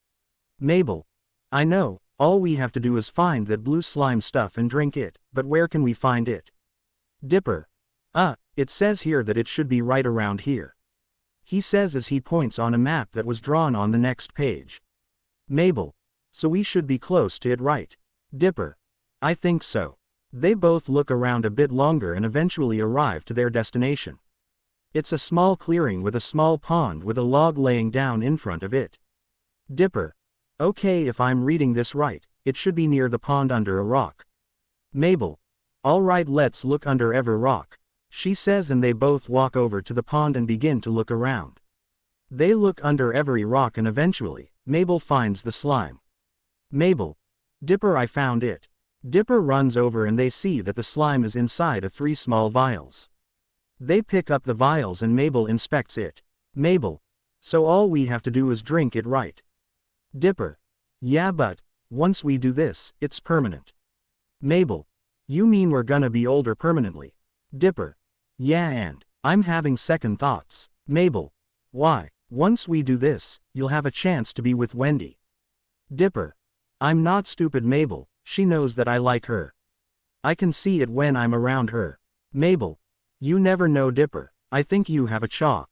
Mabel. I know, all we have to do is find that blue slime stuff and drink it, but where can we find it? Dipper. It says here that it should be right around here. He says as he points on a map that was drawn on the next page. Mabel. So we should be close to it, right? Dipper. I think so. They both look around a bit longer and eventually arrive to their destination. It's a small clearing with a small pond with a log laying down in front of it. Dipper. Okay, if I'm reading this right, it should be near the pond under a rock. Mabel. Alright, let's look under every rock. She says and they both walk over to the pond and begin to look around. They look under every rock and eventually, Mabel finds the slime. Mabel. Dipper, I found it. Dipper runs over and they see that the slime is inside of 3 small vials. They pick up the vials and Mabel inspects it. Mabel. So all we have to do is drink it, right? Dipper. Yeah, but once we do this, it's permanent. Mabel. You mean we're gonna be older permanently? Dipper. Yeah, and I'm having second thoughts. Mabel. Why? Once we do this, you'll have a chance to be with Wendy. Dipper. I'm not stupid, Mabel, she knows that I like her. I can see it when I'm around her. Mabel. You never know, Dipper, I think you have a chaw.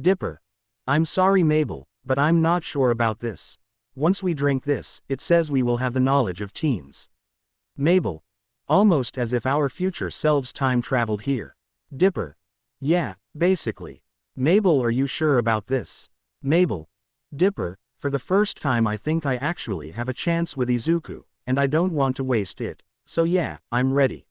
Dipper. I'm sorry, Mabel, but I'm not sure about this. Once we drink this, it says we will have the knowledge of teens. Mabel. Almost as if our future selves time traveled here. Dipper. Yeah, basically. Mabel, are you sure about this? Mabel. Dipper, for the first time I think I actually have a chance with Izuku, and I don't want to waste it, so yeah, I'm ready.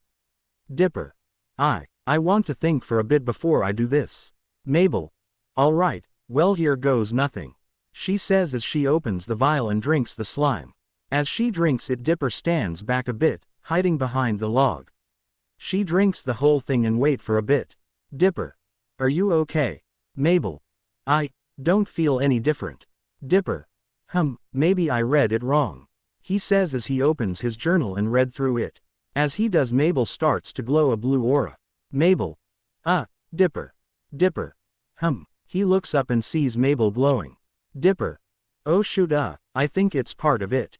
Dipper. I want to think for a bit before I do this. Mabel. Alright, well here goes nothing. she says as she opens the vial and drinks the slime. As she drinks it, Dipper stands back a bit, hiding behind the log. She drinks the whole thing and wait for a bit. Dipper. Are you okay? Mabel. I don't feel any different. Dipper. Maybe I read it wrong. He says as he opens his journal and read through it. As he does, Mabel starts to glow a blue aura. Mabel. Dipper. Dipper. He looks up and sees Mabel glowing. Dipper. Oh shoot, I think it's part of it.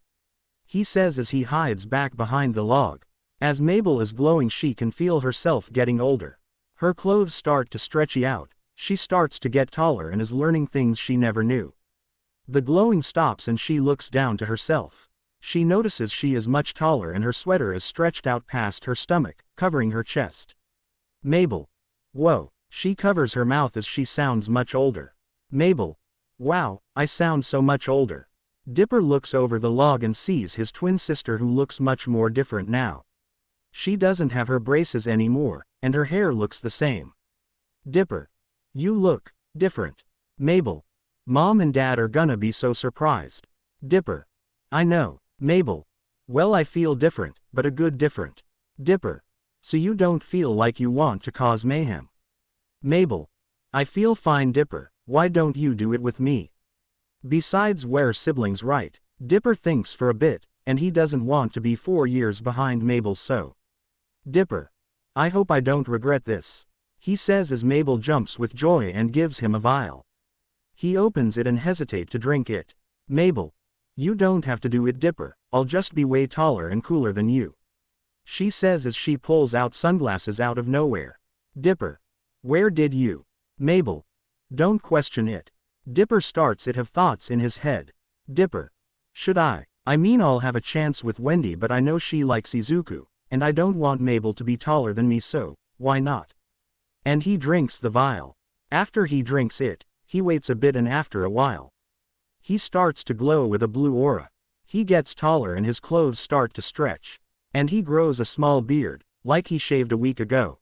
He says as he hides back behind the log. As Mabel is glowing, she can feel herself getting older. Her clothes start to stretchy out, she starts to get taller and is learning things she never knew. The glowing stops and she looks down to herself. She notices she is much taller and her sweater is stretched out past her stomach, covering her chest. Mabel. Whoa, she covers her mouth as she sounds much older. Mabel. Wow, I sound so much older. Dipper looks over the log and sees his twin sister who looks much more different now. She doesn't have her braces anymore, and her hair looks the same. Dipper. You look different. Mabel. Mom and Dad are gonna be so surprised. Dipper. I know. Mabel. Well, I feel different, but a good different. Dipper. So you don't feel like you want to cause mayhem? Mabel. I feel fine, Dipper. Why don't you do it with me? Besides, we're siblings, right? Dipper thinks for a bit, and he doesn't want to be 4 years behind Mabel, so. Dipper. I hope I don't regret this. He says as Mabel jumps with joy and gives him a vial. He opens it and hesitates to drink it. Mabel. You don't have to do it, Dipper. I'll just be way taller and cooler than you. She says as she pulls out sunglasses out of nowhere. Dipper. Where did you? Mabel. Don't question it. Dipper starts to have thoughts in his head. Dipper. Should I? I mean, I'll have a chance with Wendy, but I know she likes Izuku, and I don't want Mabel to be taller than me, so why not? And he drinks the vial. After he drinks it, he waits a bit and after a while, he starts to glow with a blue aura. He gets taller and his clothes start to stretch. And he grows a small beard, like he shaved a week ago.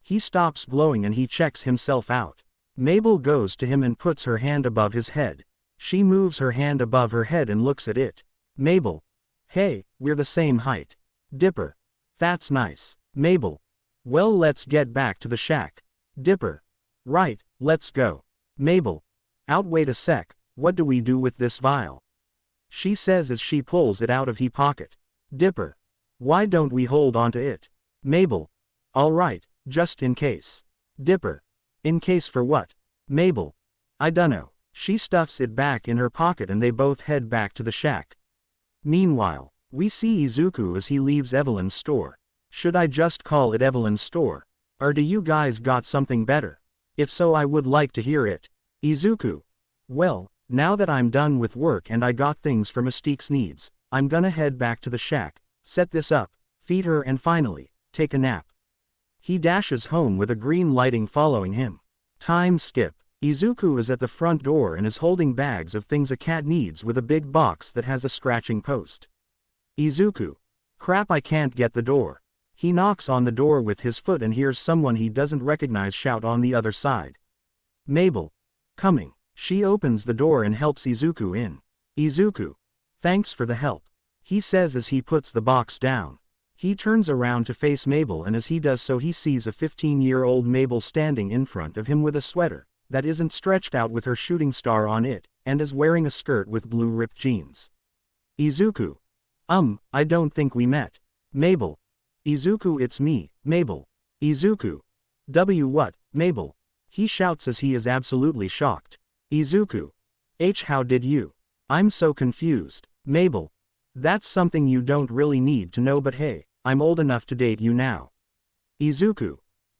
He stops glowing and he checks himself out. Mabel goes to him and puts her hand above his head. She moves her hand above her head and looks at it. Mabel. Hey, we're the same height. Dipper. That's nice. Mabel. Well, let's get back to the shack. Dipper. Right, let's go. Mabel. Wait a sec, what do we do with this vial? She says as she pulls it out of her pocket. Dipper. Why don't we hold on to it? Mabel. All right, just in case. Dipper. In case for what? Mabel. I dunno. She stuffs it back in her pocket and they both head back to the shack. Meanwhile, we see Izuku as he leaves Evelyn's store. Should I just call it Evelyn's store? Or do you guys got something better? If so, I would like to hear it. Izuku. Well, now that I'm done with work and I got things for Mystique's needs, I'm gonna head back to the shack, set this up, feed her and finally, take a nap. He dashes home with a green lighting following him. Time skip. Izuku is at the front door and is holding bags of things a cat needs with a big box that has a scratching post. Izuku. Crap, I can't get the door. He knocks on the door with his foot and hears someone he doesn't recognize shout on the other side. Mabel. Coming. She opens the door and helps Izuku in. Izuku. Thanks for the help. He says as he puts the box down. He turns around to face Mabel and as he does so he sees a 15-year-old Mabel standing in front of him with a sweater that isn't stretched out with her shooting star on it, and is wearing a skirt with blue ripped jeans. Izuku. I don't think we met. Mabel. Izuku, it's me, Mabel. Izuku. What, Mabel? He shouts as he is absolutely shocked. Izuku. How did you? I'm so confused. Mabel. That's something you don't really need to know, but hey, I'm old enough to date you now. Izuku.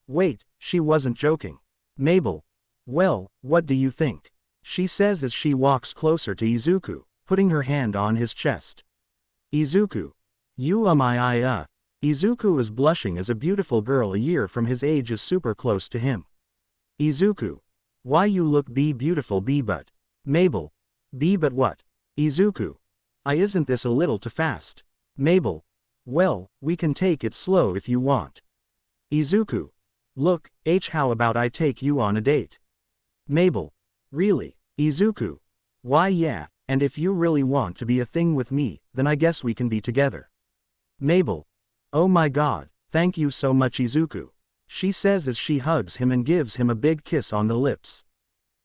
Wait, she wasn't joking. Mabel. Well, what do you think? She says as she walks closer to Izuku, putting her hand on his chest. Izuku. You Izuku is blushing as a beautiful girl a year from his age is super close to him. Izuku. Why you look beautiful but. Mabel. But what? Izuku. Isn't this a little too fast? Mabel. Well, we can take it slow if you want. Izuku. Look, how about I take you on a date? Mabel. Really? Izuku. Why yeah, and if you really want to be a thing with me, then I guess we can be together. Mabel. Oh my god, thank you so much Izuku. She says as she hugs him and gives him a big kiss on the lips.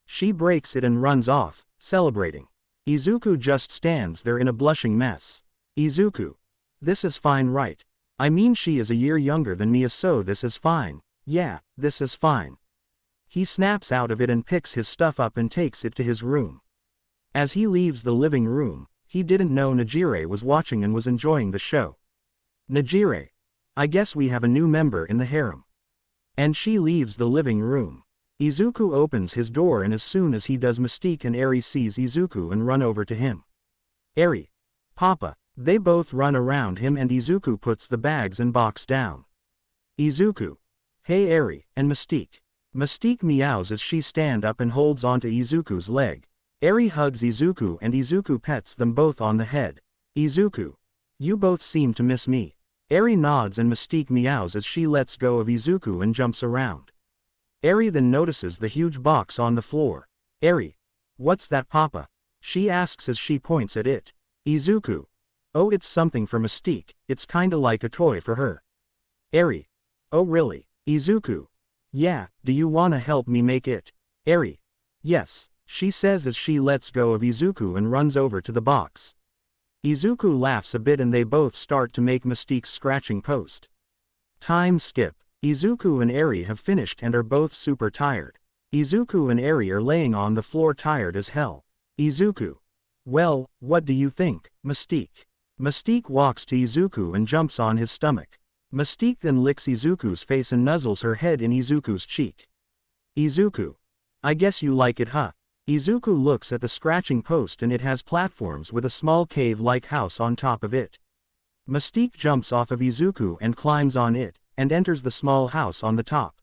She breaks it and runs off, celebrating. Izuku just stands there in a blushing mess. Izuku. This is fine, right? I mean, she is a year younger than me, so this is fine. Yeah, this is fine. He snaps out of it and picks his stuff up and takes it to his room. As he leaves the living room, he didn't know Najire was watching and was enjoying the show. Najire. I guess we have a new member in the harem. And she leaves the living room. Izuku opens his door, and as soon as he does, Mystique and Eri sees Izuku and run over to him. Eri. Papa. They both run around him and Izuku puts the bags and box down. Izuku. Hey Eri, and Mystique. Mystique meows as she stands up and holds onto Izuku's leg. Eri hugs Izuku and Izuku pets them both on the head. Izuku. You both seem to miss me. Eri nods and Mystique meows as she lets go of Izuku and jumps around. Eri then notices the huge box on the floor. Eri. What's that, Papa? She asks as she points at it. Izuku. Oh, it's something for Mystique, it's kinda like a toy for her. Eri. Oh really? Izuku. Yeah, do you wanna help me make it? Eri. Yes, she says as she lets go of Izuku and runs over to the box. Izuku laughs a bit and they both start to make Mystique's scratching post. Time skip. Izuku and Eri have finished and are both super tired. Izuku and Eri are laying on the floor tired as hell. Izuku. Well, what do you think, Mystique? Mystique walks to Izuku and jumps on his stomach. Mystique then licks Izuku's face and nuzzles her head in Izuku's cheek. Izuku. I guess you like it, huh? Izuku looks at the scratching post and it has platforms with a small cave-like house on top of it. Mystique jumps off of Izuku and climbs on it, and enters the small house on the top.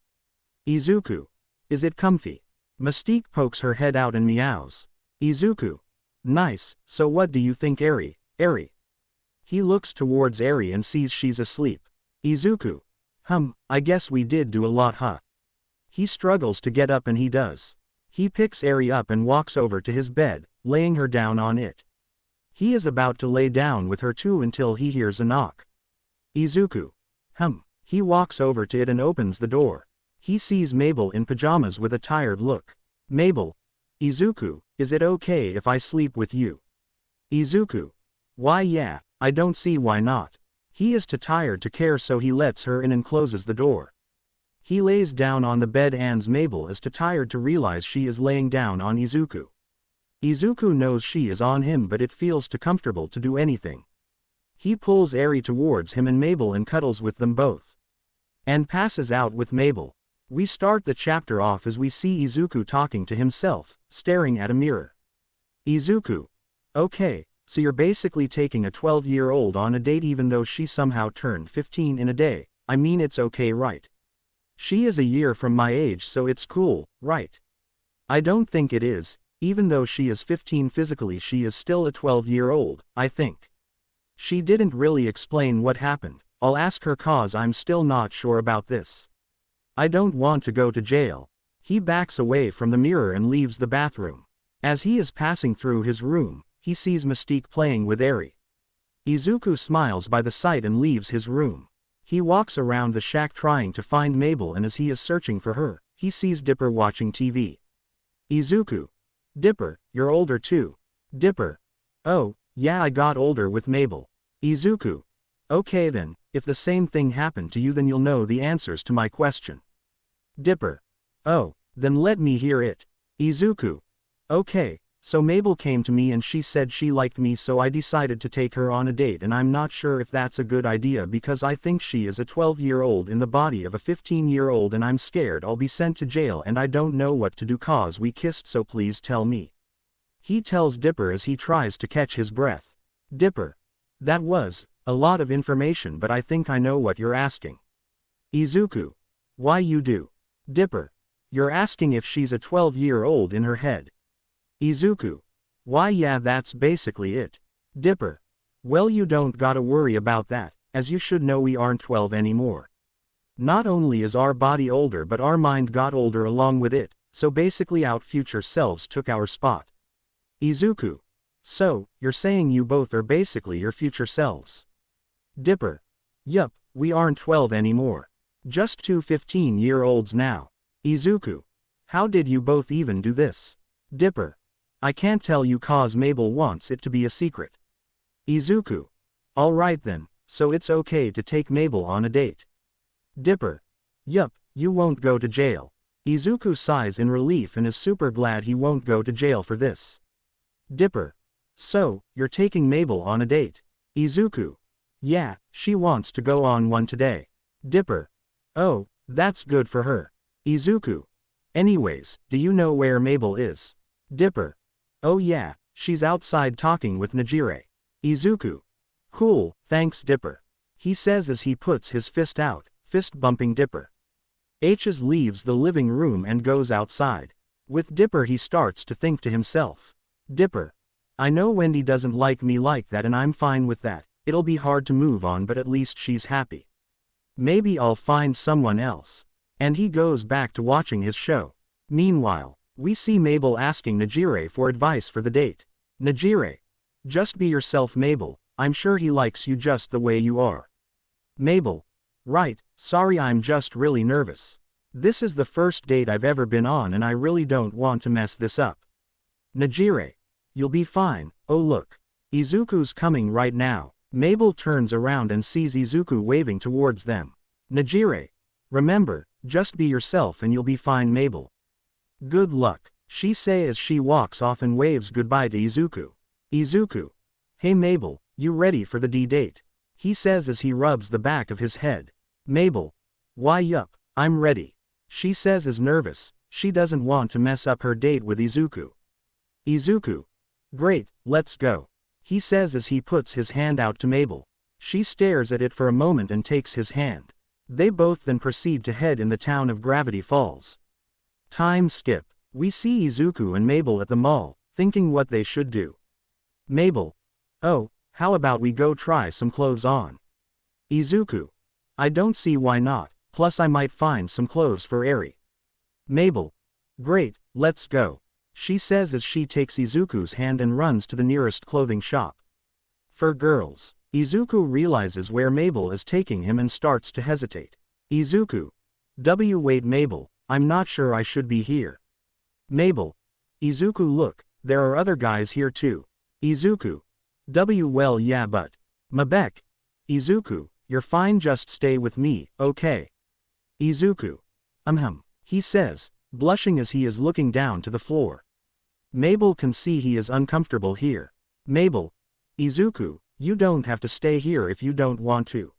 Izuku. Is it comfy? Mystique pokes her head out and meows. Izuku. Nice, so what do you think, Eri? Eri. He looks towards Eri and sees she's asleep. Izuku. I guess we did do a lot, huh? He struggles to get up and he does. He picks Eri up and walks over to his bed, laying her down on it. He is about to lay down with her too until he hears a knock. Izuku. He walks over to it and opens the door. He sees Mabel in pajamas with a tired look. Mabel. Izuku, is it okay if I sleep with you? Izuku. Why yeah, I don't see why not. He is too tired to care, so he lets her in and closes the door. He lays down on the bed and Mabel is too tired to realize she is laying down on Izuku. Izuku knows she is on him, but it feels too comfortable to do anything. He pulls Eri towards him and Mabel and cuddles with them both. And passes out with Mabel. We start the chapter off as we see Izuku talking to himself, staring at a mirror. Izuku. Okay, so you're basically taking a 12-year-old on a date even though she somehow turned 15 in a day. I mean, it's okay, right? She is a year from my age, so it's cool, right? I don't think it is. Even though she is 15 physically, she is still a 12-year-old, I think. She didn't really explain what happened. I'll ask her cause I'm still not sure about this. I don't want to go to jail. He backs away from the mirror and leaves the bathroom. As he is passing through his room, he sees Mystique playing with Eri. Izuku smiles by the sight and leaves his room. He walks around the shack trying to find Mabel, and as he is searching for her, he sees Dipper watching TV. Izuku. Dipper, you're older too. Dipper. Oh, yeah, I got older with Mabel. Izuku. Okay then, if the same thing happened to you then you'll know the answers to my question. Dipper. Oh, then let me hear it. Izuku. Okay, so Mabel came to me and she said she liked me, so I decided to take her on a date, and I'm not sure if that's a good idea because I think she is a 12-year-old in the body of a 15-year-old and I'm scared I'll be sent to jail and I don't know what to do cause we kissed, so please tell me. He tells Dipper as he tries to catch his breath. Dipper. That was a lot of information, but I think I know what you're asking. Izuku. Why you do? Dipper. You're asking if she's a 12-year-old in her head. Izuku. Why yeah, that's basically it. Dipper. Well, you don't gotta worry about that, as you should know we aren't 12 anymore. Not only is our body older but our mind got older along with it, so basically our future selves took our spot. Izuku. So, you're saying you both are basically your future selves. Dipper. Yup, we aren't 12 anymore. Just two 15-year-olds now. Izuku. How did you both even do this? Dipper. I can't tell you cause Mabel wants it to be a secret. Izuku. Alright then, so it's okay to take Mabel on a date. Dipper. Yup, you won't go to jail. Izuku sighs in relief and is super glad he won't go to jail for this. Dipper. So, you're taking Mabel on a date. Izuku. Yeah, she wants to go on one today. Dipper. Oh, that's good for her. Izuku. Anyways, do you know where Mabel is? Dipper. Oh yeah, she's outside talking with Najire. Izuku. Cool, thanks Dipper. He says as he puts his fist out, fist bumping Dipper. H's leaves the living room and goes outside. With Dipper he starts to think to himself. Dipper. I know Wendy doesn't like me like that and I'm fine with that. It'll be hard to move on but at least she's happy. Maybe I'll find someone else. And he goes back to watching his show. Meanwhile, we see Mabel asking Najire for advice for the date. Najire. Just be yourself Mabel, I'm sure he likes you just the way you are. Mabel. Right, sorry I'm just really nervous. This is the first date I've ever been on and I really don't want to mess this up. Najire. You'll be fine, oh look. Izuku's coming right now. Mabel turns around and sees Izuku waving towards them. Najire. Remember, just be yourself and you'll be fine Mabel. Good luck, she says as she walks off and waves goodbye to Izuku. Izuku. Hey Mabel, you ready for the D-date? He says as he rubs the back of his head. Mabel. Why yup, I'm ready. She says as nervous, she doesn't want to mess up her date with Izuku. Izuku. Great, let's go. He says as he puts his hand out to Mabel. She stares at it for a moment and takes his hand. They both then proceed to head in the town of Gravity Falls. Time skip. We see Izuku and Mabel at the mall, thinking what they should do. Mabel. Oh, how about we go try some clothes on? Izuku. I don't see why not, plus I might find some clothes for Eri. Mabel. Great, let's go. She says as she takes Izuku's hand and runs to the nearest clothing shop. For girls. Izuku realizes where Mabel is taking him and starts to hesitate. Izuku. Wait Mabel, I'm not sure I should be here. Mabel. Izuku look, there are other guys here too. Izuku. Well yeah but. Mabek. Izuku, you're fine just stay with me, okay? Izuku. He says, blushing as he is looking down to the floor. Mabel can see he is uncomfortable here. Mabel. Izuku, you don't have to stay here if you don't want to.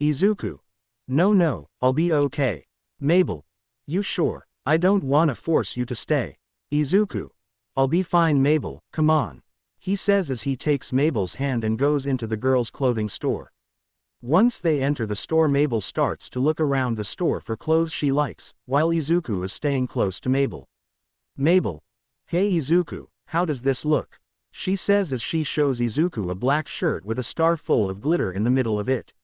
Izuku. No, I'll be okay. Mabel. You sure? I don't wanna force you to stay. Izuku. I'll be fine Mabel, come on. He says as he takes Mabel's hand and goes into the girls' clothing store. Once they enter the store Mabel starts to look around the store for clothes she likes, while Izuku is staying close to Mabel. Mabel. Hey Izuku, how does this look? She says as she shows Izuku a black shirt with a star full of glitter in the middle of it.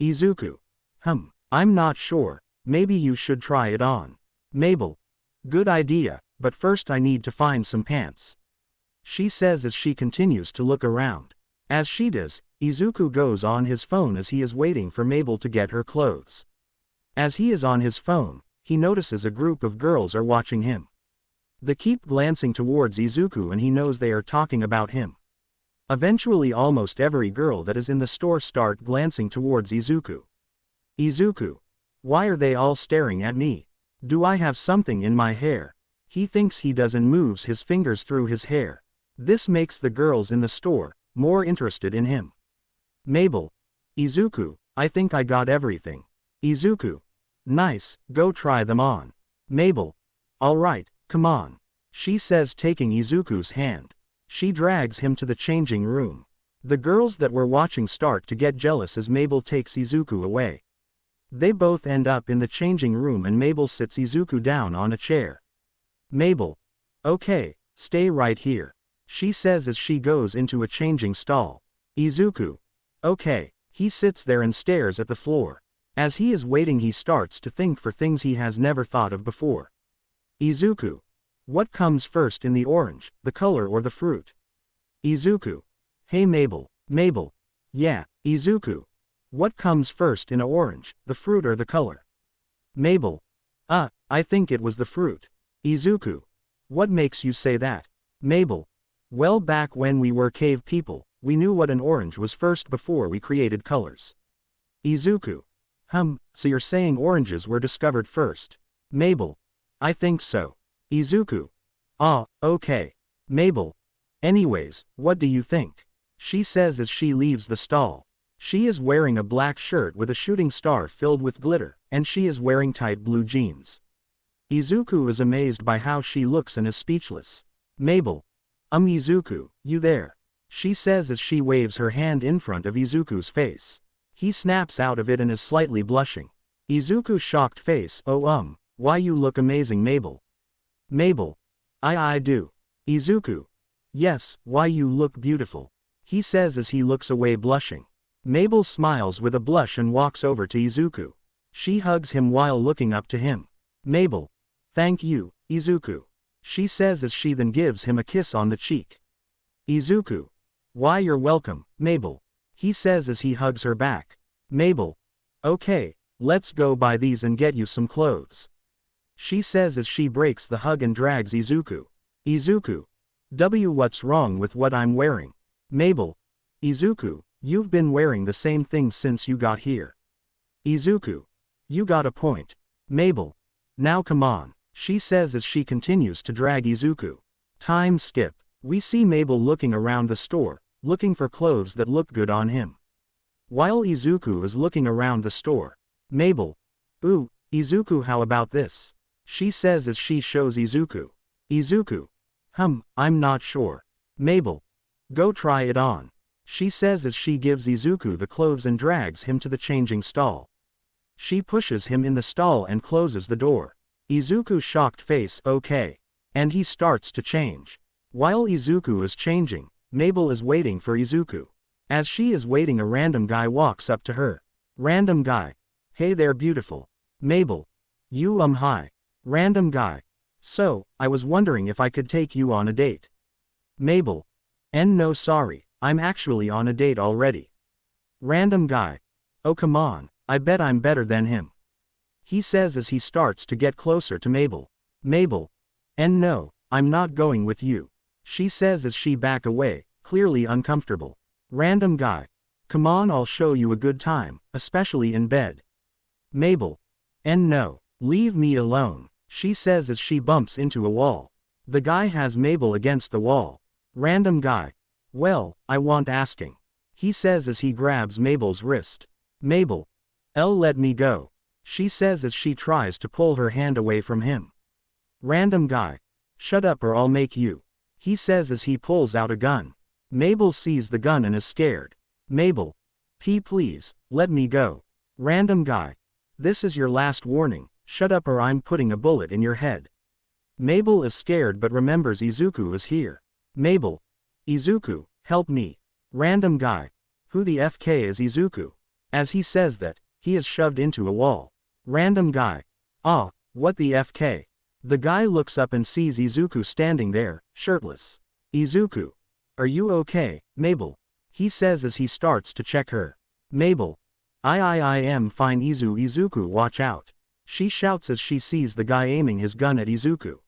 Izuku. I'm not sure, maybe you should try it on. Mabel. Good idea, but first I need to find some pants. She says as she continues to look around. As she does, Izuku goes on his phone as he is waiting for Mabel to get her clothes. As he is on his phone, he notices a group of girls are watching him. They keep glancing towards Izuku and he knows they are talking about him. Eventually almost every girl that is in the store start glancing towards Izuku. Izuku. Why are they all staring at me? Do I have something in my hair? He thinks he does and moves his fingers through his hair. This makes the girls in the store more interested in him. Mabel. Izuku, I think I got everything. Izuku. Nice, go try them on. Mabel. Alright, come on. She says taking Izuku's hand. She drags him to the changing room. The girls that were watching start to get jealous as Mabel takes Izuku away. They both end up in the changing room and Mabel sits Izuku down on a chair. Mabel. Okay, stay right here. She says as she goes into a changing stall. Izuku. Okay. He sits there and stares at the floor. As he is waiting he starts to think for things he has never thought of before. Izuku. What comes first in the orange, the color or the fruit? Izuku. Hey Mabel. Mabel. Yeah, Izuku. What comes first in a orange, the fruit or the color? Mabel. I think it was the fruit. Izuku. What makes you say that? Mabel. Well, back when we were cave people, we knew what an orange was first before we created colors. Izuku. So you're saying oranges were discovered first? Mabel. I think so. Izuku. Okay. Mabel. Anyways, what do you think? She says as she leaves the stall. She is wearing a black shirt with a shooting star filled with glitter, and she is wearing tight blue jeans. Izuku is amazed by how she looks and is speechless. Mabel. Izuku, you there? She says as she waves her hand in front of Izuku's face. He snaps out of it and is slightly blushing. Izuku's shocked face. Why you look amazing, Mabel. Mabel. I do. Izuku. Yes, why you look beautiful. He says as he looks away blushing. Mabel smiles with a blush and walks over to Izuku. She hugs him while looking up to him. Mabel. Thank you, Izuku. She says as she then gives him a kiss on the cheek. Izuku. Why you're welcome, Mabel. He says as he hugs her back. Mabel. Okay, let's go buy these and get you some clothes. She says as she breaks the hug and drags Izuku. Izuku. What's wrong with what I'm wearing? Mabel. Izuku, you've been wearing the same thing since you got here. Izuku. You got a point. Mabel. Now come on, she says as she continues to drag Izuku. Time skip. We see Mabel looking around the store, looking for clothes that look good on him. While Izuku is looking around the store. Mabel. Ooh, Izuku, how about this? She says as she shows Izuku. Izuku. I'm not sure. Mabel. Go try it on. She says as she gives Izuku the clothes and drags him to the changing stall. She pushes him in the stall and closes the door. Izuku's shocked face. Okay. And he starts to change. While Izuku is changing, Mabel is waiting for Izuku. As she is waiting, a random guy walks up to her. Random guy. Hey there, beautiful. Mabel. You hi. Random guy. So, I was wondering if I could take you on a date. Mabel. No sorry, I'm actually on a date already. Random guy. Oh come on, I bet I'm better than him. He says as he starts to get closer to Mabel. Mabel. No, I'm not going with you. She says as she back away, clearly uncomfortable. Random guy. Come on, I'll show you a good time, especially in bed. Mabel. No, leave me alone, she says as she bumps into a wall. The guy has Mabel against the wall. Random guy. Well, I want asking. He says as he grabs Mabel's wrist. Mabel. Let me go. She says as she tries to pull her hand away from him. Random guy. Shut up or I'll make you. He says as he pulls out a gun. Mabel sees the gun and is scared. Mabel. Please, let me go. Random guy. This is your last warning, shut up or I'm putting a bullet in your head. Mabel is scared but remembers Izuku is here. Mabel. Izuku, help me. Random guy. Who the FK is Izuku? As he says that, he is shoved into a wall. Random guy. What the FK? The guy looks up and sees Izuku standing there, shirtless. Izuku. Are you okay, Mabel? He says as he starts to check her. Mabel. I am fine Izuku, watch out. She shouts as she sees the guy aiming his gun at Izuku.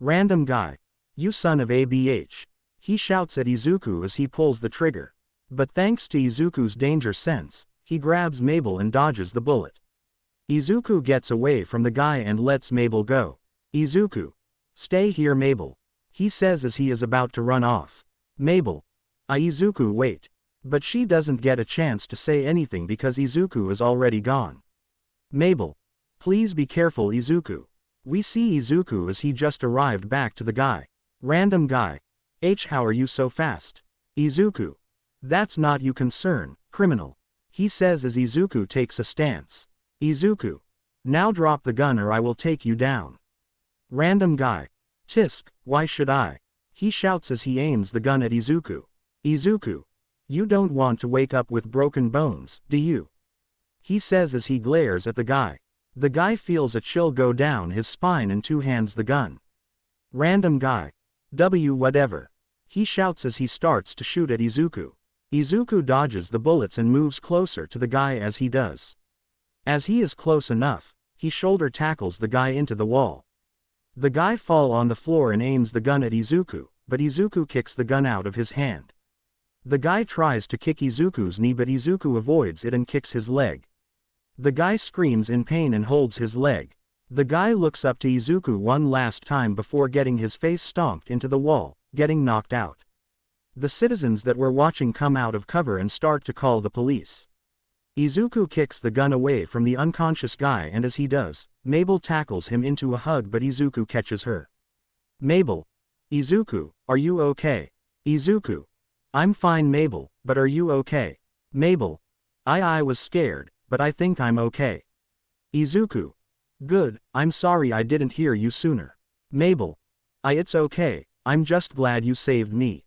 Random guy. You son of a bitch. He shouts at Izuku as he pulls the trigger. But thanks to Izuku's danger sense, he grabs Mabel and dodges the bullet. Izuku gets away from the guy and lets Mabel go. Izuku. Stay here, Mabel. He says as he is about to run off. Mabel. Izuku, wait. But she doesn't get a chance to say anything because Izuku is already gone. Mabel. Please be careful, Izuku. We see Izuku as he just arrived back to the guy. Random guy. How are you so fast? Izuku. That's not you concern, criminal. He says as Izuku takes a stance. Izuku. Now drop the gun or I will take you down. Random guy. Tisk, why should I? He shouts as he aims the gun at Izuku. Izuku. You don't want to wake up with broken bones, do you? He says as he glares at the guy. The guy feels a chill go down his spine and two hands the gun. Random guy. Whatever. He shouts as he starts to shoot at Izuku. Izuku dodges the bullets and moves closer to the guy as he does. As he is close enough, he shoulder tackles the guy into the wall. The guy falls on the floor and aims the gun at Izuku, but Izuku kicks the gun out of his hand. The guy tries to kick Izuku's knee but Izuku avoids it and kicks his leg. The guy screams in pain and holds his leg. The guy looks up to Izuku one last time before getting his face stomped into the wall, getting knocked out. The citizens that were watching come out of cover and start to call the police. Izuku kicks the gun away from the unconscious guy and as he does, Mabel tackles him into a hug but Izuku catches her. Mabel. Izuku, are you okay? Izuku. I'm fine Mabel, but are you okay? Mabel. I was scared, but I think I'm okay. Izuku. Good, I'm sorry I didn't hear you sooner. Mabel. It's okay, I'm just glad you saved me.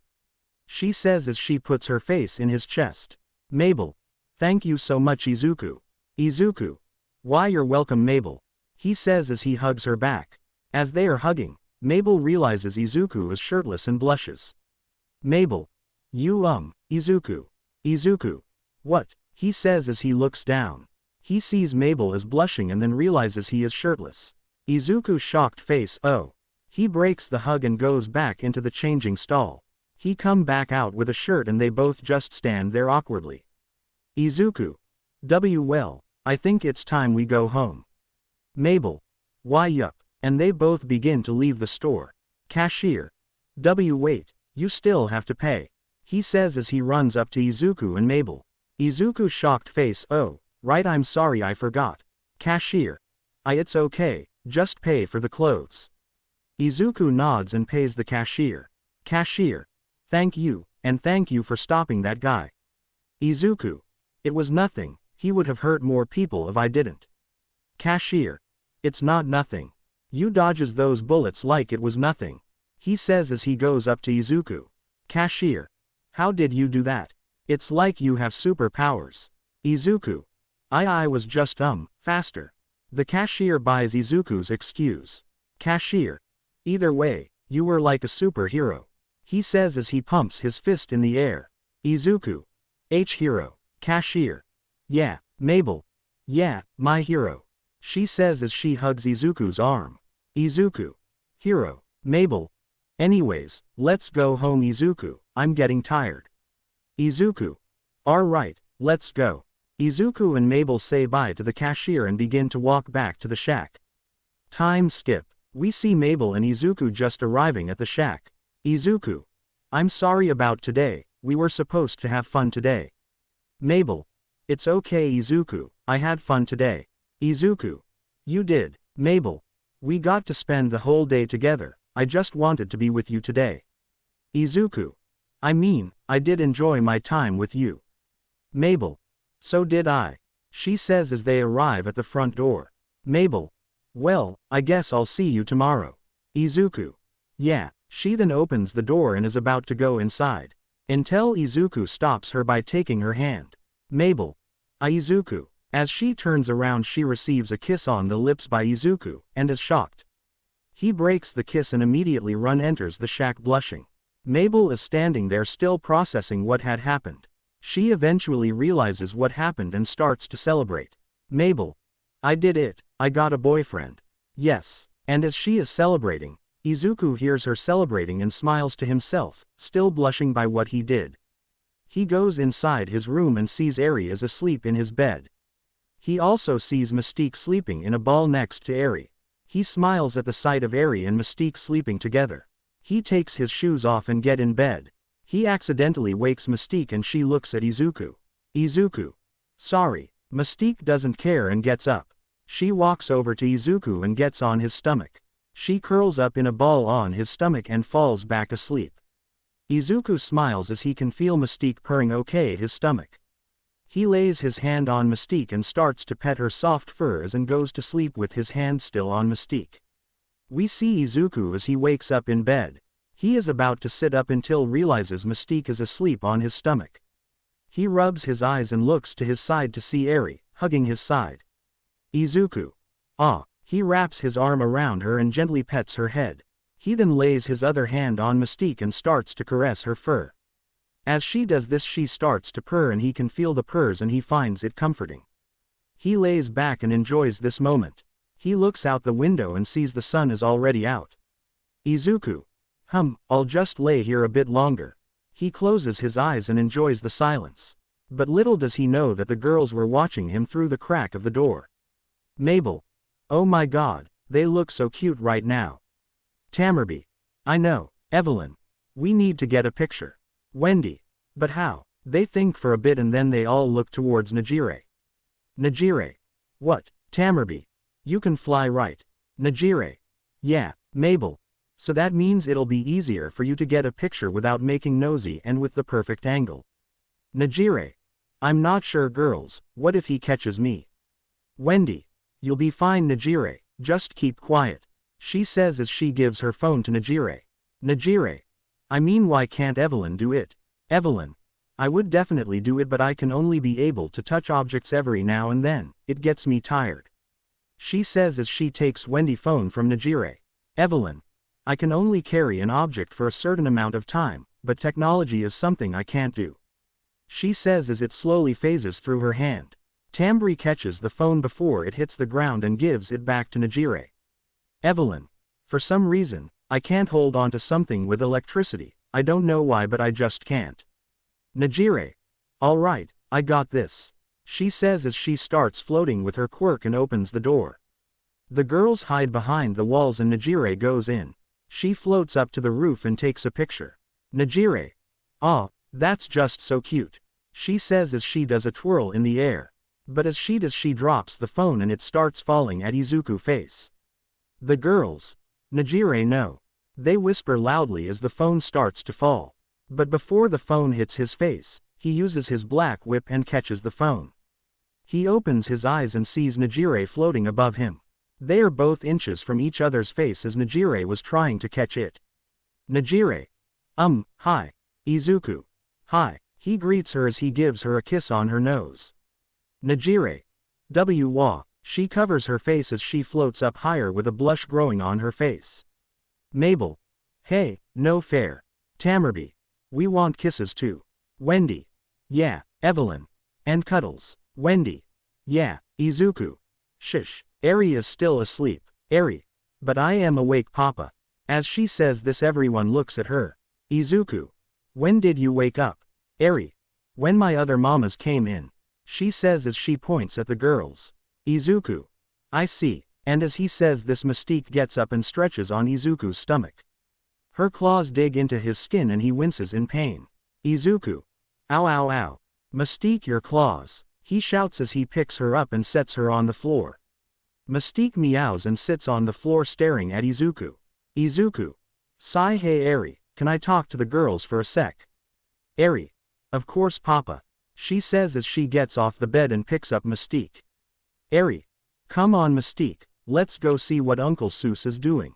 She says as she puts her face in his chest. Mabel. Thank you so much Izuku. Izuku. Why you're welcome Mabel. He says as he hugs her back. As they are hugging, Mabel realizes Izuku is shirtless and blushes. Mabel. You Izuku. Izuku. What? He says as he looks down. He sees Mabel is blushing and then realizes he is shirtless. Izuku's shocked face He breaks the hug and goes back into the changing stall. He come back out with a shirt and they both just stand there awkwardly. Izuku. Well, I think it's time we go home. Mabel. Why yup. And they both begin to leave the store. Cashier. Wait, you still have to pay. He says as he runs up to Izuku and Mabel. Izuku's shocked face right I'm sorry I forgot. Cashier. It's okay, just pay for the clothes. Izuku nods and pays the cashier. Cashier. Thank you, and thank you for stopping that guy. Izuku. It was nothing, he would have hurt more people if I didn't. Cashier. It's not nothing. You dodges those bullets like it was nothing. He says as he goes up to Izuku. Cashier. How did you do that? It's like you have superpowers. Izuku. I was just faster. The cashier buys Izuku's excuse. Cashier. Either way, you were like a superhero. He says as he pumps his fist in the air. Izuku. Hero. Cashier. Yeah, Mabel. Yeah, my hero. She says as she hugs Izuku's arm. Izuku. Hero. Mabel. Anyways, let's go home Izuku, I'm getting tired. Izuku. Alright, let's go. Izuku and Mabel say bye to the cashier and begin to walk back to the shack. Time skip. We see Mabel and Izuku just arriving at the shack. Izuku. I'm sorry about today, we were supposed to have fun today. Mabel. It's okay Izuku, I had fun today. Izuku. You did. Mabel. We got to spend the whole day together, I just wanted to be with you today. Izuku. I mean, I did enjoy my time with you. Mabel. So did I. She says as they arrive at the front door. Mabel. Well, I guess I'll see you tomorrow. Izuku. Yeah. She then opens the door and is about to go inside. Until Izuku stops her by taking her hand. Mabel. Izuku. As she turns around she receives a kiss on the lips by Izuku, and is shocked. He breaks the kiss and immediately enters the shack blushing. Mabel is standing there still processing what had happened. She eventually realizes what happened and starts to celebrate. Mabel. I did it, I got a boyfriend. Yes. And as she is celebrating, Izuku hears her celebrating and smiles to himself, still blushing by what he did. He goes inside his room and sees Eri is asleep in his bed. He also sees Mystique sleeping in a ball next to Eri. He smiles at the sight of Eri and Mystique sleeping together. He takes his shoes off and get in bed. He accidentally wakes Mystique and she looks at Izuku. Izuku. Sorry. Mystique doesn't care and gets up. She walks over to Izuku and gets on his stomach. She curls up in a ball on his stomach and falls back asleep. Izuku smiles as he can feel Mystique purring his stomach. He lays his hand on Mystique and starts to pet her soft furs and goes to sleep with his hand still on Mystique. We see Izuku as he wakes up in bed. He is about to sit up until realizes Mystique is asleep on his stomach. He rubs his eyes and looks to his side to see Eri, hugging his side. Izuku. He wraps his arm around her and gently pets her head. He then lays his other hand on Mystique and starts to caress her fur. As she does this, she starts to purr and he can feel the purrs and he finds it comforting. He lays back and enjoys this moment. He looks out the window and sees the sun is already out. Izuku. I'll just lay here a bit longer. He closes his eyes and enjoys the silence. But little does he know that the girls were watching him through the crack of the door. Mabel. Oh my god, they look so cute right now. Tamerby. I know. Evelyn. We need to get a picture. Wendy. But how? They think for a bit and then they all look towards Najire. Najire. What? Tamerby. You can fly right. Najire. Yeah, Mabel. So that means it'll be easier for you to get a picture without making nosy and with the perfect angle. Najire. I'm not sure girls, what if he catches me? Wendy. You'll be fine Najire, just keep quiet. She says as she gives her phone to Najire. Najire. I mean why can't Evelyn do it? Evelyn. I would definitely do it but I can only be able to touch objects every now and then, it gets me tired. She says as she takes Wendy's phone from Najire. Evelyn. I can only carry an object for a certain amount of time, but technology is something I can't do. She says as it slowly phases through her hand. Tambri catches the phone before it hits the ground and gives it back to Najire. Evelyn. For some reason, I can't hold on to something with electricity, I don't know why but I just can't. Najire. Alright, I got this. She says as she starts floating with her quirk and opens the door. The girls hide behind the walls and Najire goes in. She floats up to the roof and takes a picture. Najire. Aw, that's just so cute. She says as she does a twirl in the air. But as she does she drops the phone and it starts falling at Izuku's face. The girls. Najire no. They whisper loudly as the phone starts to fall. But before the phone hits his face, he uses his black whip and catches the phone. He opens his eyes and sees Najire floating above him. They are both inches from each other's face as Najire was trying to catch it. Najire. Hi. Izuku. Hi. He greets her as he gives her a kiss on her nose. Najire. Wah. She covers her face as she floats up higher with a blush growing on her face. Mabel. Hey, no fair. Tamerby. We want kisses too. Wendy. Yeah, Evelyn. And cuddles. Wendy. Yeah, Izuku. Shish. Eri is still asleep. Eri. But I am awake papa. As she says this everyone looks at her. Izuku. When did you wake up? Eri. When my other mamas came in. She says as she points at the girls. Izuku. I see. And as he says this Mystique gets up and stretches on Izuku's stomach. Her claws dig into his skin and he winces in pain. Izuku. Ow ow ow. Mystique your claws. He shouts as he picks her up and sets her on the floor. Mystique meows and sits on the floor staring at Izuku. Izuku. Sigh hey Eri, can I talk to the girls for a sec? Eri. Of course papa. She says as she gets off the bed and picks up Mystique. Eri. Come on Mystique, let's go see what Uncle Seuss is doing.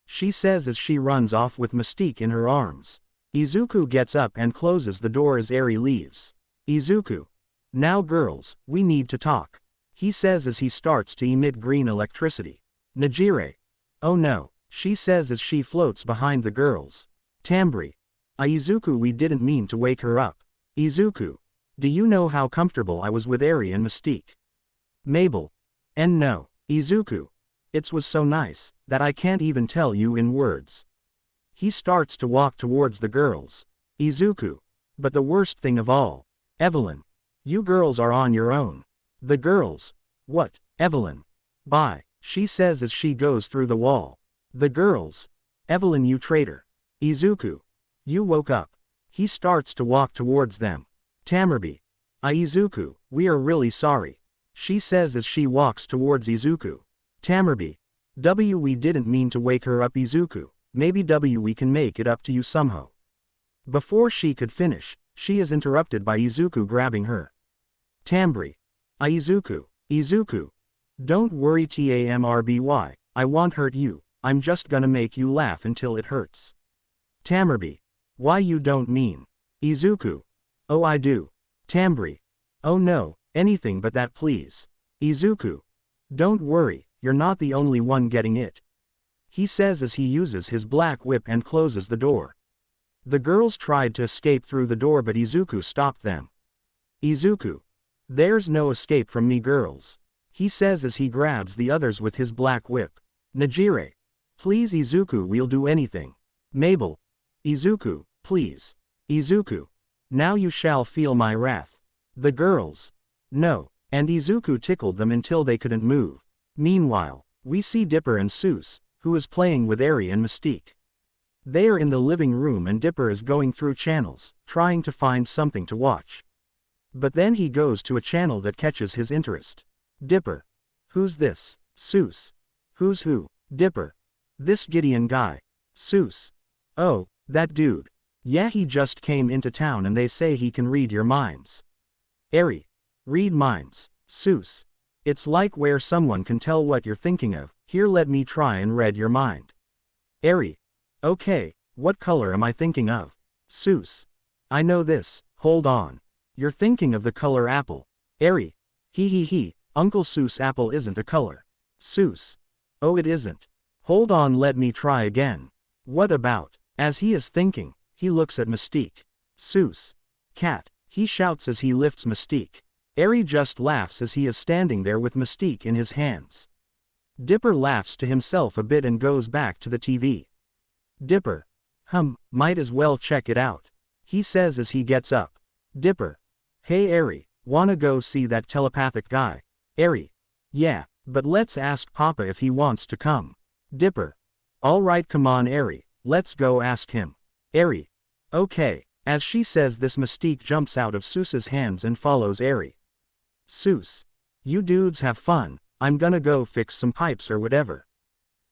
She says as she runs off with Mystique in her arms. Izuku gets up and closes the door as Eri leaves. Izuku. Now girls, we need to talk. He says as he starts to emit green electricity. Najire. Oh no, she says as she floats behind the girls. Tambri. Izuku we didn't mean to wake her up. Izuku. Do you know how comfortable I was with Eri and Mystique? Mabel. And no, Izuku. It was so nice, that I can't even tell you in words. He starts to walk towards the girls. Izuku. But the worst thing of all. Evelyn. You girls are on your own. The girls. What, Evelyn? Bye, she says as she goes through the wall. The girls. Evelyn you traitor. Izuku. You woke up. He starts to walk towards them. Tamerby. Izuku, we are really sorry. She says as she walks towards Izuku. Tamerby. We didn't mean to wake her up Izuku, maybe we can make it up to you somehow. Before she could finish, she is interrupted by Izuku grabbing her. Tambri. Izuku. Izuku. Don't worry Tamrby, I won't hurt you, I'm just gonna make you laugh until it hurts. Tamerby. Why you don't mean? Izuku. Oh I do. Tambri. Oh no, anything but that please. Izuku. Don't worry, you're not the only one getting it. he says as he uses his black whip and closes the door. The girls tried to escape through the door but Izuku stopped them. Izuku. There's no escape from me girls. He says as he grabs the others with his black whip. Najire. Please Izuku, we'll do anything. Mabel. Izuku, please. Izuku. Now you shall feel my wrath. The girls. No. And Izuku tickled them until they couldn't move. Meanwhile, we see Dipper and Seuss, who is playing with Eri and Mystique. They are in the living room and Dipper is going through channels, trying to find something to watch. But then he goes to a channel that catches his interest. Dipper. Who's this? Seuss. Who's who? Dipper. This Gideon guy. Seuss. Oh, that dude. Yeah, he just came into town and they say he can read your minds. Eri. Read minds. Seuss. It's like where someone can tell what you're thinking of. Here, let me try and read your mind. Eri. Okay, what color am I thinking of? Seuss. I know this, hold on. You're thinking of the color apple. Eri. He, Uncle Seuss, apple isn't a color. Seuss. Oh, it isn't. Hold on, let me try again. What about? As he is thinking, he looks at Mystique. Seuss. Cat. He shouts as he lifts Mystique. Eri just laughs as he is standing there with Mystique in his hands. Dipper laughs to himself a bit and goes back to the TV. Dipper. Might as well check it out. He says as he gets up. Dipper. Hey Eri, wanna go see that telepathic guy? Eri. Yeah, but let's ask Papa if he wants to come. Dipper. Alright, come on Eri, let's go ask him. Eri. Okay. As she says this, Mystique jumps out of Seuss's hands and follows Eri. Seuss. You dudes have fun, I'm gonna go fix some pipes or whatever.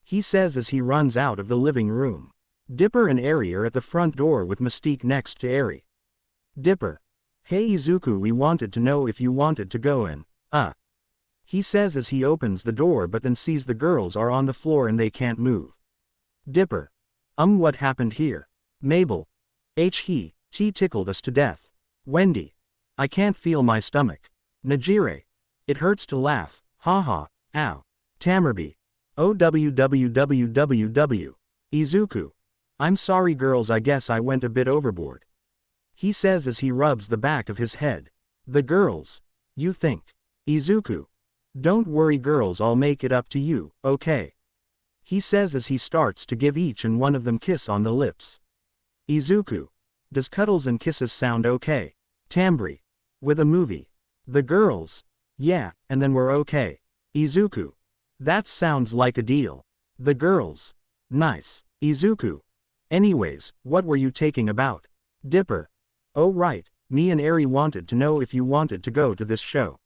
He says as he runs out of the living room. Dipper and Eri are at the front door with Mystique next to Eri. Dipper. Hey Izuku, we wanted to know if you wanted to go in. He says as he opens the door but then sees the girls are on the floor and they can't move. Dipper. What happened here? Mabel. He tickled us to death. Wendy. I can't feel my stomach. Najire. It hurts to laugh, haha, ow. Tamerby. OWWWWW. Izuku. I'm sorry girls, I guess I went a bit overboard. He says as he rubs the back of his head. The girls. You think. Izuku. Don't worry girls, I'll make it up to you, okay? He says as he starts to give each and one of them kiss on the lips. Izuku. Does cuddles and kisses sound okay? Tambri. With a movie. The girls. Yeah, and then we're okay. Izuku. That sounds like a deal. The girls. Nice. Izuku. Anyways, what were you taking about? Dipper. Oh right, me and Eri wanted to know if you wanted to go to this show.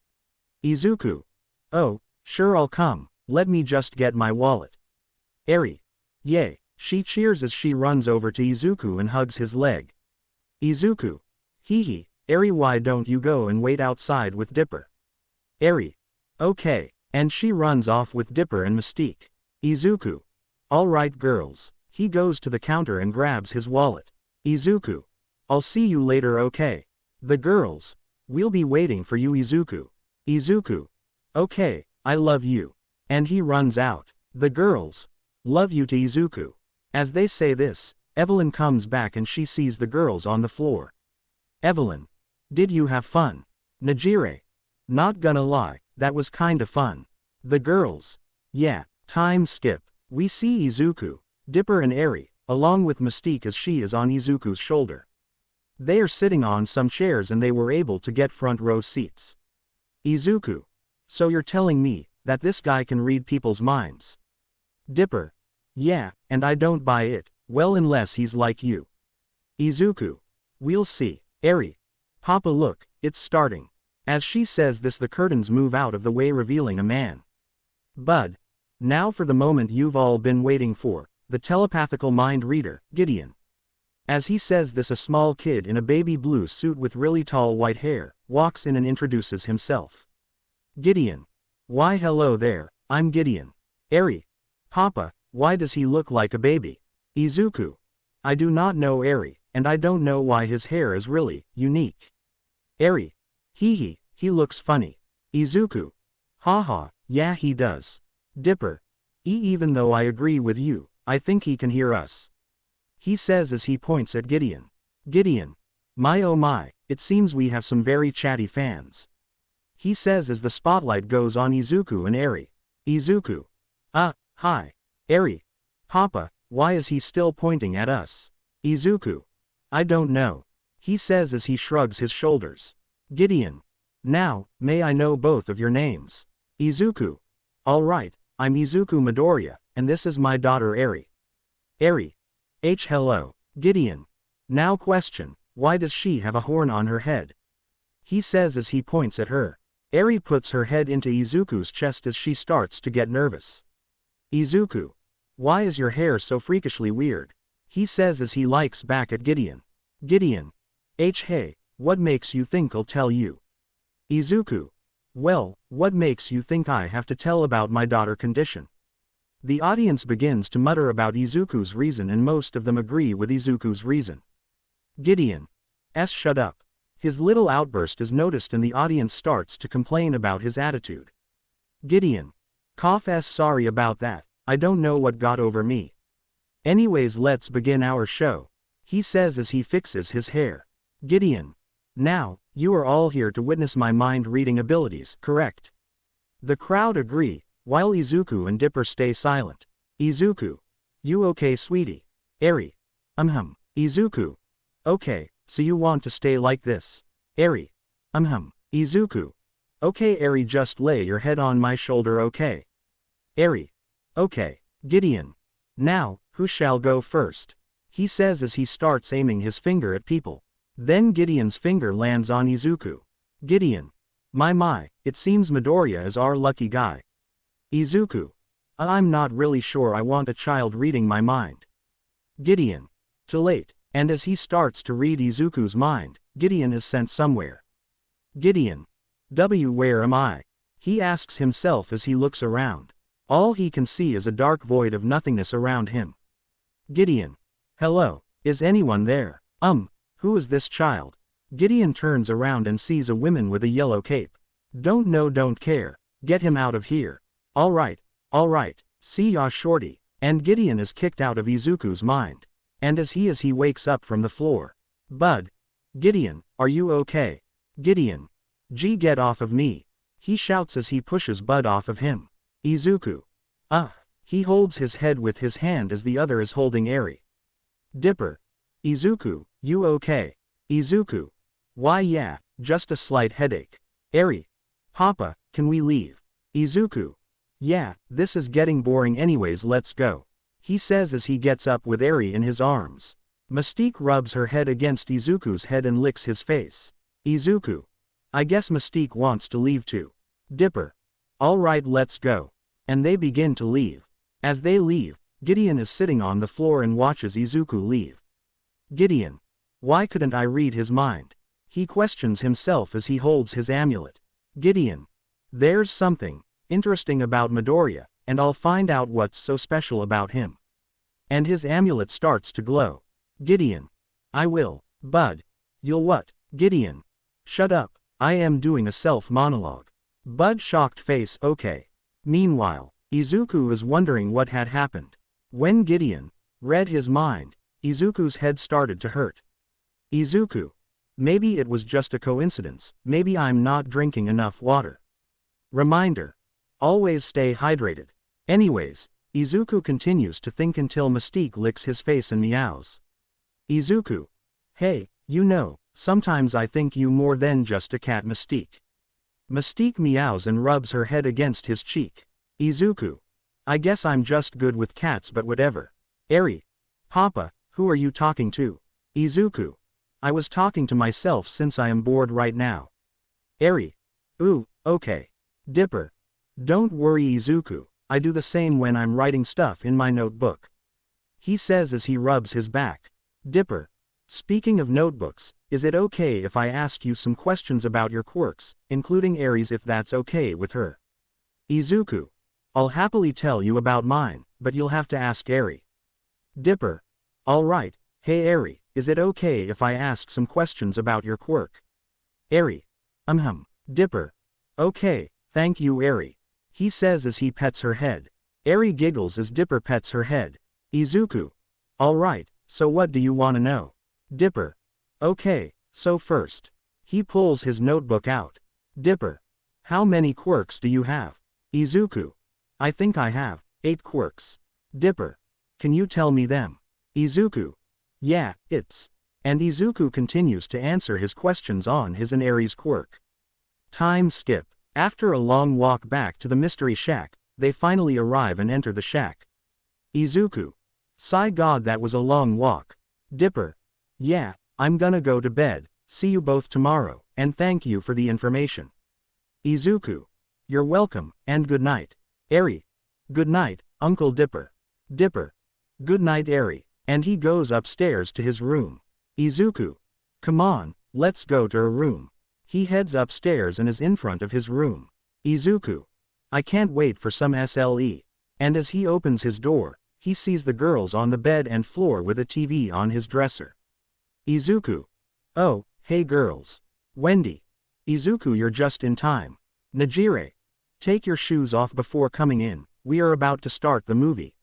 Izuku. Oh, sure I'll come, let me just get my wallet. Eri. Yay, she cheers as she runs over to Izuku and hugs his leg. Izuku. Hee. Eri, why don't you go and wait outside with Dipper? Eri. Okay, and she runs off with Dipper and Mystique. Izuku. Alright girls. He goes to the counter and grabs his wallet. Izuku. I'll see you later, okay? The girls. We'll be waiting for you Izuku. Izuku. Okay, I love you. And he runs out. The girls. Love you to Izuku. As they say this, Evelyn comes back and she sees the girls on the floor. Evelyn. Did you have fun? Najire. Not gonna lie, that was kinda fun. The girls. Yeah, time skip. We see Izuku, Dipper and Eri, along with Mystique as she is on Izuku's shoulder. They are sitting on some chairs and they were able to get front row seats. Izuku. So you're telling me that this guy can read people's minds? Dipper. Yeah, and I don't buy it, well unless he's like you. Izuku. We'll see. Eri. Papa look, it's starting. As she says this the curtains move out of the way revealing a man. Bud. Now for the moment you've all been waiting for, the telepathical mind reader, Gideon. As he says this a small kid in a baby blue suit with really tall white hair, walks in and introduces himself. Gideon. Why hello there, I'm Gideon. Eri. Papa, why does he look like a baby? Izuku. I do not know Eri, and I don't know why his hair is really unique. Eri. He looks funny. Izuku. Haha, yeah he does. Dipper. Even though I agree with you, I think he can hear us. He says as he points at Gideon. Gideon. My oh my, it seems we have some very chatty fans. He says as the spotlight goes on Izuku and Eri. Izuku. Hi. Eri. Papa, why is he still pointing at us? Izuku. I don't know. He says as he shrugs his shoulders. Gideon. Now, may I know both of your names? Izuku. Alright, I'm Izuku Midoriya, and this is my daughter Eri. Eri. Hello. Gideon. Now question, why does she have a horn on her head? He says as he points at her. Eri puts her head into Izuku's chest as she starts to get nervous. Izuku. Why is your hair so freakishly weird? He says as he likes back at Gideon. Gideon. Hey, what makes you think I'll tell you? Izuku. Well, what makes you think I have to tell about my daughter condition? The audience begins to mutter about Izuku's reason and most of them agree with Izuku's reason. Gideon. Shut up. His little outburst is noticed and the audience starts to complain about his attitude. Gideon. Sorry about that, I don't know what got over me. Anyways, let's begin our show. He says as he fixes his hair. Gideon. Now, you are all here to witness my mind-reading abilities, correct? The crowd agree, while Izuku and Dipper stay silent. Izuku. You okay, sweetie? Eri. Izuku. Okay, so you want to stay like this? Eri. Izuku. Okay, Eri, just lay your head on my shoulder, okay? Eri. Okay. Gideon. Now, who shall go first? He says as he starts aiming his finger at people. Then Gideon's finger lands on Izuku. Gideon. My, it seems Midoriya is our lucky guy. Izuku. I'm not really sure I want a child reading my mind. Gideon. Too late, and as he starts to read Izuku's mind, Gideon is sent somewhere. Gideon. Where am I? He asks himself as he looks around. All he can see is a dark void of nothingness around him. Gideon. Hello, is anyone there? Who is this child? Gideon turns around and sees a woman with a yellow cape. Don't know, don't care, get him out of here. Alright, see ya shorty. And Gideon is kicked out of Izuku's mind. And as he wakes up from the floor. Bud. Gideon, are you okay? Gideon. Get off of me. He shouts as he pushes Bud off of him. Izuku. He holds his head with his hand as the other is holding Eri. Dipper. Izuku, you okay? Izuku. Why yeah, just a slight headache. Eri. Papa, can we leave? Izuku. Yeah, this is getting boring anyways, let's go. He says as he gets up with Eri in his arms. Mystique rubs her head against Izuku's head and licks his face. Izuku. I guess Mystique wants to leave too. Dipper. Alright, let's go. And they begin to leave. As they leave, Gideon is sitting on the floor and watches Izuku leave. Gideon. Why couldn't I read his mind? He questions himself as he holds his amulet. Gideon. There's something interesting about Midoriya, and I'll find out what's so special about him. And his amulet starts to glow. Gideon. I will. Bud. You'll what? Gideon. Shut up, I am doing a self-monologue. Bud shocked face okay. Meanwhile, Izuku is wondering what had happened. When Gideon read his mind, Izuku's head started to hurt. Izuku. Maybe it was just a coincidence, maybe I'm not drinking enough water. Reminder. Always stay hydrated. Anyways, Izuku continues to think until Mystique licks his face and meows. Izuku. Hey, you know, sometimes I think you more than just a cat, Mystique. Mystique meows and rubs her head against his cheek. Izuku. I guess I'm just good with cats, but whatever. Eri. Papa, who are you talking to? Izuku. I was talking to myself since I am bored right now. Eri. Ooh, okay. Dipper. Don't worry, Izuku, I do the same when I'm writing stuff in my notebook. He says as he rubs his back. Dipper. Speaking of notebooks, is it okay if I ask you some questions about your quirks, including Eri's, if that's okay with her? Izuku. I'll happily tell you about mine, but you'll have to ask Eri. Dipper. Alright, hey Eri, is it okay if I ask some questions about your quirk? Eri. Dipper. Okay, thank you Eri. He says as he pets her head. Eri giggles as Dipper pets her head. Izuku. Alright, so what do you wanna know? Dipper. Okay, so first. He pulls his notebook out. Dipper. How many quirks do you have? Izuku. I think I have 8 quirks. Dipper. Can you tell me them? Izuku. Yeah, it's. And Izuku continues to answer his questions on his and Eri's quirk. Time skip. After a long walk back to the mystery shack, they finally arrive and enter the shack. Izuku. Sigh God, that was a long walk. Dipper. Yeah, I'm gonna go to bed, see you both tomorrow, and thank you for the information. Izuku. You're welcome, and good night. Eri. Good night, Uncle Dipper. Dipper. Good night, Eri, and he goes upstairs to his room. Izuku. Come on, let's go to her room. He heads upstairs and is in front of his room. Izuku. I can't wait for some SLE. And as he opens his door, he sees the girls on the bed and floor with a TV on his dresser. Izuku. Oh, hey girls. Wendy. Izuku, you're just in time. Najire. Take your shoes off before coming in, we are about to start the movie.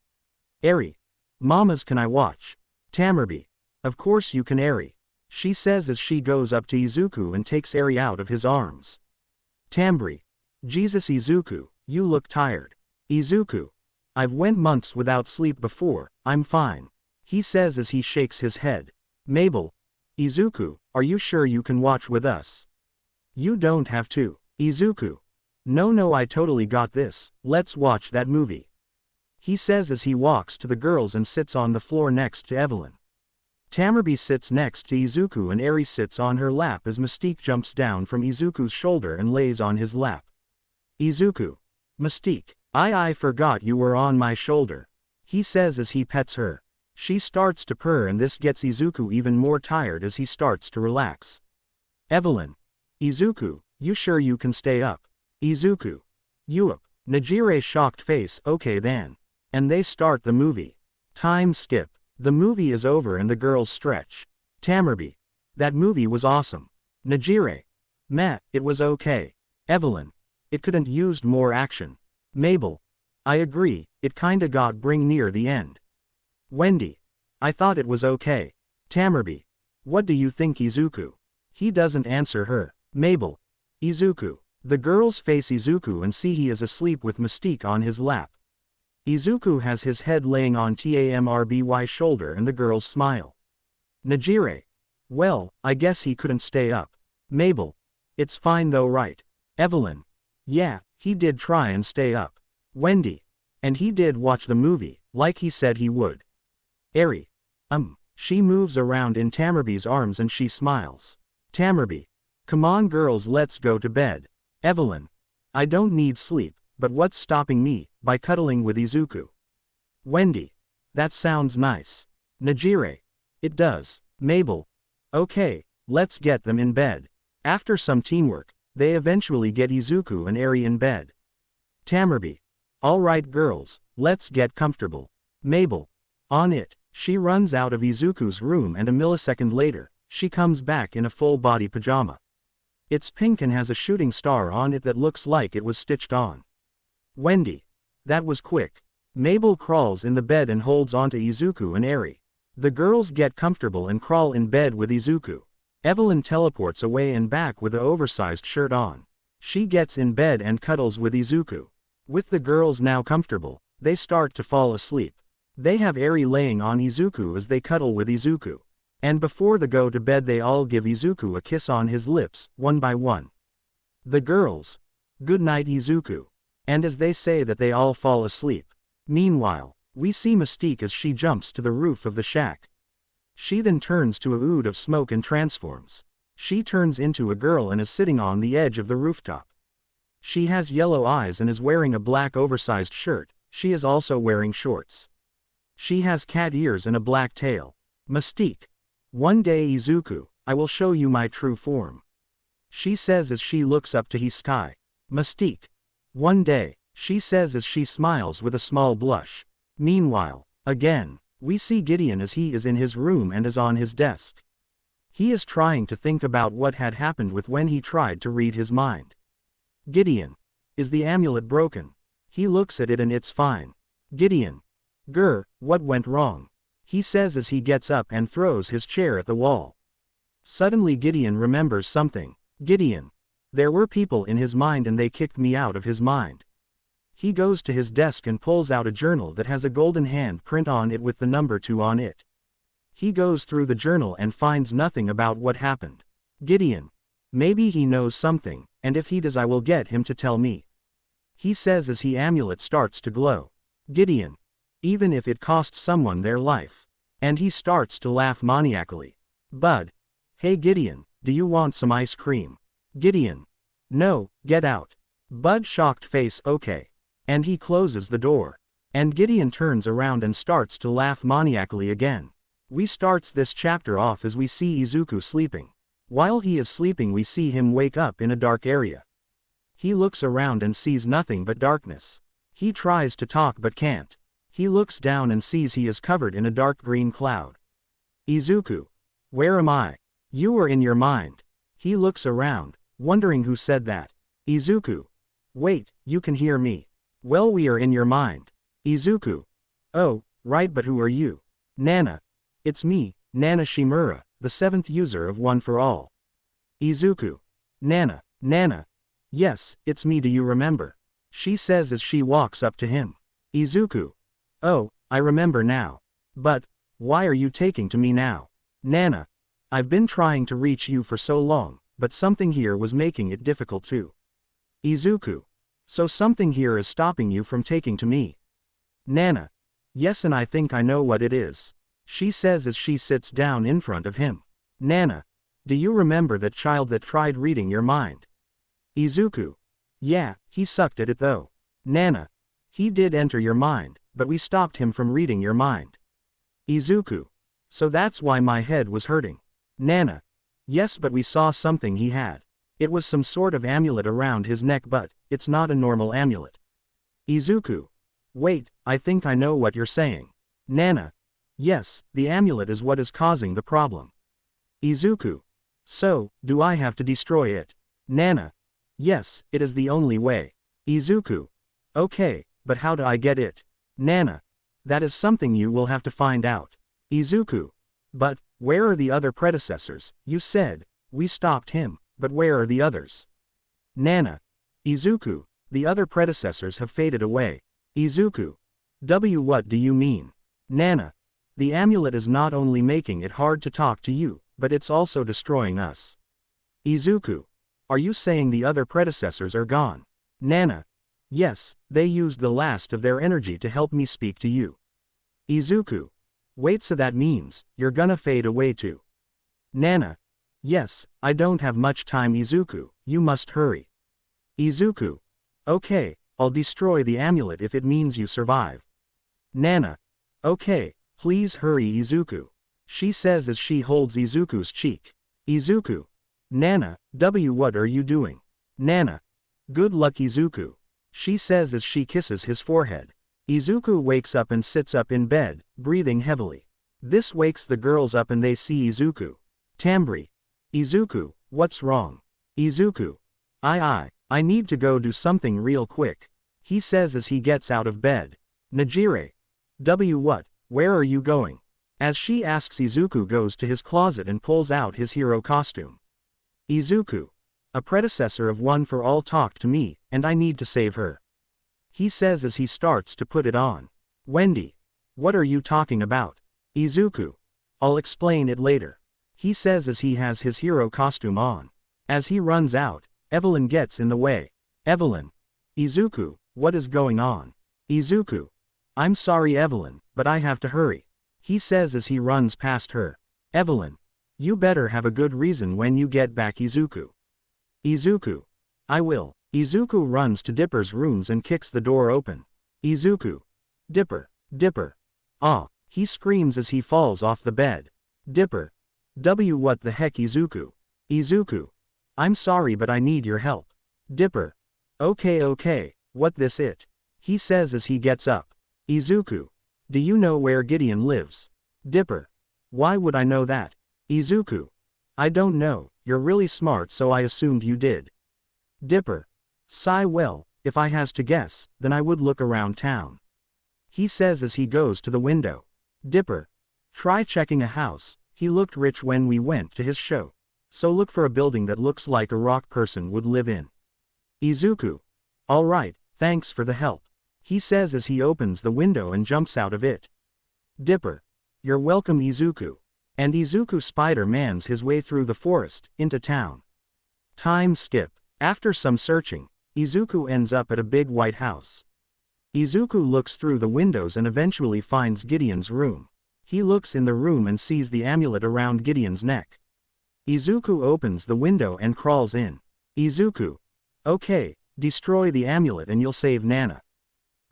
Eri. Mamas, can I watch? Tamerby. Of course you can, Eri. She says as she goes up to Izuku and takes Eri out of his arms. Tambri. Jesus Izuku, you look tired. Izuku. I've went months without sleep before, I'm fine. He says as he shakes his head. Mabel. Izuku, are you sure you can watch with us? You don't have to. Izuku. No, I totally got this, let's watch that movie. He says as he walks to the girls and sits on the floor next to Evelyn. Tamerby sits next to Izuku and Eri sits on her lap as Mystique jumps down from Izuku's shoulder and lays on his lap. Izuku. Mystique. I forgot you were on my shoulder. He says as he pets her. She starts to purr and this gets Izuku even more tired as he starts to relax. Evelyn. Izuku, you sure you can stay up? Izuku. You up. Najire shocked face, okay then. And they start the movie. Time skip. The movie is over and the girls stretch. Tamerby. That movie was awesome. Najire. Meh, it was okay. Evelyn. It couldn't used more action. Mabel. I agree, it kinda got bring near the end. Wendy. I thought it was okay. Tamerby. What do you think, Izuku? He doesn't answer her. Mabel. Izuku. The girls face Izuku and see he is asleep with Mystique on his lap. Izuku has his head laying on Tamrby's shoulder and the girls smile. Najire. Well, I guess he couldn't stay up. Mabel. It's fine though, right? Evelyn. Yeah, he did try and stay up. Wendy. And he did watch the movie, like he said he would. Eri. She moves around in Tamerby's arms and she smiles. Tamerby. Come on girls, let's go to bed. Evelyn. I don't need sleep, but what's stopping me, by cuddling with Izuku? Wendy. That sounds nice. Najire. It does. Mabel. Okay, let's get them in bed. After some teamwork, they eventually get Izuku and Eri in bed. Tamerby. Alright girls, let's get comfortable. Mabel. On it. She runs out of Izuku's room and a millisecond later, she comes back in a full-body pajama. It's pink and has a shooting star on it that looks like it was stitched on. Wendy. That was quick. Mabel crawls in the bed and holds onto Izuku and Eri. The girls get comfortable and crawl in bed with Izuku. Evelyn teleports away and back with an oversized shirt on. She gets in bed and cuddles with Izuku. With the girls now comfortable, they start to fall asleep. They have Eri laying on Izuku as they cuddle with Izuku. And before they go to bed they all give Izuku a kiss on his lips, one by one. The girls. Good night Izuku. And as they say that they all fall asleep. Meanwhile, we see Mystique as she jumps to the roof of the shack. She then turns to a ood of smoke and transforms. She turns into a girl and is sitting on the edge of the rooftop. She has yellow eyes and is wearing a black oversized shirt. She is also wearing shorts. She has cat ears and a black tail. Mystique. One day Izuku, I will show you my true form. She says as she looks up to the sky. Mystique. One day, she says as she smiles with a small blush. Meanwhile, again, we see Gideon as he is in his room and is on his desk. He is trying to think about what had happened with when he tried to read his mind. Gideon. Is the amulet broken? He looks at it and it's fine. Gideon. Grr, what went wrong? He says as he gets up and throws his chair at the wall. Suddenly Gideon remembers something. Gideon. There were people in his mind and they kicked me out of his mind. He goes to his desk and pulls out a journal that has a golden hand print on it with the number 2 on it. He goes through the journal and finds nothing about what happened. Gideon. Maybe he knows something, and if he does I will get him to tell me. He says as his amulet starts to glow. Gideon. Even if it costs someone their life. And he starts to laugh maniacally. Bud. Hey Gideon, do you want some ice cream? Gideon. No, get out. Bud shocked face okay. And he closes the door. And Gideon turns around and starts to laugh maniacally again. We starts this chapter off as we see Izuku sleeping. While he is sleeping we see him wake up in a dark area. He looks around and sees nothing but darkness. He tries to talk but can't. He looks down and sees he is covered in a dark green cloud. Izuku. Where am I? You are in your mind. He looks around, wondering who said that. Izuku. Wait, you can hear me. Well, we are in your mind. Izuku. Oh, right, but who are you? Nana. It's me, Nana Shimura, the 7th user of One for All. Izuku. Nana. Nana. Yes, it's me, do you remember? She says as she walks up to him. Izuku. Oh, I remember now. But, why are you taking to me now? Nana. I've been trying to reach you for so long, but something here was making it difficult too. Izuku. So something here is stopping you from taking to me. Nana. Yes, and I think I know what it is. She says as she sits down in front of him. Nana. Do you remember that child that tried reading your mind? Izuku. Yeah, he sucked at it though. Nana. He did enter your mind, but we stopped him from reading your mind. Izuku. So that's why my head was hurting. Nana. Yes, but we saw something he had. It was some sort of amulet around his neck, but it's not a normal amulet. Izuku. Wait, I think I know what you're saying. Nana. Yes, the amulet is what is causing the problem. Izuku. So, do I have to destroy it? Nana. Yes, it is the only way. Izuku. Okay, but how do I get it? Nana. That is something you will have to find out. Izuku. But, where are the other predecessors? You said, we stopped him, but where are the others? Nana. Izuku. The other predecessors have faded away. Izuku. What do you mean? Nana. The amulet is not only making it hard to talk to you, but it's also destroying us. Izuku. Are you saying the other predecessors are gone? Nana. Yes, they used the last of their energy to help me speak to you. Izuku. Wait, so that means, you're gonna fade away too? Nana. Yes, I don't have much time, Izuku, you must hurry. Izuku. Okay, I'll destroy the amulet if it means you survive. Nana. Okay, please hurry, Izuku. She says as she holds Izuku's cheek. Izuku. Nana, what are you doing? Nana. Good luck, Izuku. She says as she kisses his forehead. Izuku wakes up and sits up in bed, breathing heavily. This wakes the girls up and they see Izuku. Tambri. Izuku, what's wrong? Izuku. I need to go do something real quick. He says as he gets out of bed. Najire. What? Where are you going? As she asks, Izuku goes to his closet and pulls out his hero costume. Izuku. A predecessor of One for All talked to me, and I need to save her. He says as he starts to put it on. Wendy. What are you talking about? Izuku. I'll explain it later. He says as he has his hero costume on. As he runs out, Evelyn gets in the way. Evelyn. Izuku, what is going on? Izuku. I'm sorry, Evelyn, but I have to hurry. He says as he runs past her. Evelyn. You better have a good reason when you get back, Izuku. Izuku. I will. Izuku runs to Dipper's rooms and kicks the door open. Izuku. Dipper. Ah, he screams as he falls off the bed. Dipper. What the heck, Izuku? Izuku. I'm sorry, but I need your help. Dipper. Okay, what this it? He says as he gets up. Izuku. Do you know where Gideon lives? Dipper. Why would I know that? Izuku. I don't know, you're really smart, so I assumed you did. Dipper. Sigh, well, if I has to guess, then I would look around town. he says as he goes to the window. Dipper. Try checking a house, he looked rich when we went to his show. So look for a building that looks like a rock person would live in. Izuku. Alright, thanks for the help, he says as he opens the window and jumps out of it. Dipper. You're welcome Izuku. And Izuku Spider-Man's his way through the forest, into town. Time skip. After some searching, Izuku ends up at a big white house. Izuku looks through the windows and eventually finds Gideon's room. He looks in the room and sees the amulet around Gideon's neck. Izuku opens the window and crawls in. Izuku. Okay, destroy the amulet and you'll save Nana.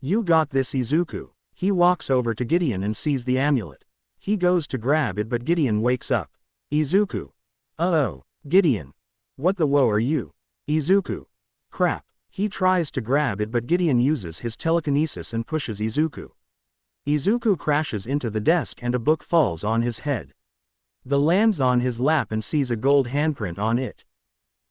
You got this Izuku. He walks over to Gideon and sees the amulet. He goes to grab it but Gideon wakes up. Izuku. Uh-oh, Gideon. What the whoa are you? Izuku. Crap. He tries to grab it but Gideon uses his telekinesis and pushes Izuku. Izuku crashes into the desk and a book falls on his head. The lands on his lap and sees a gold handprint on it.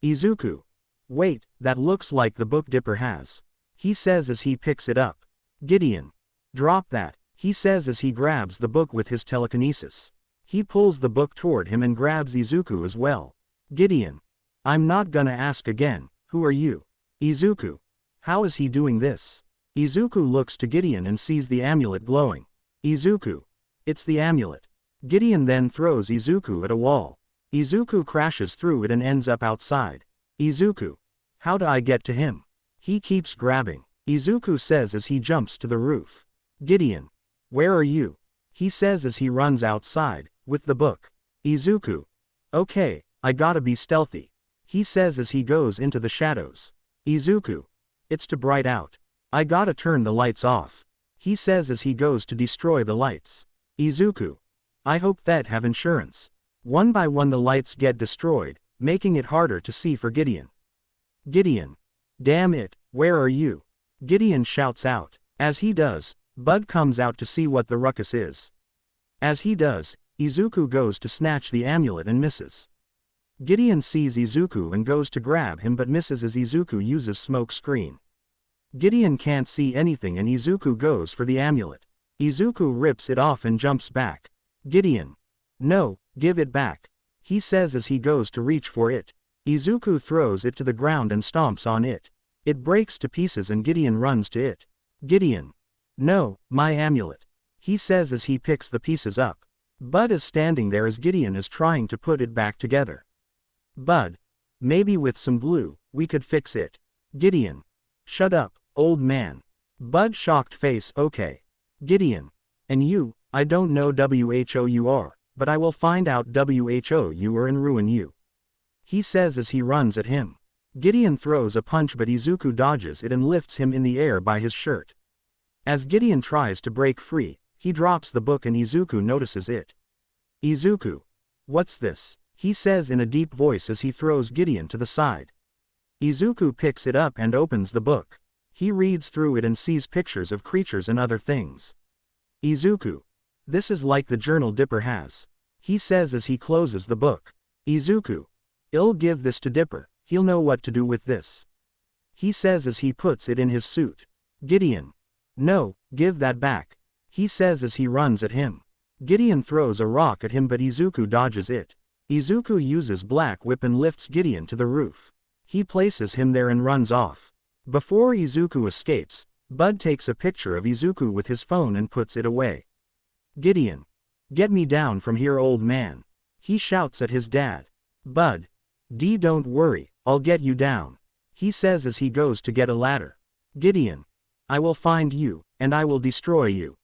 Izuku. Wait, that looks like the book Dipper has, he says as he picks it up. Gideon. Drop that, he says as he grabs the book with his telekinesis. He pulls the book toward him and grabs Izuku as well. Gideon. I'm not gonna ask again, who are you? Izuku. How is he doing this? Izuku looks to Gideon and sees the amulet glowing. Izuku. It's the amulet. Gideon then throws Izuku at a wall. Izuku crashes through it and ends up outside. Izuku. How do I get to him? He keeps grabbing. Izuku says as he jumps to the roof. Gideon. Where are you? He says as he runs outside, with the book. Izuku. Okay, I gotta be stealthy, he says as he goes into the shadows. Izuku. It's too bright out. I gotta turn the lights off, he says as he goes to destroy the lights. Izuku. I hope that have insurance. One by one the lights get destroyed, making it harder to see for Gideon. Gideon. Damn it, where are you? Gideon shouts out. As he does, Bud comes out to see what the ruckus is. As he does, Izuku goes to snatch the amulet and misses. Gideon sees Izuku and goes to grab him but misses as Izuku uses smoke screen. Gideon can't see anything and Izuku goes for the amulet. Izuku rips it off and jumps back. Gideon. No, give it back, he says as he goes to reach for it. Izuku throws it to the ground and stomps on it. It breaks to pieces and Gideon runs to it. Gideon. No, my amulet, he says as he picks the pieces up. Bud is standing there as Gideon is trying to put it back together. Bud. Maybe with some glue, we could fix it. Gideon. Shut up, old man. Bud shocked face. Okay. Gideon. And you, I don't know who you are, but I will find out who you are and ruin you, he says as he runs at him. Gideon throws a punch but Izuku dodges it and lifts him in the air by his shirt. As Gideon tries to break free, he drops the book and Izuku notices it. Izuku. What's this? He says in a deep voice as he throws Gideon to the side. Izuku picks it up and opens the book. He reads through it and sees pictures of creatures and other things. Izuku. This is like the journal Dipper has, he says as he closes the book. Izuku. I'll give this to Dipper, he'll know what to do with this, he says as he puts it in his suit. Gideon. No, give that back, he says as he runs at him. Gideon throws a rock at him but Izuku dodges it. Izuku uses Black Whip and lifts Gideon to the roof. He places him there and runs off. Before Izuku escapes, Bud takes a picture of Izuku with his phone and puts it away. Gideon. Get me down from here, old man, he shouts at his dad. Bud. Don't worry, I'll get you down, he says as he goes to get a ladder. Gideon. I will find you, and I will destroy you,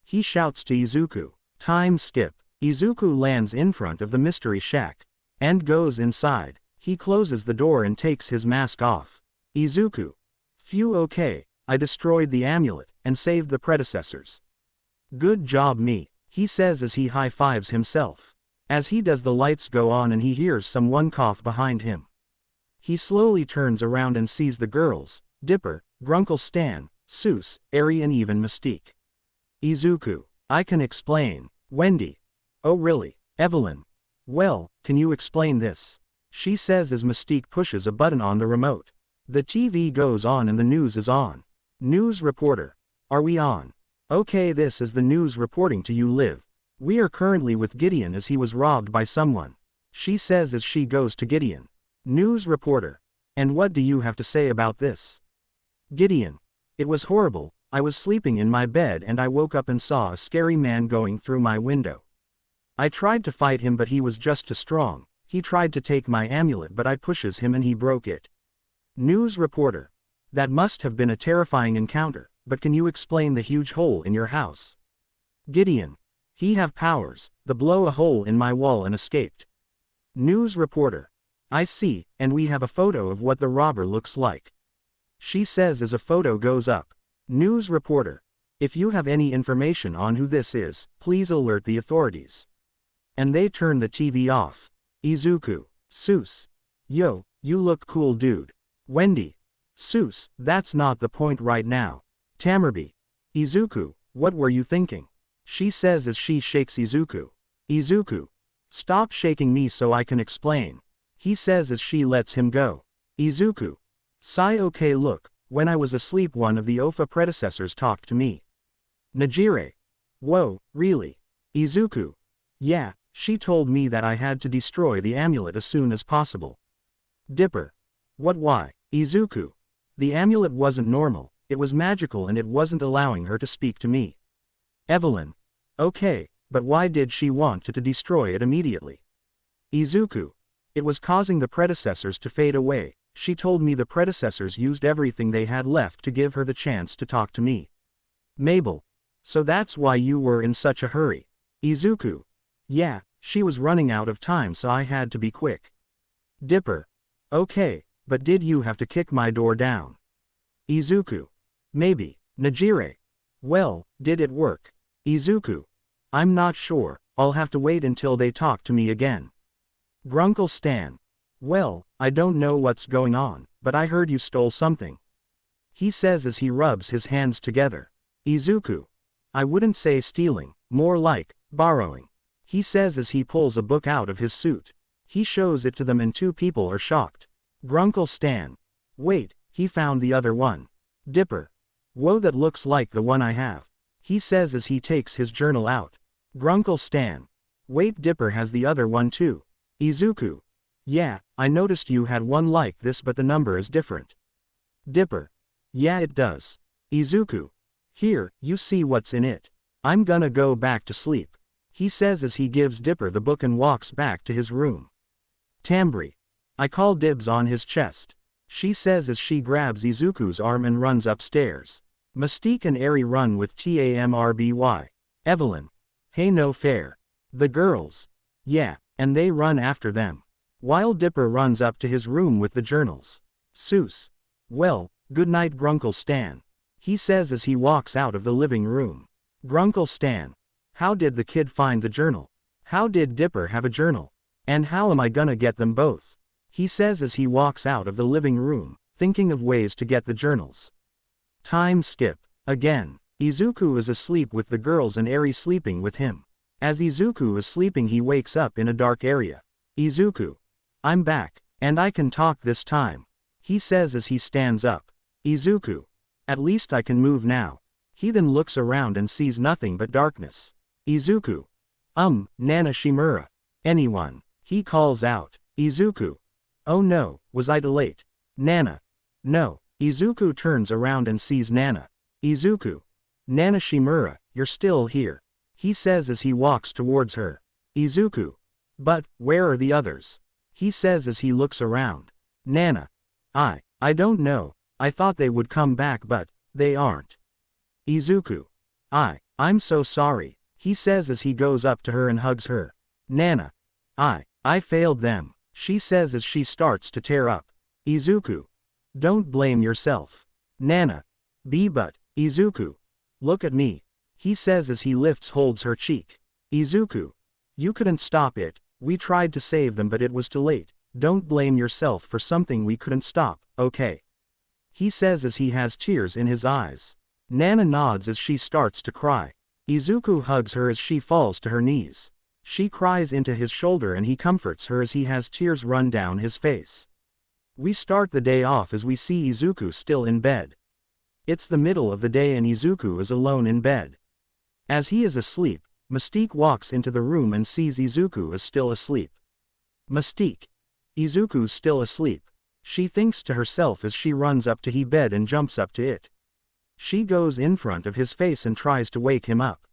he shouts to Izuku. Time skip. Izuku lands in front of the mystery shack and goes inside. He closes the door and takes his mask off. Izuku. Phew, okay, I destroyed the amulet and saved the predecessors. Good job me, he says as he high-fives himself. As he does the lights go on and he hears someone cough behind him. He slowly turns around and sees the girls, Dipper, Grunkle Stan, Seuss, Eri and even Mystique. Izuku. I can explain. Wendy. Oh really? Evelyn. Well, can you explain this? She says as Mystique pushes a button on the remote. The TV goes on and the news is on. News reporter. Are we on? Okay, this is the news reporting to you live. We are currently with Gideon as he was robbed by someone. She says as she goes to Gideon. News reporter. And what do you have to say about this? Gideon. It was horrible. I was sleeping in my bed and I woke up and saw a scary man going through my window. I tried to fight him but he was just too strong. He tried to take my amulet but I pushes him and he broke it. News reporter. That must have been a terrifying encounter, but can you explain the huge hole in your house? Gideon. He have powers, the blow a hole in my wall and escaped. News reporter. I see, and we have a photo of what the robber looks like. She says as a photo goes up. News reporter. If you have any information on who this is, please alert the authorities. And they turn the TV off. Izuku. Seuss. Yo, you look cool dude. Wendy. Seuss, that's not the point right now. Tamerby. Izuku, what were you thinking? She says as she shakes Izuku. Izuku. Stop shaking me so I can explain. He says as she lets him go. Izuku. Sigh okay look, when I was asleep one of the Ofa predecessors talked to me. Najire. Whoa, really? Izuku. Yeah, she told me that I had to destroy the amulet as soon as possible. Dipper. What why? Izuku. The amulet wasn't normal, it was magical and it wasn't allowing her to speak to me. Evelyn. Okay, but why did she want to destroy it immediately? Izuku. It was causing the predecessors to fade away. She told me the predecessors used everything they had left to give her the chance to talk to me. Mabel. So that's why you were in such a hurry. Izuku. Yeah, she was running out of time so I had to be quick. Dipper. Okay, but did you have to kick my door down? Izuku. Maybe. Najire. Well, did it work? Izuku. I'm not sure, I'll have to wait until they talk to me again. Grunkle Stan. Well, I don't know what's going on, but I heard you stole something. He says as he rubs his hands together. Izuku. I wouldn't say stealing, more like, borrowing. He says as he pulls a book out of his suit. He shows it to them and two people are shocked. Grunkle Stan. Wait, he found the other one. Dipper. Whoa, that looks like the one I have. He says as he takes his journal out. Grunkle Stan. Wait, Dipper has the other one too. Izuku. Yeah, I noticed you had one like this but the number is different. Dipper. Yeah it does. Izuku. Here, you see what's in it. I'm gonna go back to sleep. He says as he gives Dipper the book and walks back to his room. Tambry. I call dibs on his chest. She says as she grabs Izuku's arm and runs upstairs. Mystique and Eri run with Tamrby. Evelyn. Hey no fair. The girls. Yeah, and they run after them. While Dipper runs up to his room with the journals. Seuss. Well, good night Grunkle Stan. He says as he walks out of the living room. Grunkle Stan. How did the kid find the journal? How did Dipper have a journal? And how am I gonna get them both? He says as he walks out of the living room, thinking of ways to get the journals. Time skip. Again. Izuku is asleep with the girls and Eri sleeping with him. As Izuku is sleeping he wakes up in a dark area. Izuku. I'm back, and I can talk this time. He says as he stands up. Izuku. At least I can move now. He then looks around and sees nothing but darkness. Izuku. Nana Shimura. Anyone? He calls out. Izuku. Oh no, was I too late? Nana. No. Izuku turns around and sees Nana. Izuku. Nana Shimura, you're still here. He says as he walks towards her. Izuku. But, where are the others? He says as he looks around. Nana. I don't know, I thought they would come back but, they aren't. Izuku. I'm so sorry, he says as he goes up to her and hugs her. Nana. I failed them, she says as she starts to tear up. Izuku. Don't blame yourself. Nana. But, Izuku. Look at me. He says as he holds her cheek. Izuku. You couldn't stop it, we tried to save them but it was too late, don't blame yourself for something we couldn't stop, okay? He says as he has tears in his eyes. Nana nods as she starts to cry. Izuku hugs her as she falls to her knees. She cries into his shoulder and he comforts her as he has tears run down his face. We start the day off as we see Izuku still in bed. It's the middle of the day and Izuku is alone in bed. As he is asleep, Mystique walks into the room and sees Izuku is still asleep. Mystique. Izuku's still asleep. She thinks to herself as she runs up to his bed and jumps up to it. She goes in front of his face and tries to wake him up.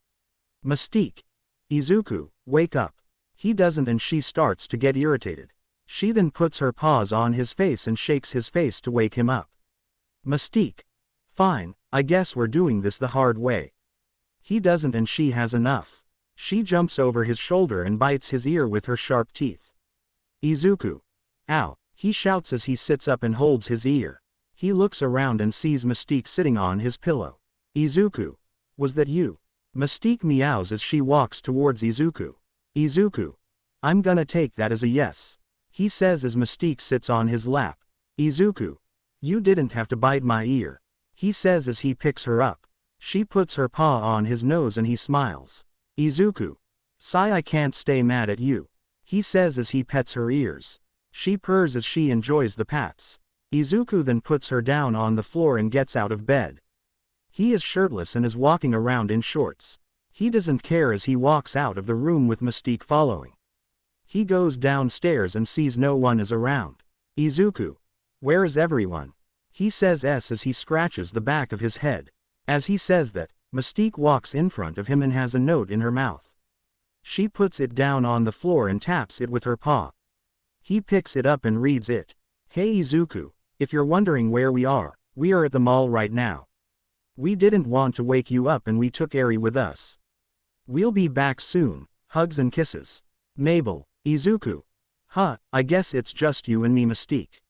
Mystique. Izuku, wake up. He doesn't and she starts to get irritated. She then puts her paws on his face and shakes his face to wake him up. Mystique. Fine, I guess we're doing this the hard way. He doesn't and she has enough. She jumps over his shoulder and bites his ear with her sharp teeth. Izuku. Ow, he shouts as he sits up and holds his ear. He looks around and sees Mystique sitting on his pillow. Izuku. Was that you? Mystique meows as she walks towards Izuku. Izuku. I'm gonna take that as a yes. He says as Mystique sits on his lap. Izuku. You didn't have to bite my ear. He says as he picks her up. She puts her paw on his nose and he smiles. Izuku. Sigh, I can't stay mad at you. He says as he pets her ears. She purrs as she enjoys the pats. Izuku then puts her down on the floor and gets out of bed. He is shirtless and is walking around in shorts. He doesn't care as he walks out of the room with Mystique following. He goes downstairs and sees no one is around. Izuku. Where is everyone? He says as he scratches the back of his head. As he says that, Mystique walks in front of him and has a note in her mouth. She puts it down on the floor and taps it with her paw. He picks it up and reads it. Hey Izuku, if you're wondering where we are at the mall right now. We didn't want to wake you up and we took Eri with us. We'll be back soon, hugs and kisses. Mabel. Izuku. Huh, I guess it's just you and me Mystique.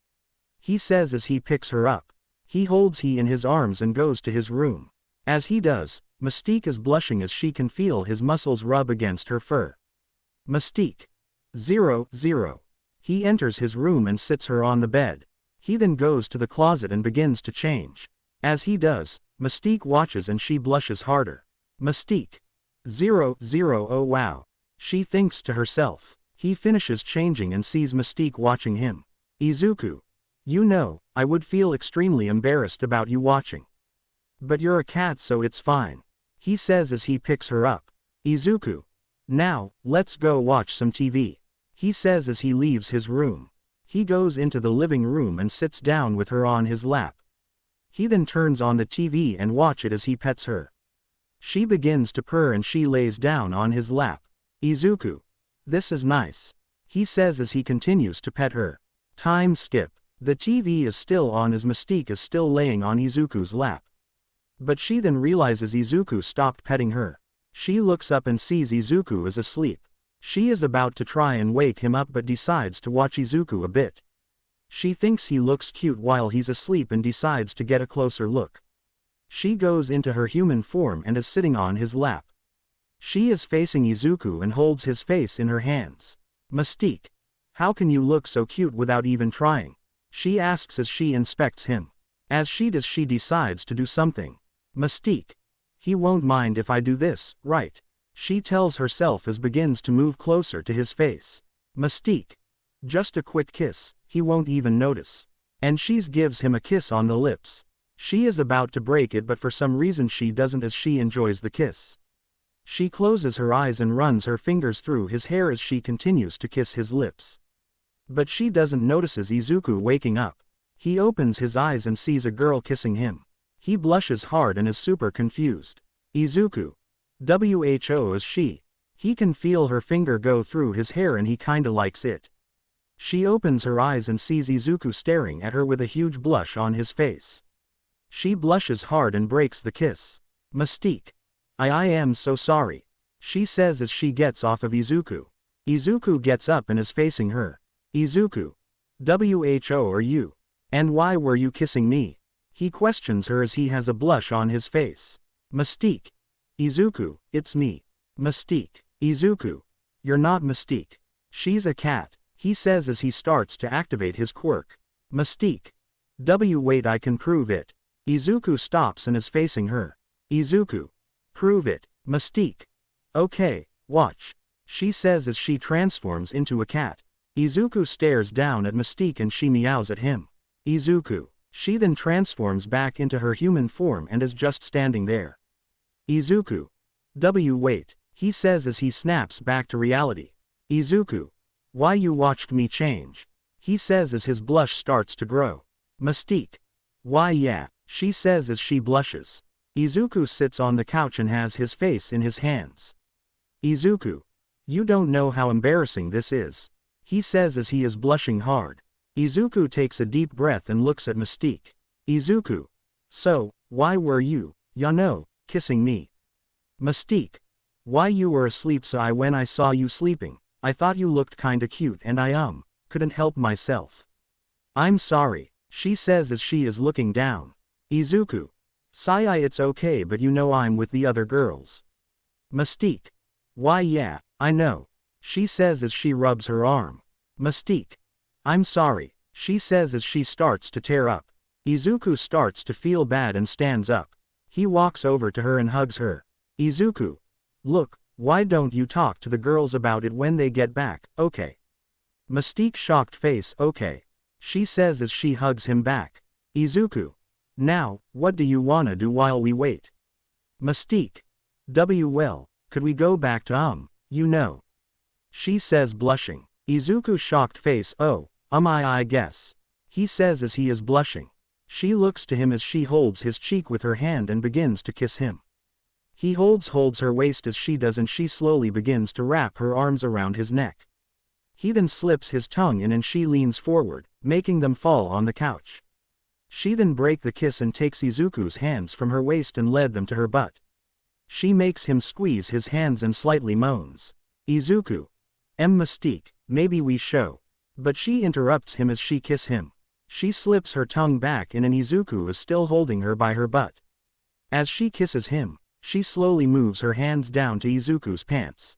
He says as he picks her up. He holds her in his arms and goes to his room. As he does, Mystique is blushing as she can feel his muscles rub against her fur. Mystique. 0. He enters his room and sits her on the bed. He then goes to the closet and begins to change. As he does, Mystique watches and she blushes harder. Mystique. 0. Oh wow. She thinks to herself. He finishes changing and sees Mystique watching him. Izuku. You know, I would feel extremely embarrassed about you watching. But you're a cat so it's fine. He says as he picks her up. Izuku. Now, let's go watch some TV. He says as he leaves his room. He goes into the living room and sits down with her on his lap. He then turns on the TV and watch it as he pets her. She begins to purr and she lays down on his lap. Izuku. This is nice. He says as he continues to pet her. Time skip. The TV is still on as Mystique is still laying on Izuku's lap. But she then realizes Izuku stopped petting her. She looks up and sees Izuku is asleep. She is about to try and wake him up but decides to watch Izuku a bit. She thinks he looks cute while he's asleep and decides to get a closer look. She goes into her human form and is sitting on his lap. She is facing Izuku and holds his face in her hands. Mystique. How can you look so cute without even trying? She asks as she inspects him. As she does she decides to do something. Mystique. He won't mind if I do this, right? She tells herself as begins to move closer to his face. Mystique. Just a quick kiss, he won't even notice. And she gives him a kiss on the lips. She is about to break it but for some reason she doesn't as she enjoys the kiss. She closes her eyes and runs her fingers through his hair as she continues to kiss his lips. But she doesn't notice Izuku waking up. He opens his eyes and sees a girl kissing him. He blushes hard and is super confused. Izuku. Who is she? He can feel her finger go through his hair and he kinda likes it. She opens her eyes and sees Izuku staring at her with a huge blush on his face. She blushes hard and breaks the kiss. Mystique. I am so sorry. She says as she gets off of Izuku. Izuku gets up and is facing her. Izuku. Who are you? And why were you kissing me? He questions her as he has a blush on his face. Mystique. Izuku, it's me. Mystique. Izuku. You're not Mystique. She's a cat, he says as he starts to activate his quirk. Mystique. Wait, I can prove it. Izuku stops and is facing her. Izuku. Prove it, Mystique. Okay, watch. She says as she transforms into a cat. Izuku stares down at Mystique and she meows at him. Izuku. She then transforms back into her human form and is just standing there. Izuku. Wait, he says as he snaps back to reality. Izuku. Why you watched me change? He says as his blush starts to grow. Mystique. Why yeah, she says as she blushes. Izuku sits on the couch and has his face in his hands. Izuku. You don't know how embarrassing this is. He says as he is blushing hard. Izuku takes a deep breath and looks at Mystique. Izuku. So, why were you, kissing me? Mystique. Why you were asleep so when I saw you sleeping, I thought you looked kinda cute and I couldn't help myself. I'm sorry, she says as she is looking down. Izuku. Sigh it's okay but I'm with the other girls. Mystique. Why yeah, I know. She says as she rubs her arm. Mystique. I'm sorry, she says as she starts to tear up. Izuku starts to feel bad and stands up. He walks over to her and hugs her. Izuku. Look, why don't you talk to the girls about it when they get back, okay? Mystique shocked face okay. She says as she hugs him back. Izuku. Now, what do you wanna do while we wait? Mystique. Well, could we go back to She says blushing. Izuku shocked face I guess. He says as he is blushing. She looks to him as she holds his cheek with her hand and begins to kiss him. He holds her waist as she does and she slowly begins to wrap her arms around his neck. He then slips his tongue in and she leans forward, making them fall on the couch. She then breaks the kiss and takes Izuku's hands from her waist and led them to her butt. She makes him squeeze his hands and slightly moans. Izuku. Mystique, maybe we show. But she interrupts him as she kiss him. She slips her tongue back in and Izuku is still holding her by her butt. As she kisses him, she slowly moves her hands down to Izuku's pants.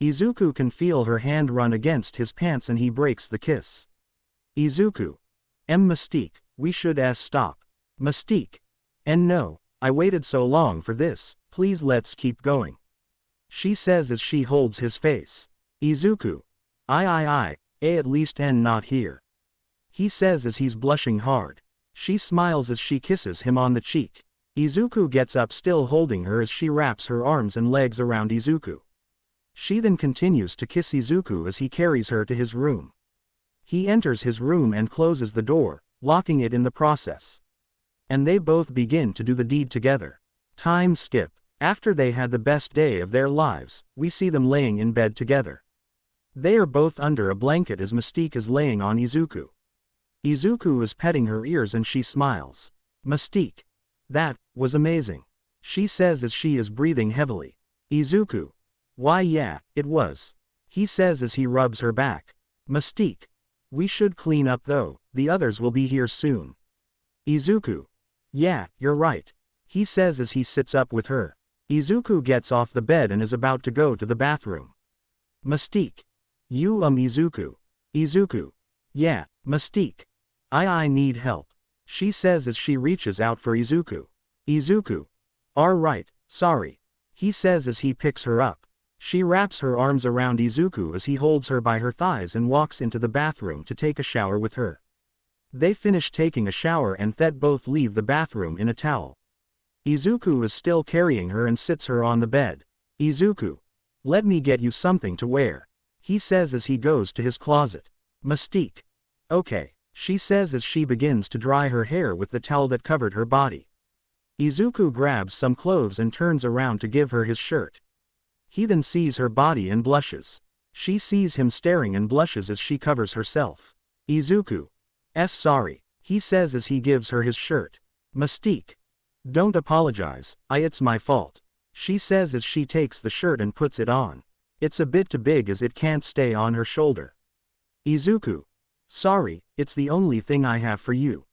Izuku can feel her hand run against his pants and he breaks the kiss. Izuku. Mystique, we should stop. Mystique. And no, I waited so long for this, please let's keep going. She says as she holds his face. Izuku. At least not here. He says as he's blushing hard. She smiles as she kisses him on the cheek. Izuku gets up still holding her as she wraps her arms and legs around Izuku. She then continues to kiss Izuku as he carries her to his room. He enters his room and closes the door, locking it in the process. And they both begin to do the deed together. Time skip. After they had the best day of their lives, we see them laying in bed together. They are both under a blanket as Mystique is laying on Izuku. Izuku is petting her ears and she smiles. Mystique. That was amazing. She says as she is breathing heavily. Izuku. Why yeah, it was. He says as he rubs her back. Mystique. We should clean up though, the others will be here soon. Izuku. Yeah, you're right. He says as he sits up with her. Izuku gets off the bed and is about to go to the bathroom. Mystique. You Izuku. Izuku. Yeah, Mystique. I need help. She says as she reaches out for Izuku. Izuku. Alright, sorry. He says as he picks her up. She wraps her arms around Izuku as he holds her by her thighs and walks into the bathroom to take a shower with her. They finish taking a shower and then both leave the bathroom in a towel. Izuku is still carrying her and sits her on the bed. Izuku. Let me get you something to wear. He says as he goes to his closet. Mystique. Okay, she says as she begins to dry her hair with the towel that covered her body. Izuku grabs some clothes and turns around to give her his shirt. He then sees her body and blushes. She sees him staring and blushes as she covers herself. Izuku. Sorry, he says as he gives her his shirt. Mystique. Don't apologize, it's my fault. She says as she takes the shirt and puts it on. It's a bit too big as it can't stay on her shoulder. Izuku. Sorry, it's the only thing I have for you.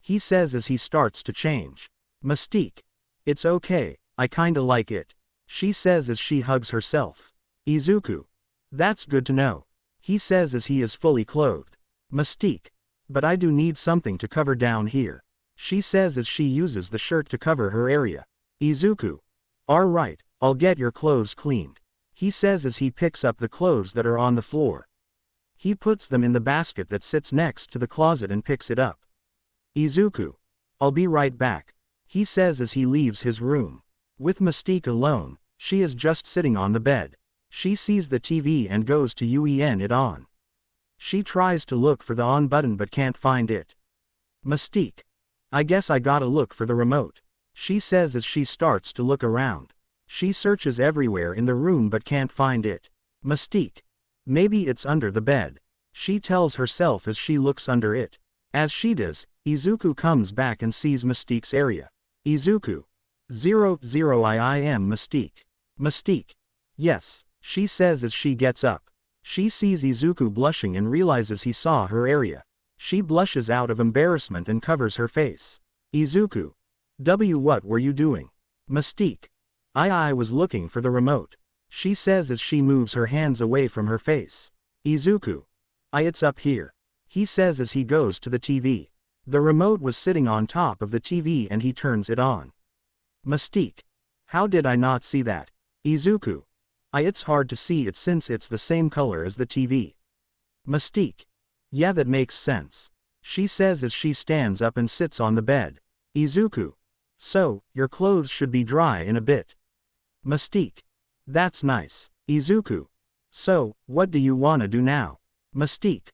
He says as he starts to change. Mystique. It's okay, I kinda like it. She says as she hugs herself. Izuku. That's good to know. He says as he is fully clothed. Mystique. But I do need something to cover down here. She says as she uses the shirt to cover her area. Izuku. Alright, I'll get your clothes cleaned. He says as he picks up the clothes that are on the floor. He puts them in the basket that sits next to the closet and picks it up. Izuku. I'll be right back, he says as he leaves his room. With Mystique alone, she is just sitting on the bed. She sees the TV and goes to UN it on. She tries to look for the on button but can't find it. Mystique. I guess I gotta look for the remote, she says as she starts to look around. She searches everywhere in the room but can't find it. Mystique. Maybe it's under the bed, she tells herself as she looks under it. As she does, Izuku comes back and sees Mystique's area. Izuku. 00 I am Mystique. Mystique. Yes, she says as she gets up. She sees Izuku blushing and realizes he saw her area. She blushes out of embarrassment and covers her face. Izuku. What were you doing? Mystique. I was looking for the remote, she says as she moves her hands away from her face. Izuku. It's up here, he says as he goes to the TV. The remote was sitting on top of the TV and he turns it on. Mystique. How did I not see that? Izuku. It's hard to see it since it's the same color as the TV. Mystique. Yeah, that makes sense, she says as she stands up and sits on the bed. Izuku. So, your clothes should be dry in a bit. Mystique. That's nice. Izuku. So, what do you wanna do now? Mystique.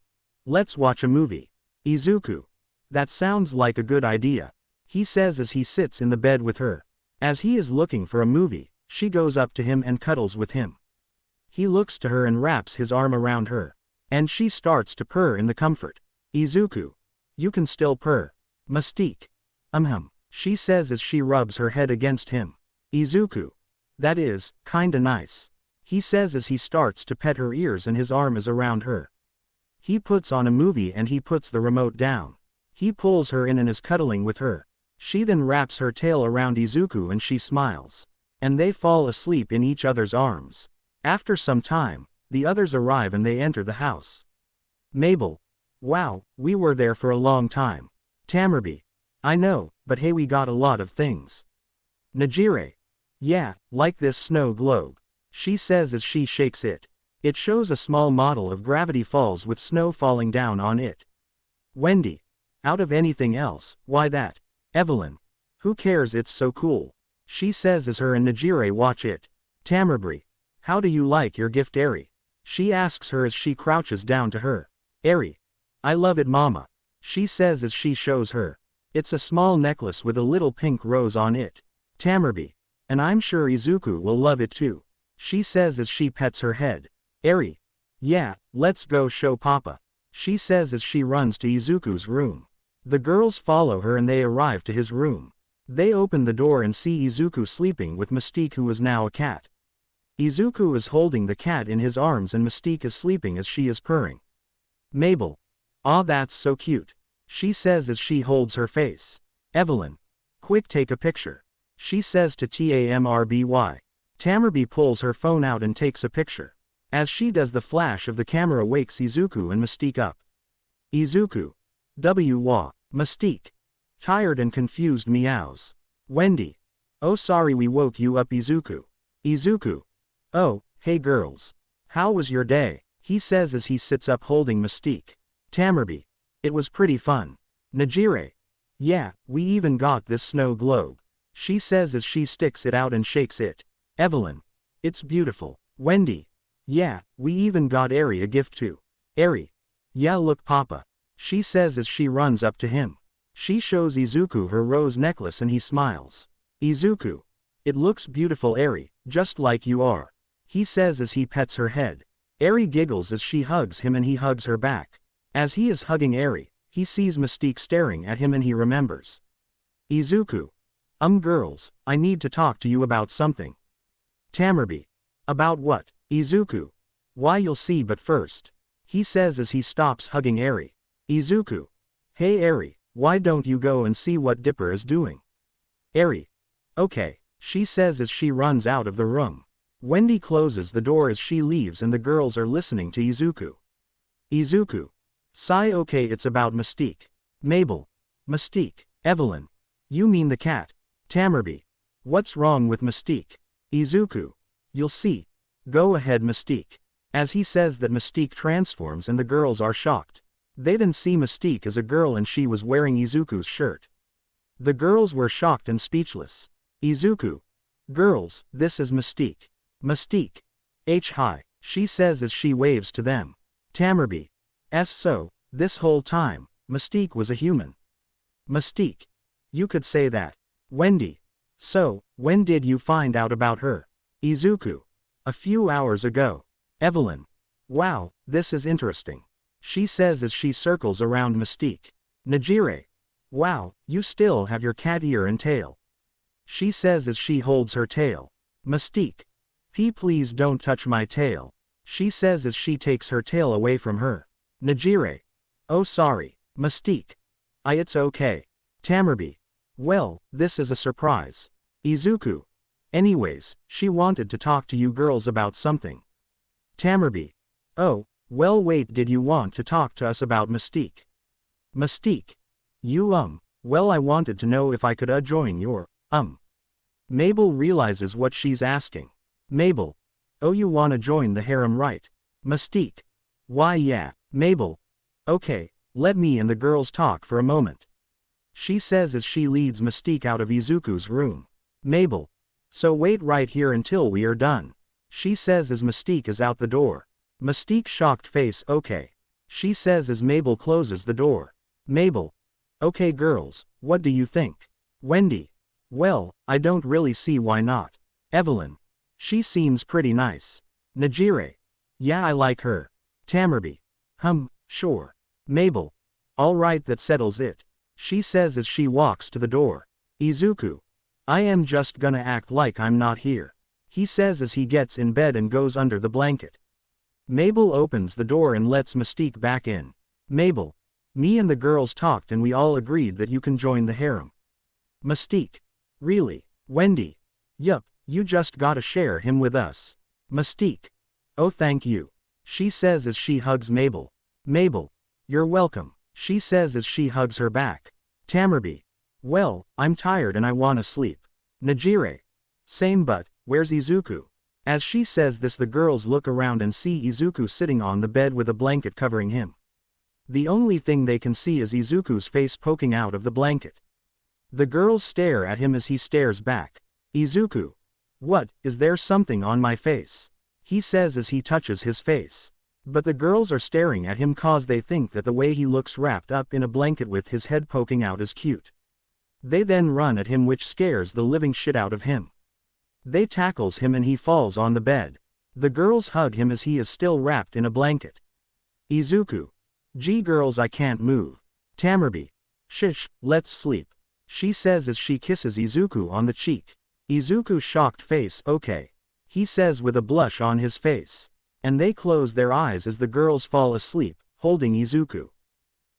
Let's watch a movie. Izuku. That sounds like a good idea, he says as he sits in the bed with her. As he is looking for a movie, she goes up to him and cuddles with him. He looks to her and wraps his arm around her. And she starts to purr in the comfort. Izuku. You can still purr. Mystique. She says as she rubs her head against him. Izuku. That is, kinda nice, he says as he starts to pet her ears and his arm is around her. He puts on a movie and he puts the remote down. He pulls her in and is cuddling with her. She then wraps her tail around Izuku and she smiles. And they fall asleep in each other's arms. After some time, the others arrive and they enter the house. Mabel. Wow, we were there for a long time. Tamerby. I know, but hey, we got a lot of things. Najire. Yeah, like this snow globe, she says as she shakes it. It shows a small model of Gravity Falls with snow falling down on it. Wendy. Out of anything else, why that? Evelyn. Who cares, it's so cool, she says as her and Najire watch it. Tamerby. How do you like your gift, Eri? She asks her as she crouches down to her. Eri. I love it, mama, she says as she shows her. It's a small necklace with a little pink rose on it. Tamerby. And I'm sure Izuku will love it too, she says as she pets her head. Eri. Yeah, let's go show papa, she says as she runs to Izuku's room. The girls follow her and they arrive to his room. They open the door and see Izuku sleeping with Mystique, who is now a cat. Izuku is holding the cat in his arms and Mystique is sleeping as she is purring. Mabel. Aw, that's so cute, she says as she holds her face. Evelyn. Quick, take a picture, she says to Tamerby. Tamerby pulls her phone out and takes a picture. As she does, the flash of the camera wakes Izuku and Mystique up. Izuku. Wah. Mystique. Tired and confused meows. Wendy. Oh, sorry we woke you up, Izuku. Izuku. Oh, hey girls. How was your day? He says as he sits up holding Mystique. Tamerby. It was pretty fun. Najire. Yeah, we even got this snow globe, she says as she sticks it out and shakes it. Evelyn. It's beautiful. Wendy. Yeah, we even got Eri a gift too. Eri. Yeah, look papa, she says as she runs up to him. She shows Izuku her rose necklace and he smiles. Izuku. It looks beautiful, Eri, just like you are, he says as he pets her head. Eri giggles as she hugs him and he hugs her back. As he is hugging Eri, he sees Mystique staring at him and he remembers. Izuku. Girls, I need to talk to you about something. Tamerby. About what? Izuku. Why, you'll see, but first, he says as he stops hugging Eri. Izuku. Hey Eri, why don't you go and see what Dipper is doing? Eri. Okay, she says as she runs out of the room. Wendy closes the door as she leaves and the girls are listening to Izuku. Izuku. Sigh. Okay, it's about Mystique. Mabel. Mystique. Evelyn. You mean the cat. Tamerby. What's wrong with Mystique? Izuku. You'll see. Go ahead, Mystique. As he says that, Mystique transforms and the girls are shocked. They then see Mystique as a girl and she was wearing Izuku's shirt. The girls were shocked and speechless. Izuku. Girls, this is Mystique. Mystique. Hi. She says as she waves to them. Tamerby. So, this whole time, Mystique was a human. Mystique. You could say that. Wendy. So, when did you find out about her? Izuku. A few hours ago. Evelyn. Wow, this is interesting. She says as she circles around Mystique. Najire. Wow, you still have your cat ear and tail. She says as she holds her tail. Mystique. Please don't touch my tail. She says as she takes her tail away from her. Najire. Oh sorry, Mystique. It's okay. Tamerby. Well, this is a surprise. Izuku. Anyways, she wanted to talk to you girls about something. Tamerby. Oh, well wait, did you want to talk to us about Mystique? Mystique. You well I wanted to know if I could join your, Mabel realizes what she's asking. Mabel. Oh you wanna join the harem right? Mystique. Why yeah, Mabel. Okay, let me and the girls talk for a moment. She says as she leads Mystique out of Izuku's room. Mabel. So wait right here until we are done. She says as Mystique is out the door. Mystique shocked face okay. She says as Mabel closes the door. Mabel. Okay girls, what do you think? Wendy. Well, I don't really see why not. Evelyn. She seems pretty nice. Najire. Yeah I like her. Tamerby. Sure. Mabel. Alright that settles it. She says as she walks to the door. Izuku. I am just gonna act like I'm not here. He says as he gets in bed and goes under the blanket. Mabel opens the door and lets Mystique back in. Mabel. Me and the girls talked and we all agreed that you can join the harem. Mystique. Really? Wendy. Yup, you just gotta share him with us. Mystique. Oh thank you. She says as she hugs Mabel. Mabel. You're welcome. She says as she hugs her back. Tamerby. Well, I'm tired and I wanna sleep. Najire. Same but, where's Izuku? As she says this the girls look around and see Izuku sitting on the bed with a blanket covering him. The only thing they can see is Izuku's face poking out of the blanket. The girls stare at him as he stares back. Izuku. What, is there something on my face? He says as he touches his face. But the girls are staring at him cause they think that the way he looks wrapped up in a blanket with his head poking out is cute. They then run at him which scares the living shit out of him. They tackles him and he falls on the bed. The girls hug him as he is still wrapped in a blanket. Izuku. Gee girls I can't move. Tamerby. Shish, let's sleep. She says as she kisses Izuku on the cheek. Izuku shocked face okay. He says with a blush on his face. And they close their eyes as the girls fall asleep, holding Izuku.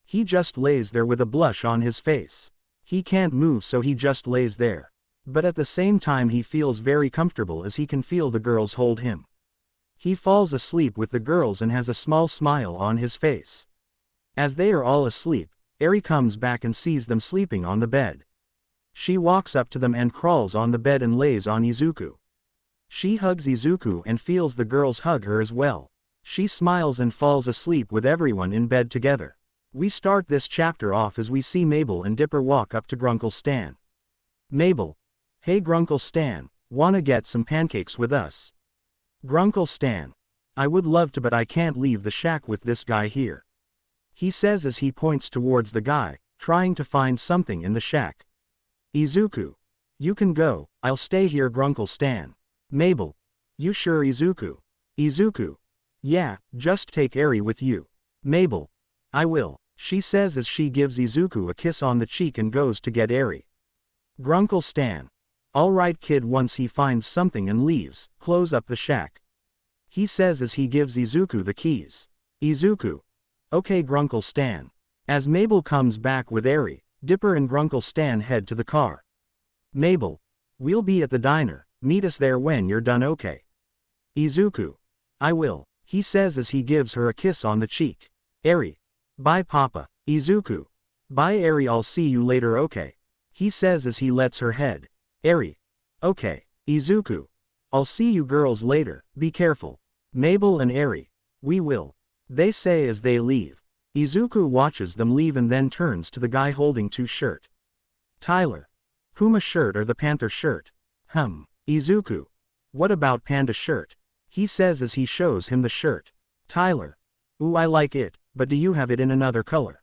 He just lays there with a blush on his face. He can't move so he just lays there. But at the same time he feels very comfortable as he can feel the girls hold him. He falls asleep with the girls and has a small smile on his face. As they are all asleep, Eri comes back and sees them sleeping on the bed. She walks up to them and crawls on the bed and lays on Izuku. She hugs Izuku and feels the girls hug her as well. She smiles and falls asleep with everyone in bed together. We start this chapter off as we see Mabel and Dipper walk up to Grunkle Stan. Mabel. Hey Grunkle Stan, wanna get some pancakes with us? Grunkle Stan. I would love to but I can't leave the shack with this guy here. He says as he points towards the guy, trying to find something in the shack. Izuku. You can go, I'll stay here Grunkle Stan. Mabel. You sure Izuku? Izuku. Yeah, just take Eri with you. Mabel. I will, she says as she gives Izuku a kiss on the cheek and goes to get Eri. Grunkle Stan. Alright kid once he finds something and leaves, close up the shack. He says as he gives Izuku the keys. Izuku. Okay Grunkle Stan. As Mabel comes back with Eri, Dipper and Grunkle Stan head to the car. Mabel. We'll be at the diner, meet us there when you're done okay? Izuku. I will, he says as he gives her a kiss on the cheek. Eri. Bye Papa. Izuku. Bye Eri I'll see you later okay? He says as he lets her head. Eri. Okay. Izuku. I'll see you girls later, be careful. Mabel and Eri. We will. They say as they leave. Izuku watches them leave and then turns to the guy holding two shirt. Tyler. Puma shirt or the panther shirt? Izuku. What about panda shirt? He says as he shows him the shirt. Tyler. Ooh, I like it, but do you have it in another color?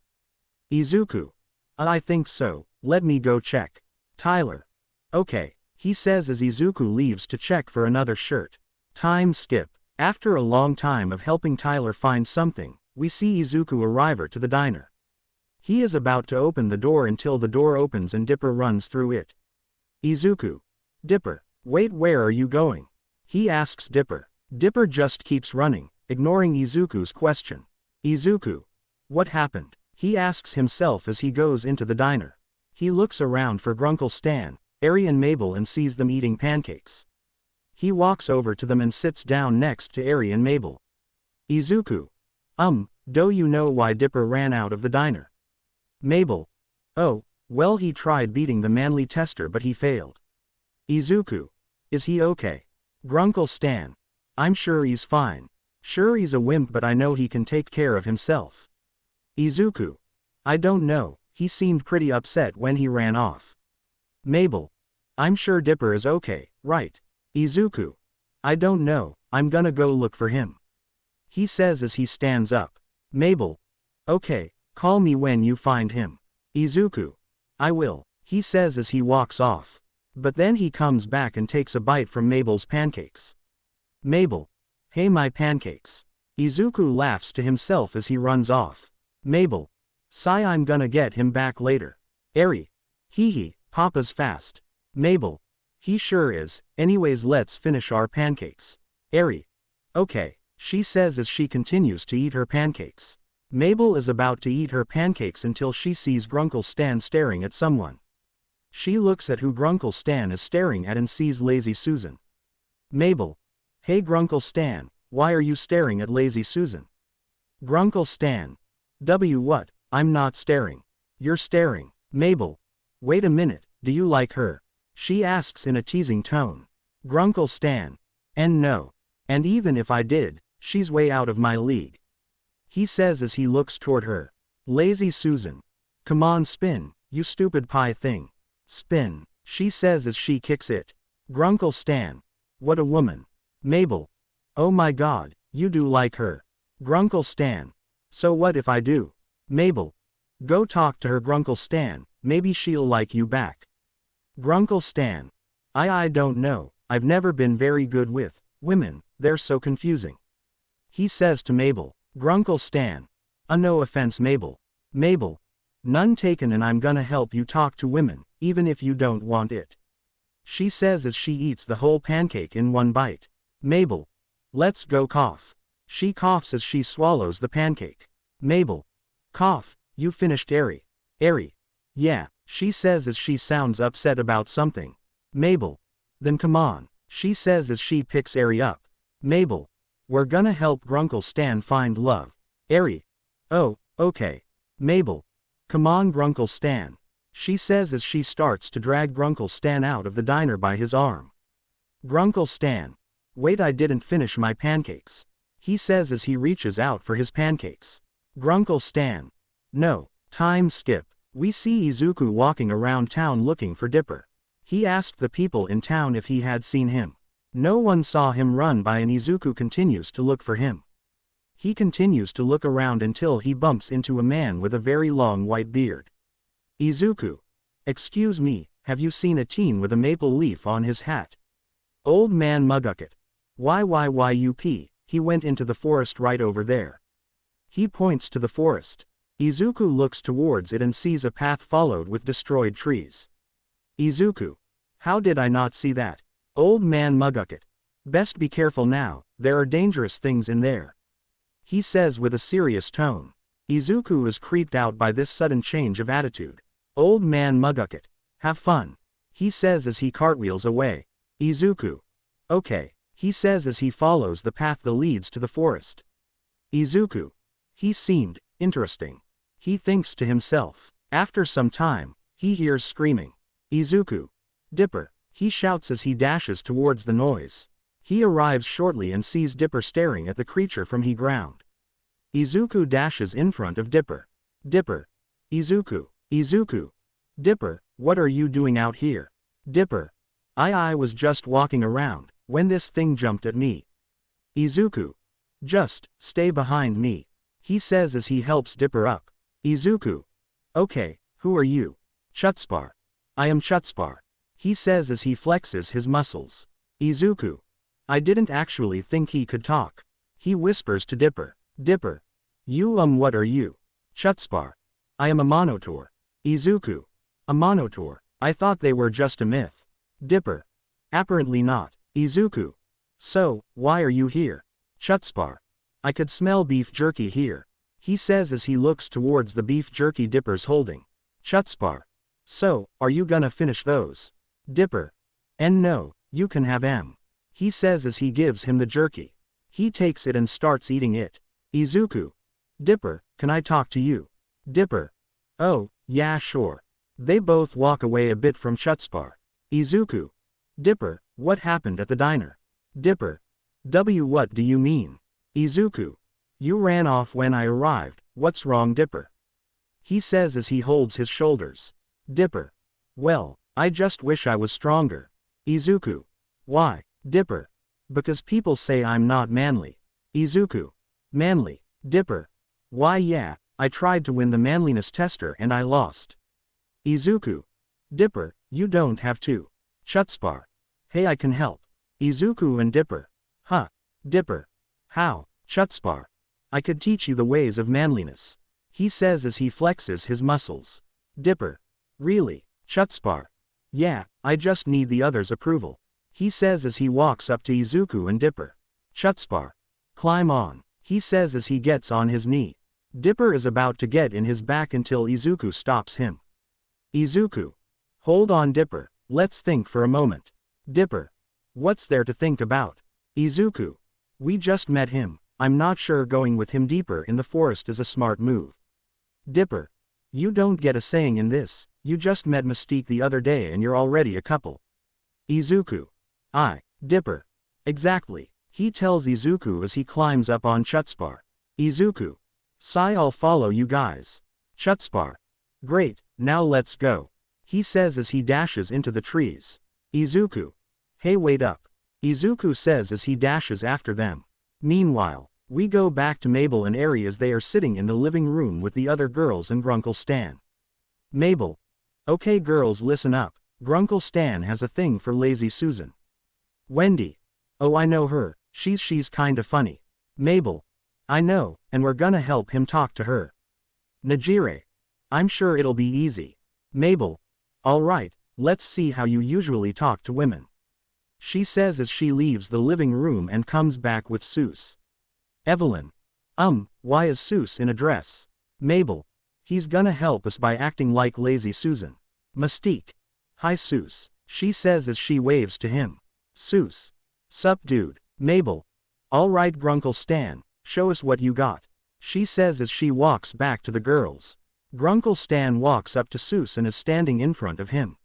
Izuku. I think so, let me go check. Tyler. Okay, he says as Izuku leaves to check for another shirt. Time skip. After a long time of helping Tyler find something, we see Izuku arrive to the diner. He is about to open the door until the door opens and Dipper runs through it. Izuku. Dipper. Wait, where are you going? He asks Dipper. Dipper just keeps running, ignoring Izuku's question. Izuku. What happened? He asks himself as he goes into the diner. He looks around for Grunkle Stan, Eri and Mabel and sees them eating pancakes. He walks over to them and sits down next to Eri and Mabel. Izuku. Do you know why Dipper ran out of the diner? Mabel. Oh, well, he tried beating the manly tester but he failed. Izuku. Is he okay? Grunkle Stan. I'm sure he's fine. Sure, he's a wimp but I know he can take care of himself. Izuku. I don't know, he seemed pretty upset when he ran off. Mabel. I'm sure Dipper is okay, right? Izuku. I don't know, I'm gonna go look for him. He says as he stands up. Mabel. Okay, call me when you find him. Izuku. I will, he says as he walks off. But then he comes back and takes a bite from Mabel's pancakes. Mabel. Hey, my pancakes. Izuku laughs to himself as he runs off. Mabel. Sigh, I'm gonna get him back later. Eri. Hee, Papa's fast. Mabel. He sure is, anyways let's finish our pancakes. Eri. Okay, she says as she continues to eat her pancakes. Mabel is about to eat her pancakes until she sees Grunkle Stan staring at someone. She looks at who Grunkle Stan is staring at and sees Lazy Susan. Mabel. Hey Grunkle Stan, why are you staring at Lazy Susan? Grunkle Stan. What? I'm not staring. You're staring. Mabel. Wait a minute, do you like her? She asks in a teasing tone. Grunkle Stan. And no. And even if I did, she's way out of my league. He says as he looks toward her. Lazy Susan. Come on, spin, you stupid pie thing. Spin, she says as she kicks it. Grunkle Stan. What a woman. Mabel. Oh my god, you do like her. Grunkle Stan. So what if I do? Mabel. Go talk to her, Grunkle Stan, maybe she'll like you back. Grunkle Stan. I don't know, I've never been very good with women, they're so confusing. He says to Mabel. Grunkle Stan. No offense, Mabel. Mabel. None taken, and I'm gonna help you talk to women, even if you don't want it. She says as she eats the whole pancake in one bite. Mabel. Let's go cough. She coughs as she swallows the pancake. Mabel. Cough, you finished Eri. Eri. Yeah, she says as she sounds upset about something. Mabel. Then come on, she says as she picks Eri up. Mabel. We're gonna help Grunkle Stan find love. Eri. Oh, okay. Mabel. Come on, Grunkle Stan. She says as she starts to drag Grunkle Stan out of the diner by his arm. Grunkle Stan. Wait, I didn't finish my pancakes. He says as he reaches out for his pancakes. Grunkle Stan. No. Time skip. We see Izuku walking around town looking for Dipper. He asked the people in town if he had seen him. No one saw him run by and Izuku continues to look for him. He continues to look around until he bumps into a man with a very long white beard. Izuku. Excuse me, have you seen a teen with a maple leaf on his hat? Old man Mugucket. Yup, he went into the forest right over there. He points to the forest. Izuku looks towards it and sees a path followed with destroyed trees. Izuku. How did I not see that? Old man Mugucket. Best be careful now, there are dangerous things in there. He says with a serious tone. Izuku is creeped out by this sudden change of attitude. Old man Mugucket. Have fun. He says as he cartwheels away. Izuku. Okay, he says as he follows the path that leads to the forest. Izuku. He seemed interesting. He thinks to himself. After some time, he hears screaming. Izuku. Dipper. He shouts as he dashes towards the noise. He arrives shortly and sees Dipper staring at the creature from the ground. Izuku dashes in front of Dipper. Dipper. Izuku. Izuku. Dipper, what are you doing out here? Dipper. I was just walking around, when this thing jumped at me. Izuku. Just, stay behind me. He says as he helps Dipper up. Izuku. Okay, who are you? Chutspar. I am Chutspar. He says as he flexes his muscles. Izuku. I didn't actually think he could talk. He whispers to Dipper. Dipper. You what are you? Chutspar. I am a Monitor. Izuku. A Monitor. I thought they were just a myth. Dipper. Apparently not. Izuku. So, why are you here? Chutspar. I could smell beef jerky here. He says as he looks towards the beef jerky Dipper's holding. Chutspar. So, are you gonna finish those? Dipper. And no, you can have em. He says as he gives him the jerky. He takes it and starts eating it. Izuku. Dipper, can I talk to you? Dipper. Oh, yeah sure. They both walk away a bit from Chutspar. Izuku. Dipper, what happened at the diner? Dipper. What do you mean? Izuku. You ran off when I arrived, what's wrong Dipper? He says as he holds his shoulders. Dipper. Well, I just wish I was stronger. Izuku. Why, Dipper? Because people say I'm not manly. Izuku. Manly. Dipper. Why yeah, I tried to win the manliness tester and I lost. Izuku. Dipper, you don't have to. Chutspar. Hey I can help. Izuku and Dipper. Huh. Dipper. How? Chutspar. I could teach you the ways of manliness. He says as he flexes his muscles. Dipper. Really? Chutspar. Yeah, I just need the others' approval. He says as he walks up to Izuku and Dipper. Chutspar. Climb on. He says as he gets on his knee. Dipper is about to get in his back until Izuku stops him. Izuku. Hold on Dipper, let's think for a moment. Dipper. What's there to think about? Izuku. We just met him, I'm not sure going with him deeper in the forest is a smart move. Dipper. You don't get a saying in this, you just met Mystique the other day and you're already a couple. Izuku. Dipper. Exactly, he tells Izuku as he climbs up on Chutspar. Izuku. Sigh I'll follow you guys. Chutspar. Great, now let's go. He says as he dashes into the trees. Izuku. Hey wait up. Izuku says as he dashes after them. Meanwhile, we go back to Mabel and Eri as they are sitting in the living room with the other girls and Grunkle Stan. Mabel. Okay girls listen up, Grunkle Stan has a thing for lazy Susan. Wendy. Oh I know her, she's kinda funny. Mabel. I know, and we're gonna help him talk to her. Najire. I'm sure it'll be easy. Mabel. Alright, let's see how you usually talk to women. She says as she leaves the living room and comes back with Seuss. Evelyn. Why is Seuss in a dress? Mabel. He's gonna help us by acting like lazy Susan. Mystique. Hi Seuss, she says as she waves to him. Seuss. Sup dude. Mabel. Alright Grunkle Stan, show us what you got. She says as she walks back to the girls. Grunkle Stan walks up to Seuss and is standing in front of him.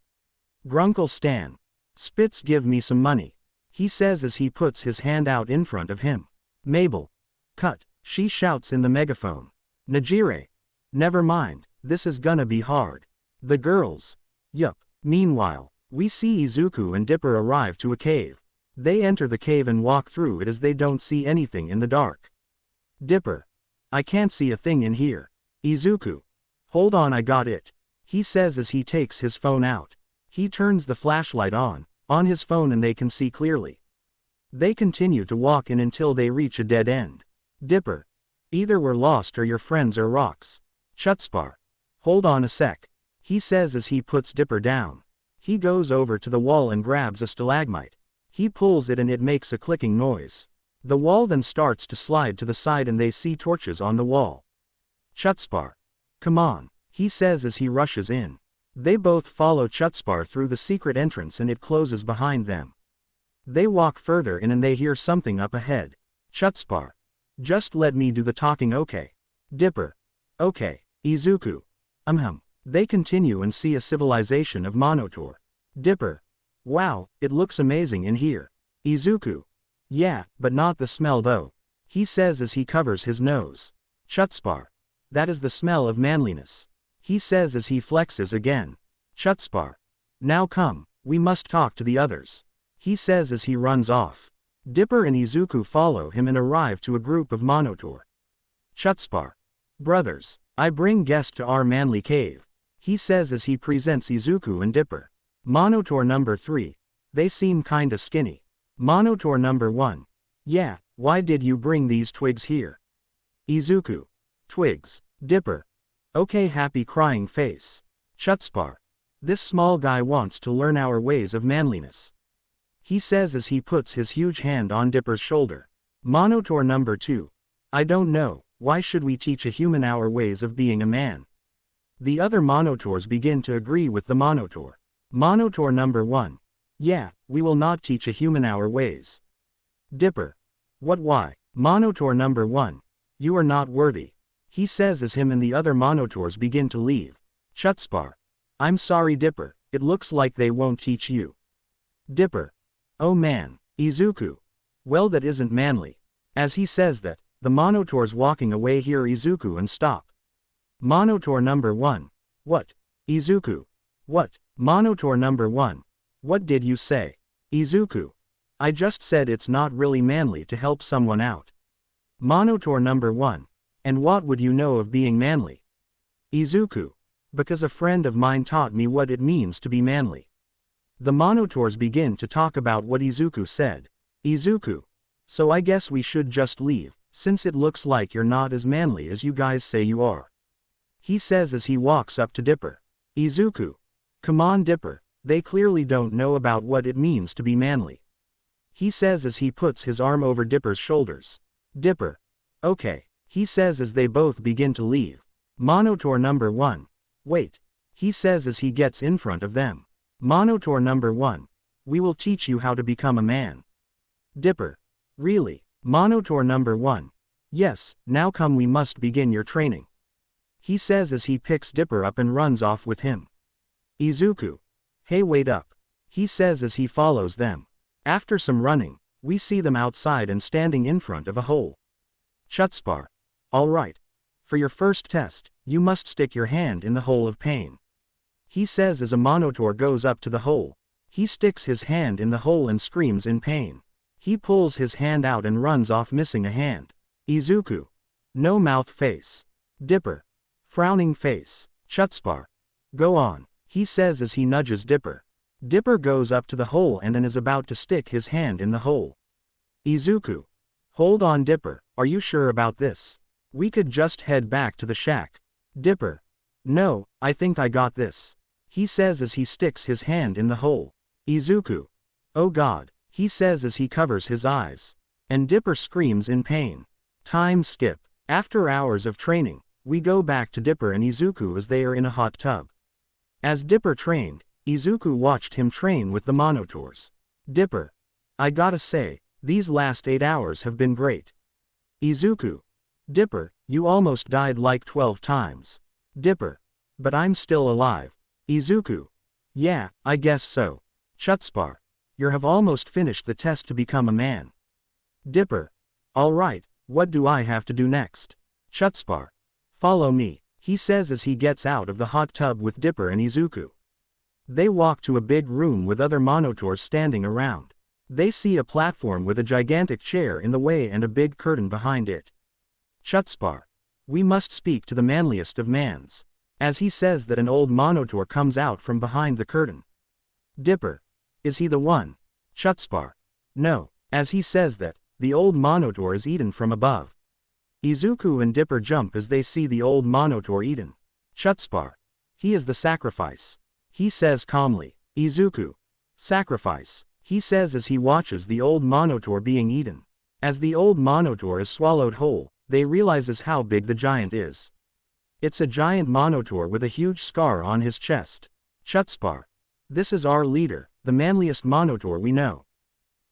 Grunkle Stan. Spitz give me some money. He says as he puts his hand out in front of him. Mabel. Cut, she shouts in the megaphone. Najire. Never mind, this is gonna be hard. The girls. Yup. Meanwhile, we see Izuku and Dipper arrive to a cave. They enter the cave and walk through it as they don't see anything in the dark. Dipper. I can't see a thing in here. Izuku. Hold on I got it. He says as he takes his phone out. He turns the flashlight on his phone and they can see clearly. They continue to walk in until they reach a dead end. Dipper. Either we're lost or your friends are rocks. Chutspar. Hold on a sec. He says as he puts Dipper down. He goes over to the wall and grabs a stalagmite. He pulls it and it makes a clicking noise. The wall then starts to slide to the side and they see torches on the wall. Chutspar. Come on, he says as he rushes in. They both follow Chutspar through the secret entrance and it closes behind them. They walk further in and they hear something up ahead. Chutspar. Just let me do the talking okay. Dipper. Okay. Izuku. They continue and see a civilization of Monitor. Dipper. Wow, it looks amazing in here. Izuku. Yeah, but not the smell though. He says as he covers his nose. Chutzpah. That is the smell of manliness. He says as he flexes again. Chutzpah. Now come, we must talk to the others. He says as he runs off. Dipper and Izuku follow him and arrive to a group of Monitor. Chutzpah. Brothers, I bring guest to our manly cave. He says as he presents Izuku and Dipper. Monitor number 3. They seem kinda skinny. Monitor number 1. Yeah, why did you bring these twigs here? Izuku. Twigs. Dipper. Okay, happy crying face. Chutzpah. This small guy wants to learn our ways of manliness. He says as he puts his huge hand on Dipper's shoulder. Monitor number 2. I don't know, why should we teach a human our ways of being a man? The other Monitors begin to agree with the Monitor. Monitor number 1. Yeah, we will not teach a human our ways. Dipper. What, why? Monitor number 1. You are not worthy. He says as him and the other Monitors begin to leave. Chutzpah. I'm sorry Dipper, it looks like they won't teach you. Dipper. Oh man. Izuku. Well, that isn't manly. As he says that, the Monitors walking away hear Izuku and stop. Monitor number 1. What? Izuku. What? Monitor number 1. What did you say? Izuku. I just said it's not really manly to help someone out. Monitor number 1. And what would you know of being manly? Izuku. Because a friend of mine taught me what it means to be manly. The Monitors begin to talk about what Izuku said. Izuku. So I guess we should just leave, since it looks like you're not as manly as you guys say you are. He says as he walks up to Dipper. Izuku. Come on Dipper, they clearly don't know about what it means to be manly. He says as he puts his arm over Dipper's shoulders. Dipper. Okay. He says as they both begin to leave. Monitor number 1. Wait. He says as he gets in front of them. Monitor number 1. We will teach you how to become a man. Dipper. Really? Monitor number 1. Yes, now come, we must begin your training. He says as he picks Dipper up and runs off with him. Izuku. Hey, wait up. He says as he follows them. After some running, we see them outside and standing in front of a hole. Chutzpah. Alright. For your first test, you must stick your hand in the hole of pain. He says as a Monitor goes up to the hole. He sticks his hand in the hole and screams in pain. He pulls his hand out and runs off, missing a hand. Izuku. No mouth face. Dipper. Frowning face. Chutzpah. Go on. He says as he nudges Dipper. Dipper goes up to the hole and is about to stick his hand in the hole. Izuku. Hold on Dipper, are you sure about this? We could just head back to the shack. Dipper. No, I think I got this. He says as he sticks his hand in the hole. Izuku. Oh God, he says as he covers his eyes. And Dipper screams in pain. Time skip. After hours of training, we go back to Dipper and Izuku as they are in a hot tub. As Dipper trained, Izuku watched him train with the Monitors. Dipper. I gotta say, these last 8 hours have been great. Izuku. Dipper, you almost died like 12 times. Dipper. But I'm still alive. Izuku. Yeah, I guess so. Chutzpah. You have almost finished the test to become a man. Dipper. Alright, what do I have to do next? Chutzpah. Follow me, he says as he gets out of the hot tub with Dipper and Izuku. They walk to a big room with other Monitors standing around. They see a platform with a gigantic chair in the way and a big curtain behind it. Chutzpah. We must speak to the manliest of mans. As he says that, an old Monitor comes out from behind the curtain. Dipper. Is he the one? Chutzpah. No. As he says that, the old Monitor is eaten from above. Izuku and Dipper jump as they see the old Monitor eaten. Chutzpah. He is the sacrifice. He says calmly. Izuku. Sacrifice. He says as he watches the old Monitor being eaten. As the old Monitor is swallowed whole, they realizes how big the giant is. It's a giant Monitor with a huge scar on his chest. Chutzpah. This is our leader, the manliest Monitor we know.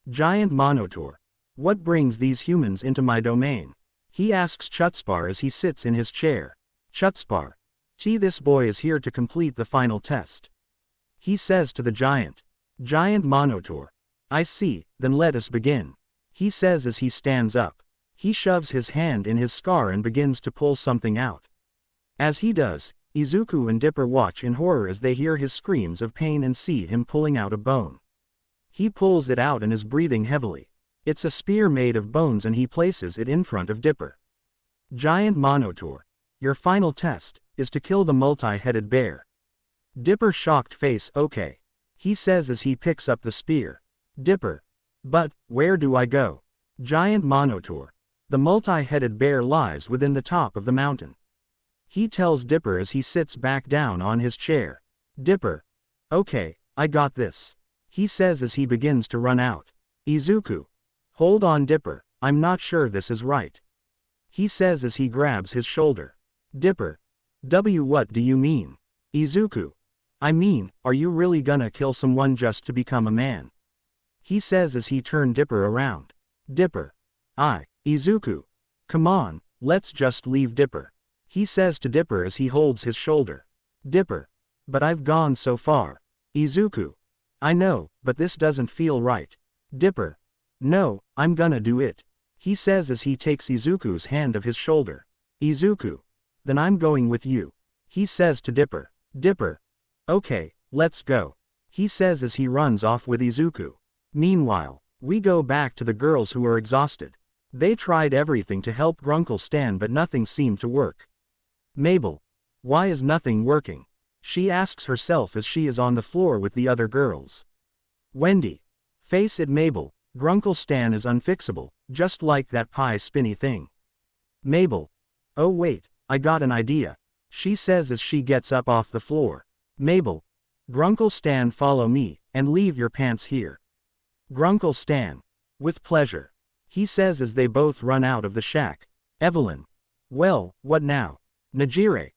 Giant Monitor. What brings these humans into my domain? He asks Chutzpah as he sits in his chair. Chutzpah. This boy is here to complete the final test. He says to the giant. Giant Monitor. I see, then let us begin. He says as he stands up. He shoves his hand in his scar and begins to pull something out. As he does, Izuku and Dipper watch in horror as they hear his screams of pain and see him pulling out a bone. He pulls it out and is breathing heavily. It's a spear made of bones and he places it in front of Dipper. Giant Monitor. Your final test is to kill the multi-headed bear. Dipper shocked face okay. He says as he picks up the spear. Dipper. But, where do I go? Giant Monitor. The multi-headed bear lies within the top of the mountain. He tells Dipper as he sits back down on his chair. Dipper. Okay, I got this. He says as he begins to run out. Izuku. Hold on Dipper, I'm not sure this is right. He says as he grabs his shoulder. Dipper. What do you mean? Izuku. I mean, are you really gonna kill someone just to become a man? He says as he turns Dipper around. Dipper. Izuku. Come on, let's just leave Dipper. He says to Dipper as he holds his shoulder. Dipper. But I've gone so far. Izuku. I know, but this doesn't feel right. Dipper. No, I'm gonna do it. He says as he takes Izuku's hand of his shoulder. Izuku. Then I'm going with you. He says to Dipper. Dipper. Okay, let's go. He says as he runs off with Izuku. Meanwhile, we go back to the girls who are exhausted. They tried everything to help Grunkle stand but nothing seemed to work. Mabel. Why is nothing working? She asks herself as she is on the floor with the other girls. Wendy. Face it Mabel, Grunkle Stan is unfixable, just like that pie spinny thing. Mabel. Oh wait, I got an idea. She says as she gets up off the floor. Mabel. Grunkle Stan follow me, and leave your pants here. Grunkle Stan. With pleasure. He says as they both run out of the shack. Evelyn. Well, what now? Najire.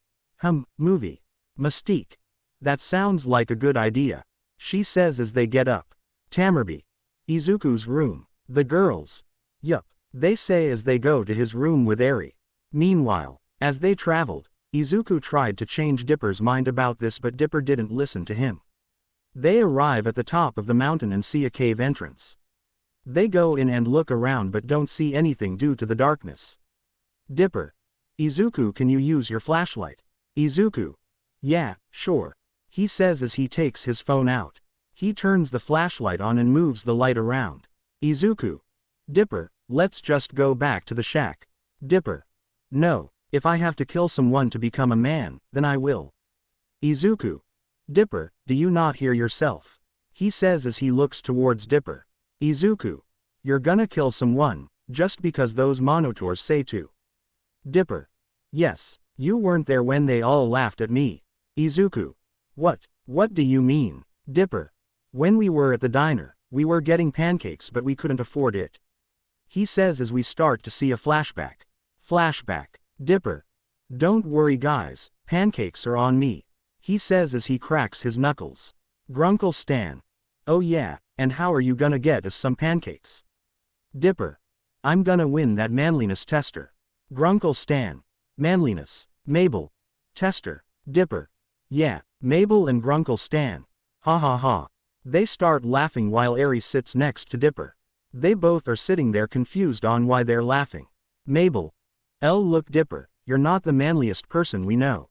Movie. Mystique. That sounds like a good idea. She says as they get up. Tamerby. Izuku's room. The girls. Yup. They say as they go to his room with Eri. Meanwhile, as they traveled, Izuku tried to change Dipper's mind about this but Dipper didn't listen to him. They arrive at the top of the mountain and see a cave entrance. They go in and look around but don't see anything due to the darkness. Dipper. Izuku, can you use your flashlight? Izuku. Yeah, sure. He says as he takes his phone out. He turns the flashlight on and moves the light around. Izuku. Dipper, let's just go back to the shack. Dipper. No, if I have to kill someone to become a man, then I will. Izuku. Dipper, do you not hear yourself? He says as he looks towards Dipper. Izuku. You're gonna kill someone, just because those monitors say to. Dipper. Yes, you weren't there when they all laughed at me. Izuku. What do you mean? Dipper. When we were at the diner, we were getting pancakes but we couldn't afford it. He says as we start to see a flashback. Flashback. Dipper. Don't worry guys, pancakes are on me. He says as he cracks his knuckles. Grunkle Stan. Oh yeah, and how are you gonna get us some pancakes? Dipper. I'm gonna win that manliness tester. Grunkle Stan. Manliness. Mabel. Tester. Dipper. Yeah, Mabel and Grunkle Stan. Ha ha ha. They start laughing while Eri sits next to Dipper. They both are sitting there confused on why they're laughing. Mabel. Look Dipper, you're not the manliest person we know.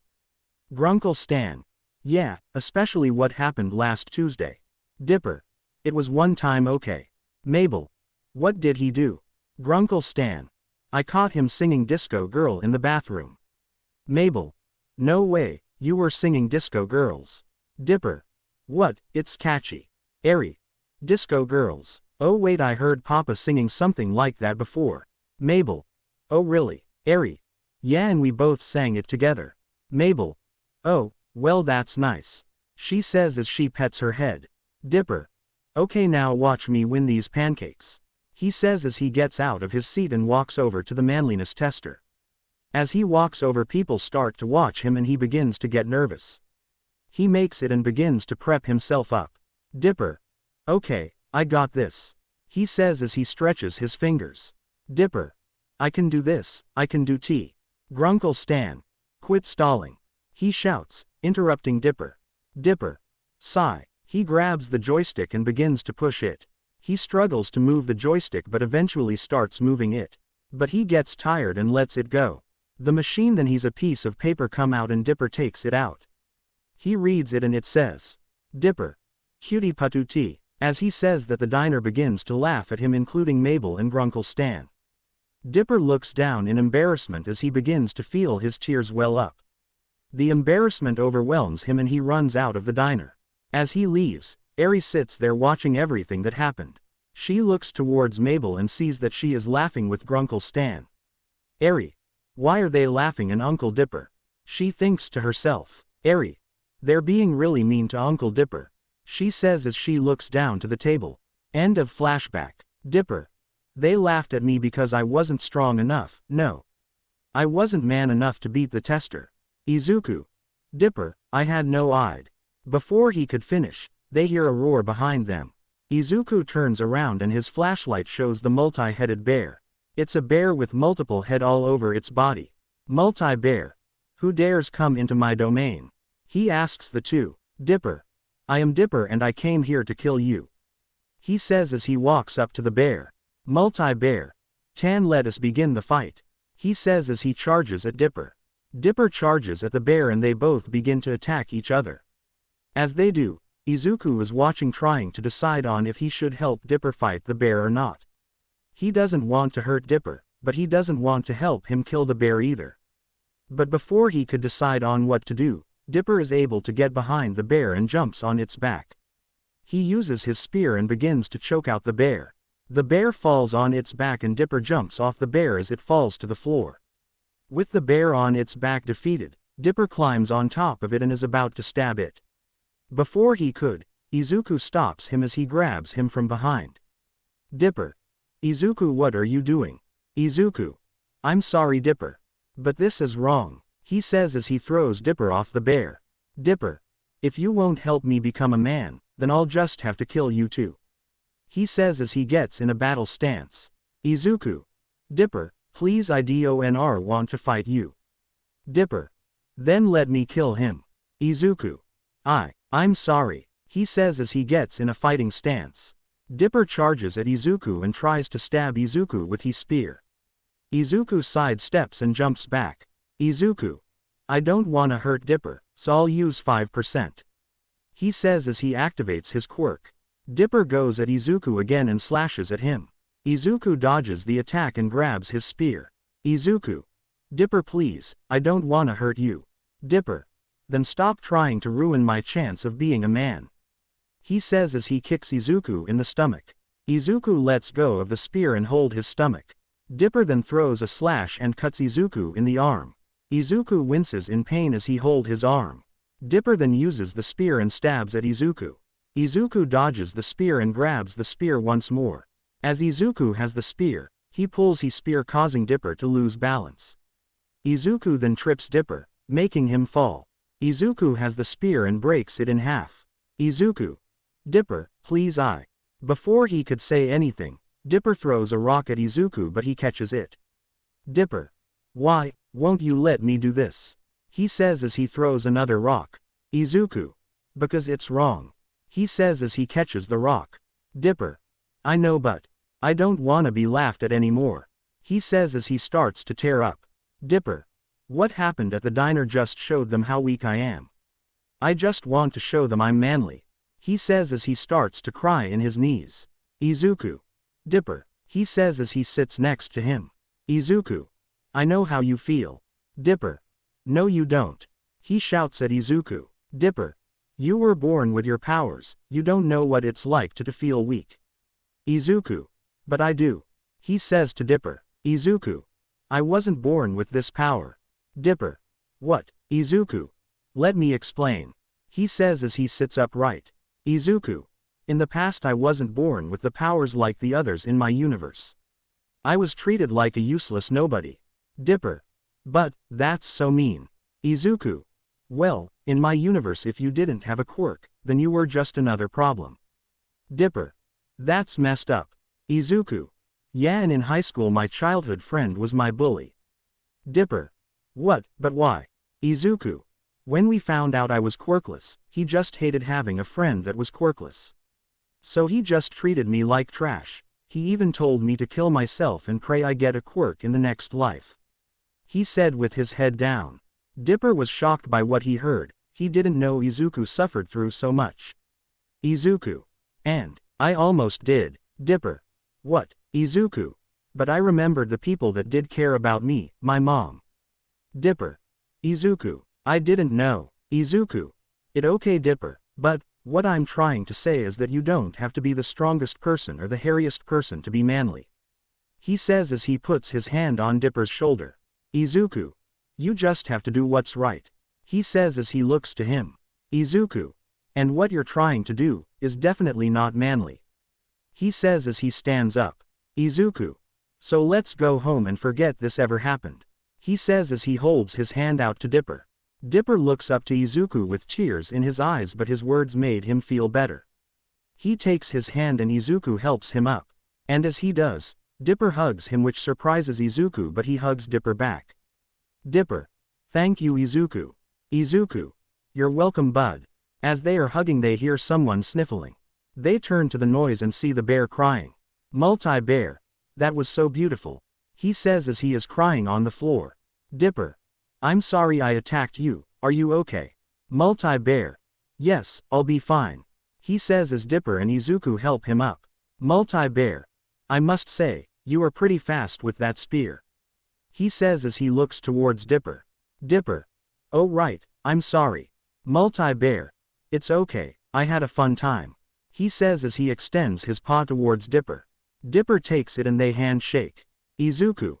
Grunkle Stan. Yeah, especially what happened last Tuesday. Dipper. It was one time okay. Mabel. What did he do? Grunkle Stan. I caught him singing Disco Girl in the bathroom. Mabel. No way, you were singing Disco Girls. Dipper. What, it's catchy. Eri. Disco Girls. Oh wait, I heard Papa singing something like that before. Mabel. Oh really? Eri. Yeah, and we both sang it together. Mabel. Oh, well that's nice. She says as she pets her head. Dipper. Okay, now watch me win these pancakes. He says as he gets out of his seat and walks over to the manliness tester. As he walks over, people start to watch him and he begins to get nervous. He makes it and begins to prep himself up. Dipper. Okay, I got this. He says as he stretches his fingers. Dipper. I can do this, I can do T. Grunkle Stan. Quit stalling. He shouts, interrupting Dipper. Dipper. Sigh. He grabs the joystick and begins to push it. He struggles to move the joystick but eventually starts moving it. But he gets tired and lets it go. The machine then he's a piece of paper come out and Dipper takes it out. He reads it and it says, Dipper. Cutie patootie. As he says that the diner begins to laugh at him including Mabel and Grunkle Stan. Dipper looks down in embarrassment as he begins to feel his tears well up. The embarrassment overwhelms him and he runs out of the diner. As he leaves, Eri sits there watching everything that happened. She looks towards Mabel and sees that she is laughing with Grunkle Stan. Eri. Why are they laughing and Uncle Dipper? She thinks to herself. Eri. They're being really mean to Uncle Dipper. She says as she looks down to the table. End of flashback. Dipper. They laughed at me because I wasn't strong enough, no. I wasn't man enough to beat the tester. Izuku. Dipper, I had no ide. Before he could finish, they hear a roar behind them. Izuku turns around and his flashlight shows the multi-headed bear. It's a bear with multiple head all over its body. Multi-bear. Who dares come into my domain? He asks the two. Dipper. I am Dipper and I came here to kill you. He says as he walks up to the bear. Multi-bear. Let us begin the fight. He says as he charges at Dipper. Dipper charges at the bear and they both begin to attack each other. As they do, Izuku is watching trying to decide on if he should help Dipper fight the bear or not. He doesn't want to hurt Dipper, but he doesn't want to help him kill the bear either. But before he could decide on what to do, Dipper is able to get behind the bear and jumps on its back. He uses his spear and begins to choke out the bear. The bear falls on its back and Dipper jumps off the bear as it falls to the floor. With the bear on its back defeated, Dipper climbs on top of it and is about to stab it. Before he could, Izuku stops him as he grabs him from behind. Dipper. Izuku, what are you doing? Izuku. I'm sorry Dipper. But this is wrong, he says as he throws Dipper off the bear. Dipper. If you won't help me become a man, then I'll just have to kill you too. He says as he gets in a battle stance. Izuku. Dipper, please I don't want to fight you. Dipper. Then let me kill him. Izuku. I'm sorry, he says as he gets in a fighting stance. Dipper charges at Izuku and tries to stab Izuku with his spear. Izuku sidesteps and jumps back. Izuku. I don't wanna hurt Dipper, so I'll use 5%. He says as he activates his quirk. Dipper goes at Izuku again and slashes at him. Izuku dodges the attack and grabs his spear. Izuku. Dipper please, I don't wanna hurt you. Dipper. Then stop trying to ruin my chance of being a man. He says as he kicks Izuku in the stomach. Izuku lets go of the spear and hold his stomach. Dipper then throws a slash and cuts Izuku in the arm. Izuku winces in pain as he holds his arm. Dipper then uses the spear and stabs at Izuku. Izuku dodges the spear and grabs the spear once more. As Izuku has the spear, he pulls his spear causing Dipper to lose balance. Izuku then trips Dipper, making him fall. Izuku has the spear and breaks it in half. Izuku. Dipper, please I. Before he could say anything, Dipper throws a rock at Izuku but he catches it. Dipper. Why, won't you let me do this? He says as he throws another rock. Izuku. Because it's wrong. He says as he catches the rock. Dipper. I know but I don't wanna be laughed at anymore. He says as he starts to tear up. Dipper. What happened at the diner just showed them how weak I am. I just want to show them I'm manly. He says as he starts to cry in his knees. Izuku. Dipper. He says as he sits next to him. Izuku. I know how you feel. Dipper. No you don't. He shouts at Izuku. Dipper. You were born with your powers, you don't know what it's like to feel weak. Izuku. But I do. He says to Dipper. Izuku. I wasn't born with this power. Dipper. What? Izuku. Let me explain. He says as he sits upright. Izuku. In the past I wasn't born with the powers like the others in my universe. I was treated like a useless nobody. Dipper. But, that's so mean. Izuku. Well, in my universe if you didn't have a quirk, then you were just another problem. Dipper. That's messed up. Izuku. Yeah, and in high school my childhood friend was my bully. Dipper. What, but why? Izuku. When we found out I was quirkless, he just hated having a friend that was quirkless. So he just treated me like trash. He even told me to kill myself and pray I get a quirk in the next life. He said with his head down. Dipper was shocked by what he heard. He didn't know Izuku suffered through so much. Izuku. And I almost did. Dipper. What? Izuku. But I remembered the people that did care about me, my mom. Dipper. Izuku. I didn't know. Izuku. It okay Dipper, but what I'm trying to say is that you don't have to be the strongest person or the hairiest person to be manly. He says as he puts his hand on Dipper's shoulder. Izuku. You just have to do what's right. He says as he looks to him. Izuku. And what you're trying to do is definitely not manly. He says as he stands up. Izuku. So let's go home and forget this ever happened. He says as he holds his hand out to Dipper. Dipper looks up to Izuku with tears in his eyes, but his words made him feel better. He takes his hand and Izuku helps him up. And as he does, Dipper hugs him, which surprises Izuku, but he hugs Dipper back. Dipper. Thank you Izuku. Izuku. You're welcome bud. As they are hugging they hear someone sniffling. They turn to the noise and see the bear crying. Multi-bear. That was so beautiful. He says as he is crying on the floor. Dipper. I'm sorry I attacked you, are you okay? Multi-bear. Yes, I'll be fine. He says as Dipper and Izuku help him up. Multi-bear. I must say, you are pretty fast with that spear. He says as he looks towards Dipper. Dipper. Oh right, I'm sorry. Multi-bear. It's okay, I had a fun time. He says as he extends his paw towards Dipper. Dipper takes it and they handshake. Izuku.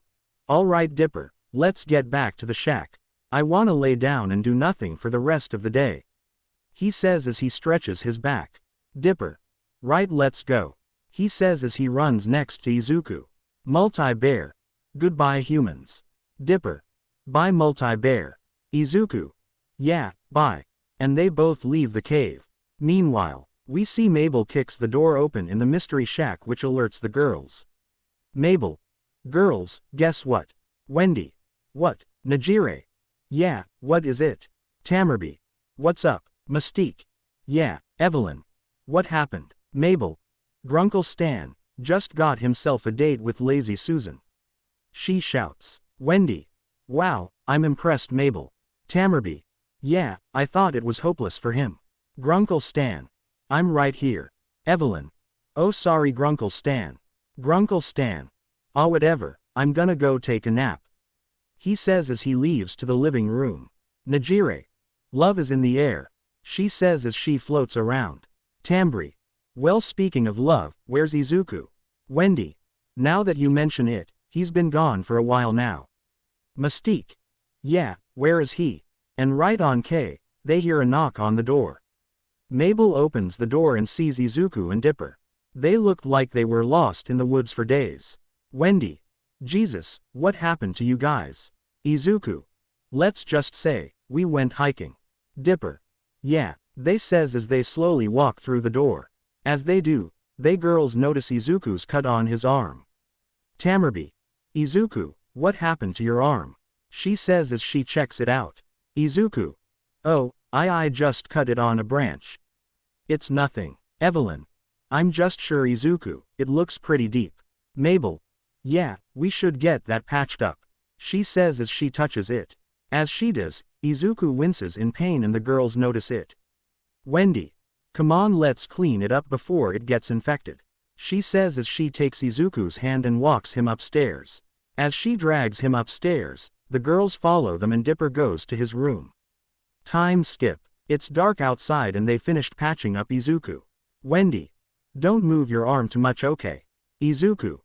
Alright Dipper, let's get back to the shack. I wanna lay down and do nothing for the rest of the day. He says as he stretches his back. Dipper. Right, let's go. He says as he runs next to Izuku. Multi-bear. Goodbye humans. Dipper. Bye Multi-bear. Izuku. Yeah, bye. And they both leave the cave. Meanwhile, we see Mabel kicks the door open in the mystery shack, which alerts the girls. Mabel. Girls, guess what? Wendy. What? Najire. Yeah, what is it? Tamerby. What's up? Mystique. Yeah, Evelyn. What happened? Mabel. Grunkle Stan just got himself a date with Lazy Susan. She shouts. Wendy. Wow, I'm impressed Mabel. Tamerby. Yeah, I thought it was hopeless for him. Grunkle Stan. I'm right here. Evelyn. Oh sorry Grunkle Stan. Grunkle Stan. Ah whatever, I'm gonna go take a nap. He says as he leaves to the living room. Najire. Love is in the air. She says as she floats around. Tambry. Well speaking of love, where's Izuku? Wendy. Now that you mention it, he's been gone for a while now. Mystique. Yeah, where is he? And right on K, they hear a knock on the door. Mabel opens the door and sees Izuku and Dipper. They looked like they were lost in the woods for days. Wendy. Jesus, what happened to you guys? Izuku. Let's just say, we went hiking. Dipper. Yeah, they says as they slowly walk through the door. As they do, they girls notice Izuku's cut on his arm. Tamerby. Izuku, what happened to your arm? She says as she checks it out. Izuku. Oh, I just cut it on a branch. It's nothing. Evelyn. I'm just sure Izuku, it looks pretty deep. Mabel. Yeah, we should get that patched up. She says as she touches it. As she does, Izuku winces in pain and the girls notice it. Wendy. Come on, let's clean it up before it gets infected. She says as she takes Izuku's hand and walks him upstairs. As she drags him upstairs, the girls follow them and Dipper goes to his room. Time skip. It's dark outside and they finished patching up Izuku. Wendy. Don't move your arm too much okay? Izuku.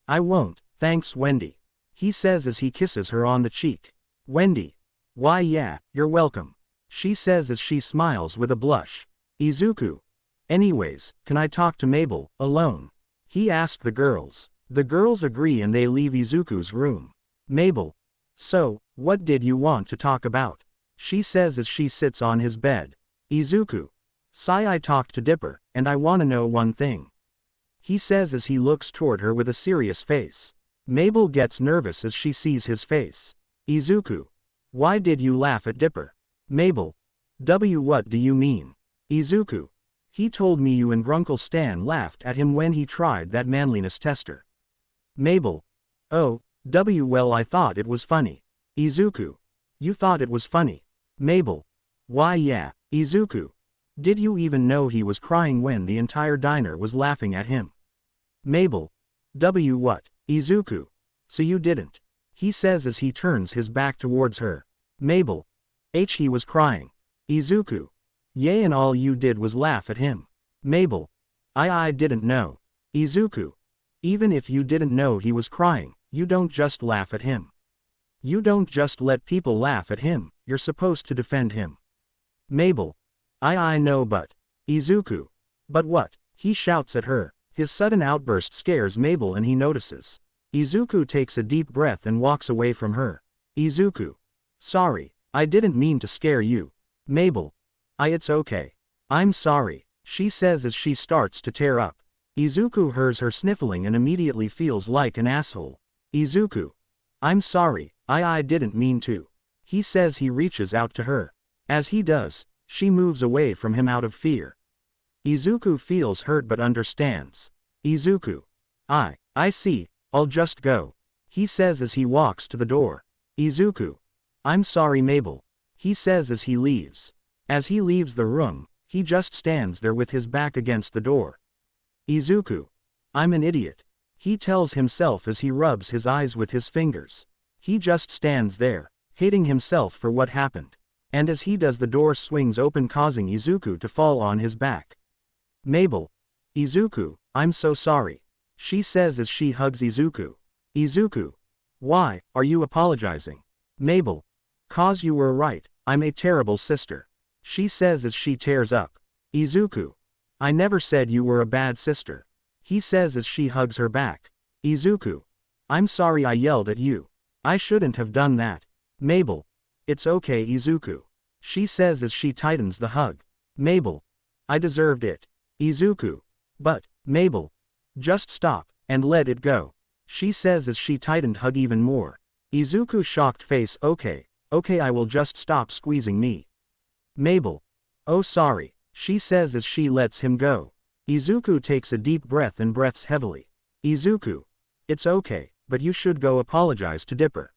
I won't, thanks Wendy. He says as he kisses her on the cheek. Wendy. Why yeah, you're welcome. She says as she smiles with a blush. Izuku. Anyways, can I talk to Mabel, alone? He asked the girls. The girls agree and they leave Izuku's room. Mabel. So, what did you want to talk about? She says as she sits on his bed. Izuku. I talked to Dipper, and I wanna know one thing. He says as he looks toward her with a serious face. Mabel gets nervous as she sees his face. Izuku. Why did you laugh at Dipper? Mabel. What do you mean? Izuku. He told me you and Grunkle Stan laughed at him when he tried that manliness tester. Mabel. Oh, well I thought it was funny. Izuku. You thought it was funny. Mabel. Why yeah, Izuku. Did you even know he was crying when the entire diner was laughing at him? Mabel. What? Izuku. So you didn't. He says as he turns his back towards her. Mabel. He was crying. Izuku. Yay, and all you did was laugh at him. Mabel. I didn't know. Izuku. Even if you didn't know he was crying, you don't just laugh at him. You don't just let people laugh at him, you're supposed to defend him. Mabel. I know but. Izuku. But what? He shouts at her. His sudden outburst scares Mabel and he notices. Izuku takes a deep breath and walks away from her. Izuku. Sorry, I didn't mean to scare you. Mabel. It's okay. I'm sorry, she says as she starts to tear up. Izuku hears her sniffling and immediately feels like an asshole. Izuku. I'm sorry, I didn't mean to. He says. He reaches out to her. As he does, she moves away from him out of fear. Izuku feels hurt but understands. Izuku. I see, I'll just go. He says as he walks to the door. Izuku. I'm sorry Mabel. He says as he leaves. As he leaves the room, he just stands there with his back against the door. Izuku. I'm an idiot. He tells himself as he rubs his eyes with his fingers. He just stands there, hating himself for what happened. And as he does, the door swings open, causing Izuku to fall on his back. Mabel. Izuku, I'm so sorry. She says as she hugs Izuku. Izuku. Why are you apologizing? Mabel. 'Cause you were right, I'm a terrible sister. She says as she tears up. Izuku. I never said you were a bad sister. He says as she hugs her back. Izuku. I'm sorry I yelled at you. I shouldn't have done that. Mabel. It's okay Izuku. She says as she tightens the hug. Mabel. I deserved it. Izuku. But, Mabel. Just stop, and let it go. She says as she tightened hug even more. Izuku's shocked face. Okay, I will just stop squeezing me. Mabel. Oh sorry, she says as she lets him go. Izuku takes a deep breath and breathes heavily. Izuku. It's okay, but you should go apologize to Dipper.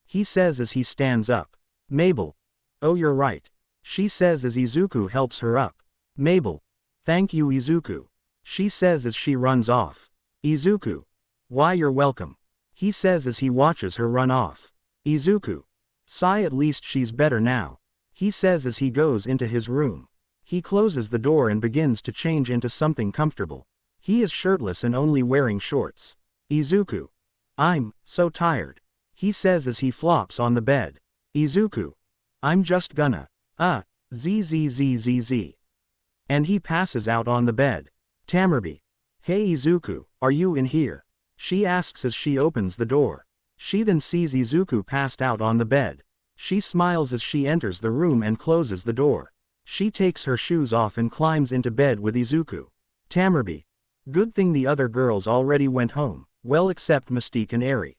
He says as he stands up. Mabel. Oh you're right. She says as Izuku helps her up. Mabel. Thank you Izuku. She says as she runs off. Izuku. Why you're welcome. He says as he watches her run off. Izuku. Sigh, at least she's better now. He says as he goes into his room. He closes the door and begins to change into something comfortable. He is shirtless and only wearing shorts. Izuku. I'm so tired. He says as he flops on the bed. Izuku. I'm just gonna, zzzzz. And he passes out on the bed. Tamerby. Hey Izuku, are you in here? She asks as she opens the door. She then sees Izuku passed out on the bed. She smiles as she enters the room and closes the door. She takes her shoes off and climbs into bed with Izuku. Tamerby. Good thing the other girls already went home, well except Mystique and Eri.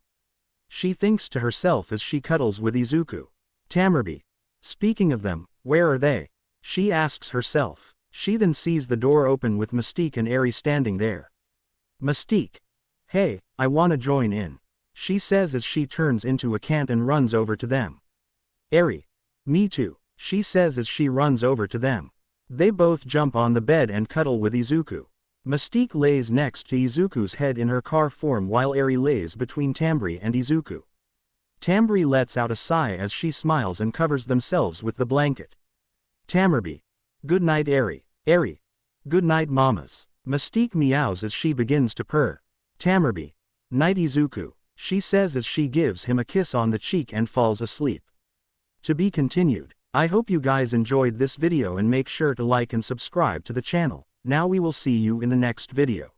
She thinks to herself as she cuddles with Izuku. Tamerby. Speaking of them, where are they? She asks herself. She then sees the door open with Mystique and Eri standing there. Mystique. Hey, I wanna join in. She says as she turns into a cant and runs over to them. Eri. Me too, she says as she runs over to them. They both jump on the bed and cuddle with Izuku. Mystique lays next to Izuku's head in her car form while Eri lays between Tamerby and Izuku. Tamerby lets out a sigh as she smiles and covers themselves with the blanket. Tamerby. Good night Eri. Eri. Good night mamas. Mystique meows as she begins to purr. Tamerby. Night Izuku, she says as she gives him a kiss on the cheek and falls asleep. To be continued. I hope you guys enjoyed this video and make sure to like and subscribe to the channel. Now we will see you in the next video.